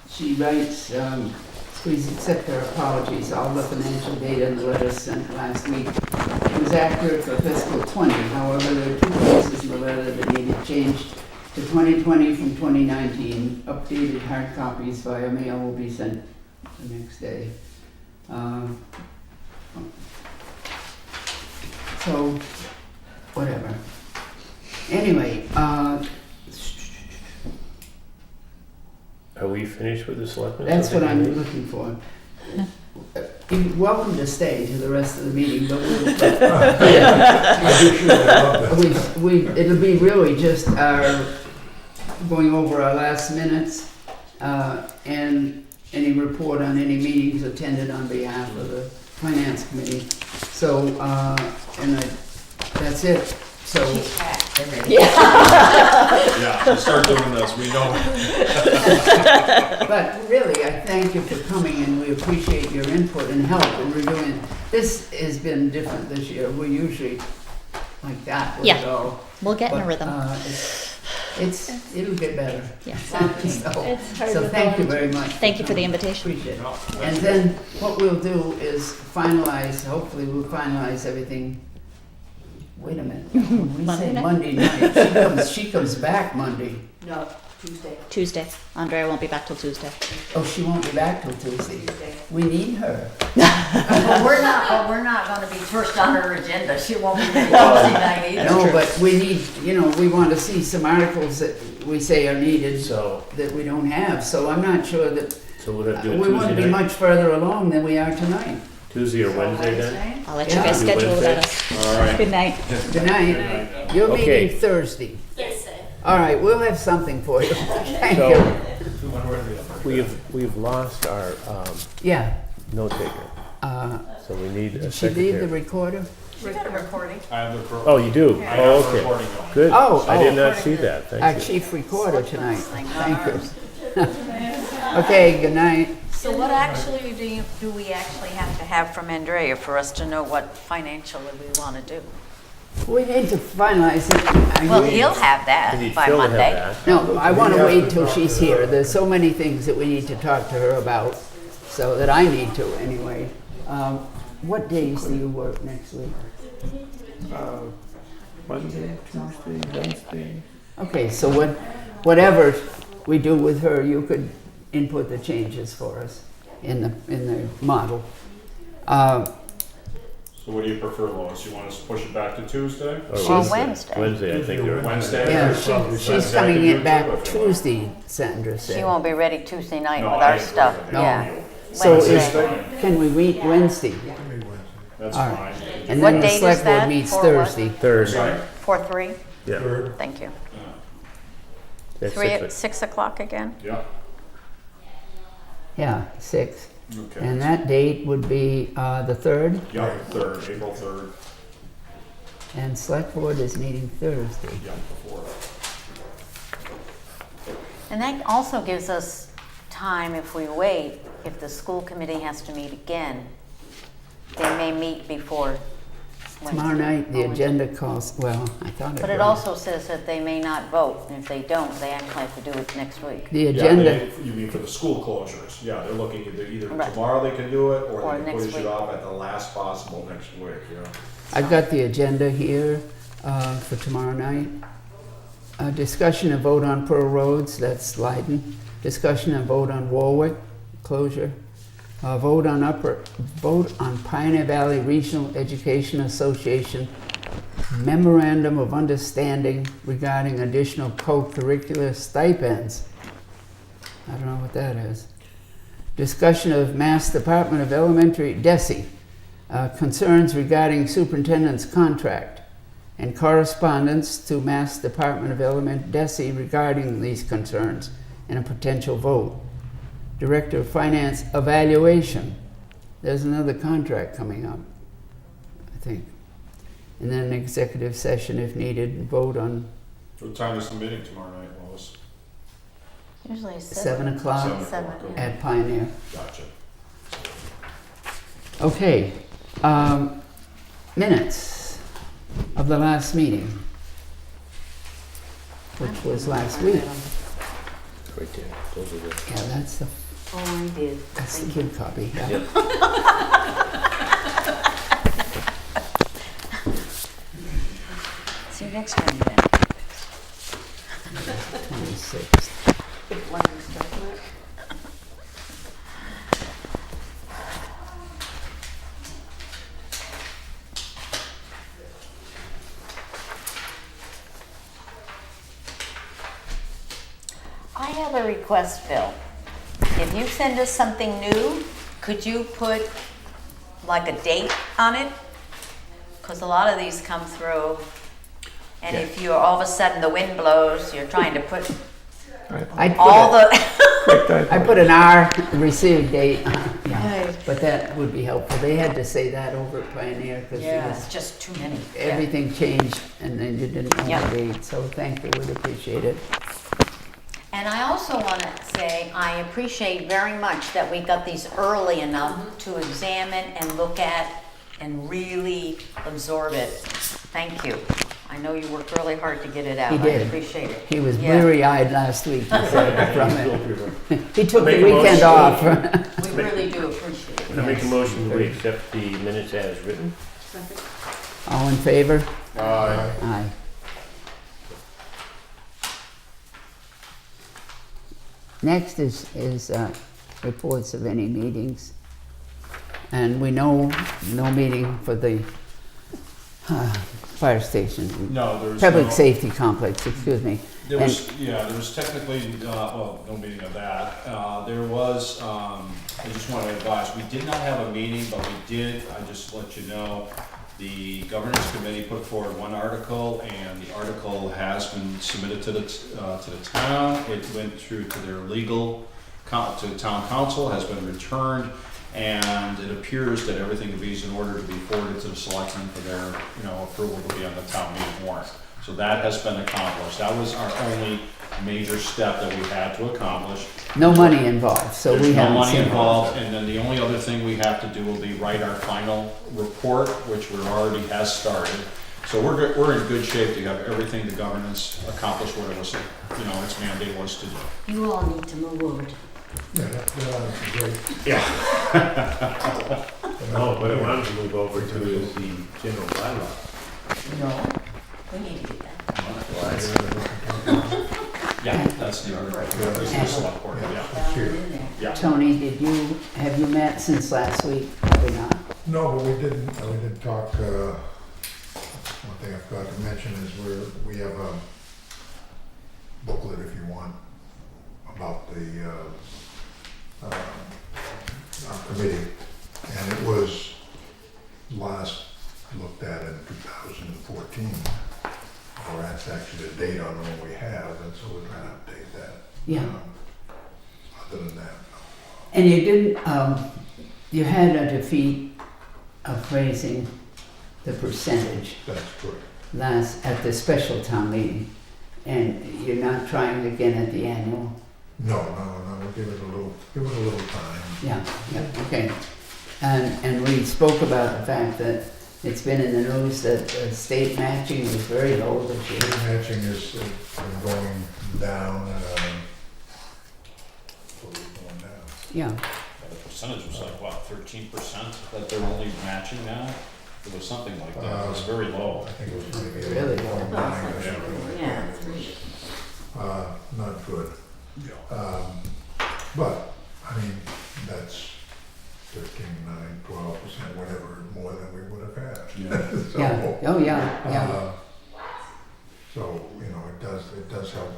she writes, please accept our apologies. All the financial data in the letter sent last week was accurate for fiscal 20. However, there are 2 places in the letter that needed changed to 2020 from 2019. Updated hard copies via mail will be sent the next day. So, whatever. Anyway, Are we finished with the selectmen? that's what I'm looking for. You're welcome to stay to the rest of the meeting, but it'll be really just our going over our last minutes and any report on any meetings attended on behalf of the finance committee. So, that's it. So, Yeah, start doing this, we know. but really, I thank you for coming, and we appreciate your input and help in reviewing. This has been different this year. We're usually like that with it all. We'll get in a But, rhythm. it'll get better. Yeah. So It's hard with thank you all- very much. Thank you for the invitation. Appreciate it. And then what we'll do is finalize, hopefully we'll finalize everything. Wait a minute. When we Monday say night? Monday night, she comes back Monday. No, Tuesday. Tuesday. Andrea won't be back till Tuesday. Oh, she won't be back till Tuesday. We need her. But we're not gonna be first on her agenda. She won't be ready Tuesday night either. No, but we need, we want to see some articles that we say are needed So, that we don't have. So I'm not sure that, we'll have to do it we wouldn't Tuesday be night? much further along than we are tonight. Tuesday or Wednesday then? I'll let you Yeah. guys schedule Wednesday. without us. All right. Good night. Good night. You're Okay. meeting Thursday. Yes, sir. All right, we'll have something for you. Thank So, you. we've lost our Yeah. note taker, so we need a Did she leave the secretary. recorder? We got a recording. I have the pro. Oh, you do? I have Oh, the okay. recording going. Good. Oh, I did oh. not see that, Our thank you. chief recorder tonight. Thank you. Okay, good night. So what actually do we actually have to have from Andrea for us to know what financially we wanna do? We need to finalize it. Well, he'll have We that need by Phil to have Monday. that. No, I want to wait till she's here. There's so many things that we need to talk to her about, so that I need to anyway. What days do you work next week? Monday, Tuesday, Wednesday. Okay, so whatever we do with her, you could input the changes for us in the model. So what do you prefer, Lois? You want us to push it back to Tuesday? Or Wednesday. Wednesday, I think they're. Wednesday? Yeah, she's Wednesday I coming can do in too, back if you want. Tuesday, Sandra said. She won't be ready Tuesday night No, with I our agree. stuff, No. yeah. So Wednesday. can we meet Wednesday? That's All fine. right. And What then the date is select board that? meets For what? Thursday. Thursday, Sorry? 4-3, yeah. thank you. That's 6 o'clock again? Yeah, Yeah, 6. okay. And that date would be the 3rd, Yeah, April 3rd, and select board is meeting Thursday. yeah, before. And that also gives us time if we wait, if the school committee has to meet again, they may meet before Wednesday. Tomorrow night, the agenda calls, well, I thought it But it was. also says that they may not vote, and if they don't, they actually have to do it next week. The Yeah, agenda, you mean for the school closures? Yeah, they're looking at either Right. tomorrow they can do it, Or or they can next push it week. off at the last possible next week, yeah. I've got the agenda here for tomorrow night. Discussion and vote on Pearl Roads, that's Leiden. Discussion and vote on Warwick closure. Vote on Pioneer Valley Regional Education Association Memorandum of Understanding regarding additional co-curricular stipends. I don't know what that is. Discussion of Mass Department of Elementary, DESE, concerns regarding superintendent's contract, and correspondence to Mass Department of DESE regarding these concerns and a potential vote. Director of Finance evaluation. There's another contract coming up. think. And then an executive session if needed, and vote on What time is the meeting tomorrow night, Lois? Usually 7 o'clock 7 o'clock. Okay. at Pioneer. Gotcha. Okay, minutes of the last meeting, which was last week. Right there. Those are the. Yeah, that's the Oh, I did. That's the Thank you. good copy, yeah. Yep. See you next time then. 26. If one is chocolate. I have a request, Phil. If you send us something new, could you put like a date on it? Because a lot of these come through, and if you're all of a sudden the wind blows, you're trying to put I put an R received date, yeah, Right. but that would be helpful. They had to say that over at Pioneer because Yeah, it's just too many. everything changed and then you didn't know Yeah. the date, so thank you, we'd appreciate it. And I also want to say, I appreciate very much that we got these early enough to examine and look at and really absorb it. Thank you. I know you worked really hard to get it out. He did. I appreciate it. He was Yeah. bleary-eyed last week, he said, from it. He took Make the a weekend motion. off. We really do appreciate it. I make a Yes. motion we accept the minutes as written. All in favor? Aye. Aye. Next is reports of any meetings. And we know no meeting for the fire station, No, there's public no, safety complex, excuse me. there was technically, well, no meeting of that. There was, I just want to advise, we did not have a meeting, but we did, I just let you know, the governance committee put forward one article, and the article has been submitted to the town. It went through to their legal, to the town council, has been returned, and it appears that everything is in order to be forwarded to the selectmen for their, approval to be on the town meeting warrant. So that has been accomplished. That was our only major step that we had to accomplish. No money involved, so we There's no haven't money seen involved, and then the only other thing we have to do will be write our final report, which we already has started. So we're in good shape to have everything the governance accomplished what it was, its mandate was to do. You all need to move over to. Yeah, that's great. Yeah. No, what I wanted to move over to is the general bylaw. No, we need to get that. Yeah, that's the article. It's the select board, yeah. Down in there. Yeah. Tony, have you met since last week? Probably not. No, but we didn't talk, one thing I forgot to mention is we have a booklet if you want about the, our committee. And it was last looked at in 2014. Or that's actually the date on the one we have, and so we're trying to update that. Yeah. Other than that, And you didn't, you had a defeat of raising the percentage that's correct. at the special town meeting. And you're not trying again at the annual? No, we'll give it a little time. Yeah, okay. And we spoke about the fact that it's been in the news that state matching was very low this year. Matching has been going down, going down. Yeah, The percentage was like, what, 13% that they're only matching now? It was something like that. It was very low. I think it was maybe Really? 1.9 or something. Yeah. Not good. But, I mean, that's 13, 9, 12%, whatever, more than we would have had. Yeah. So, yeah, oh, yeah. So, it does help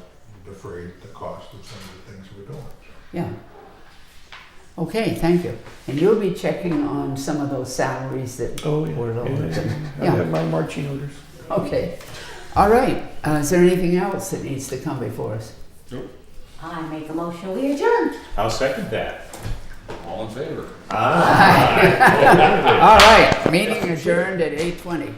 defray the cost of some of the things we're doing. Yeah. Okay, thank you. And you'll be checking on some of those salaries that Oh, yeah. were lower. I Yeah. have my marching orders. Okay. All right. Is there anything else that needs to come before us? I make a motion, we adjourn. I'll second that. All All in favor? Ah. All right, meeting adjourned at 8:20.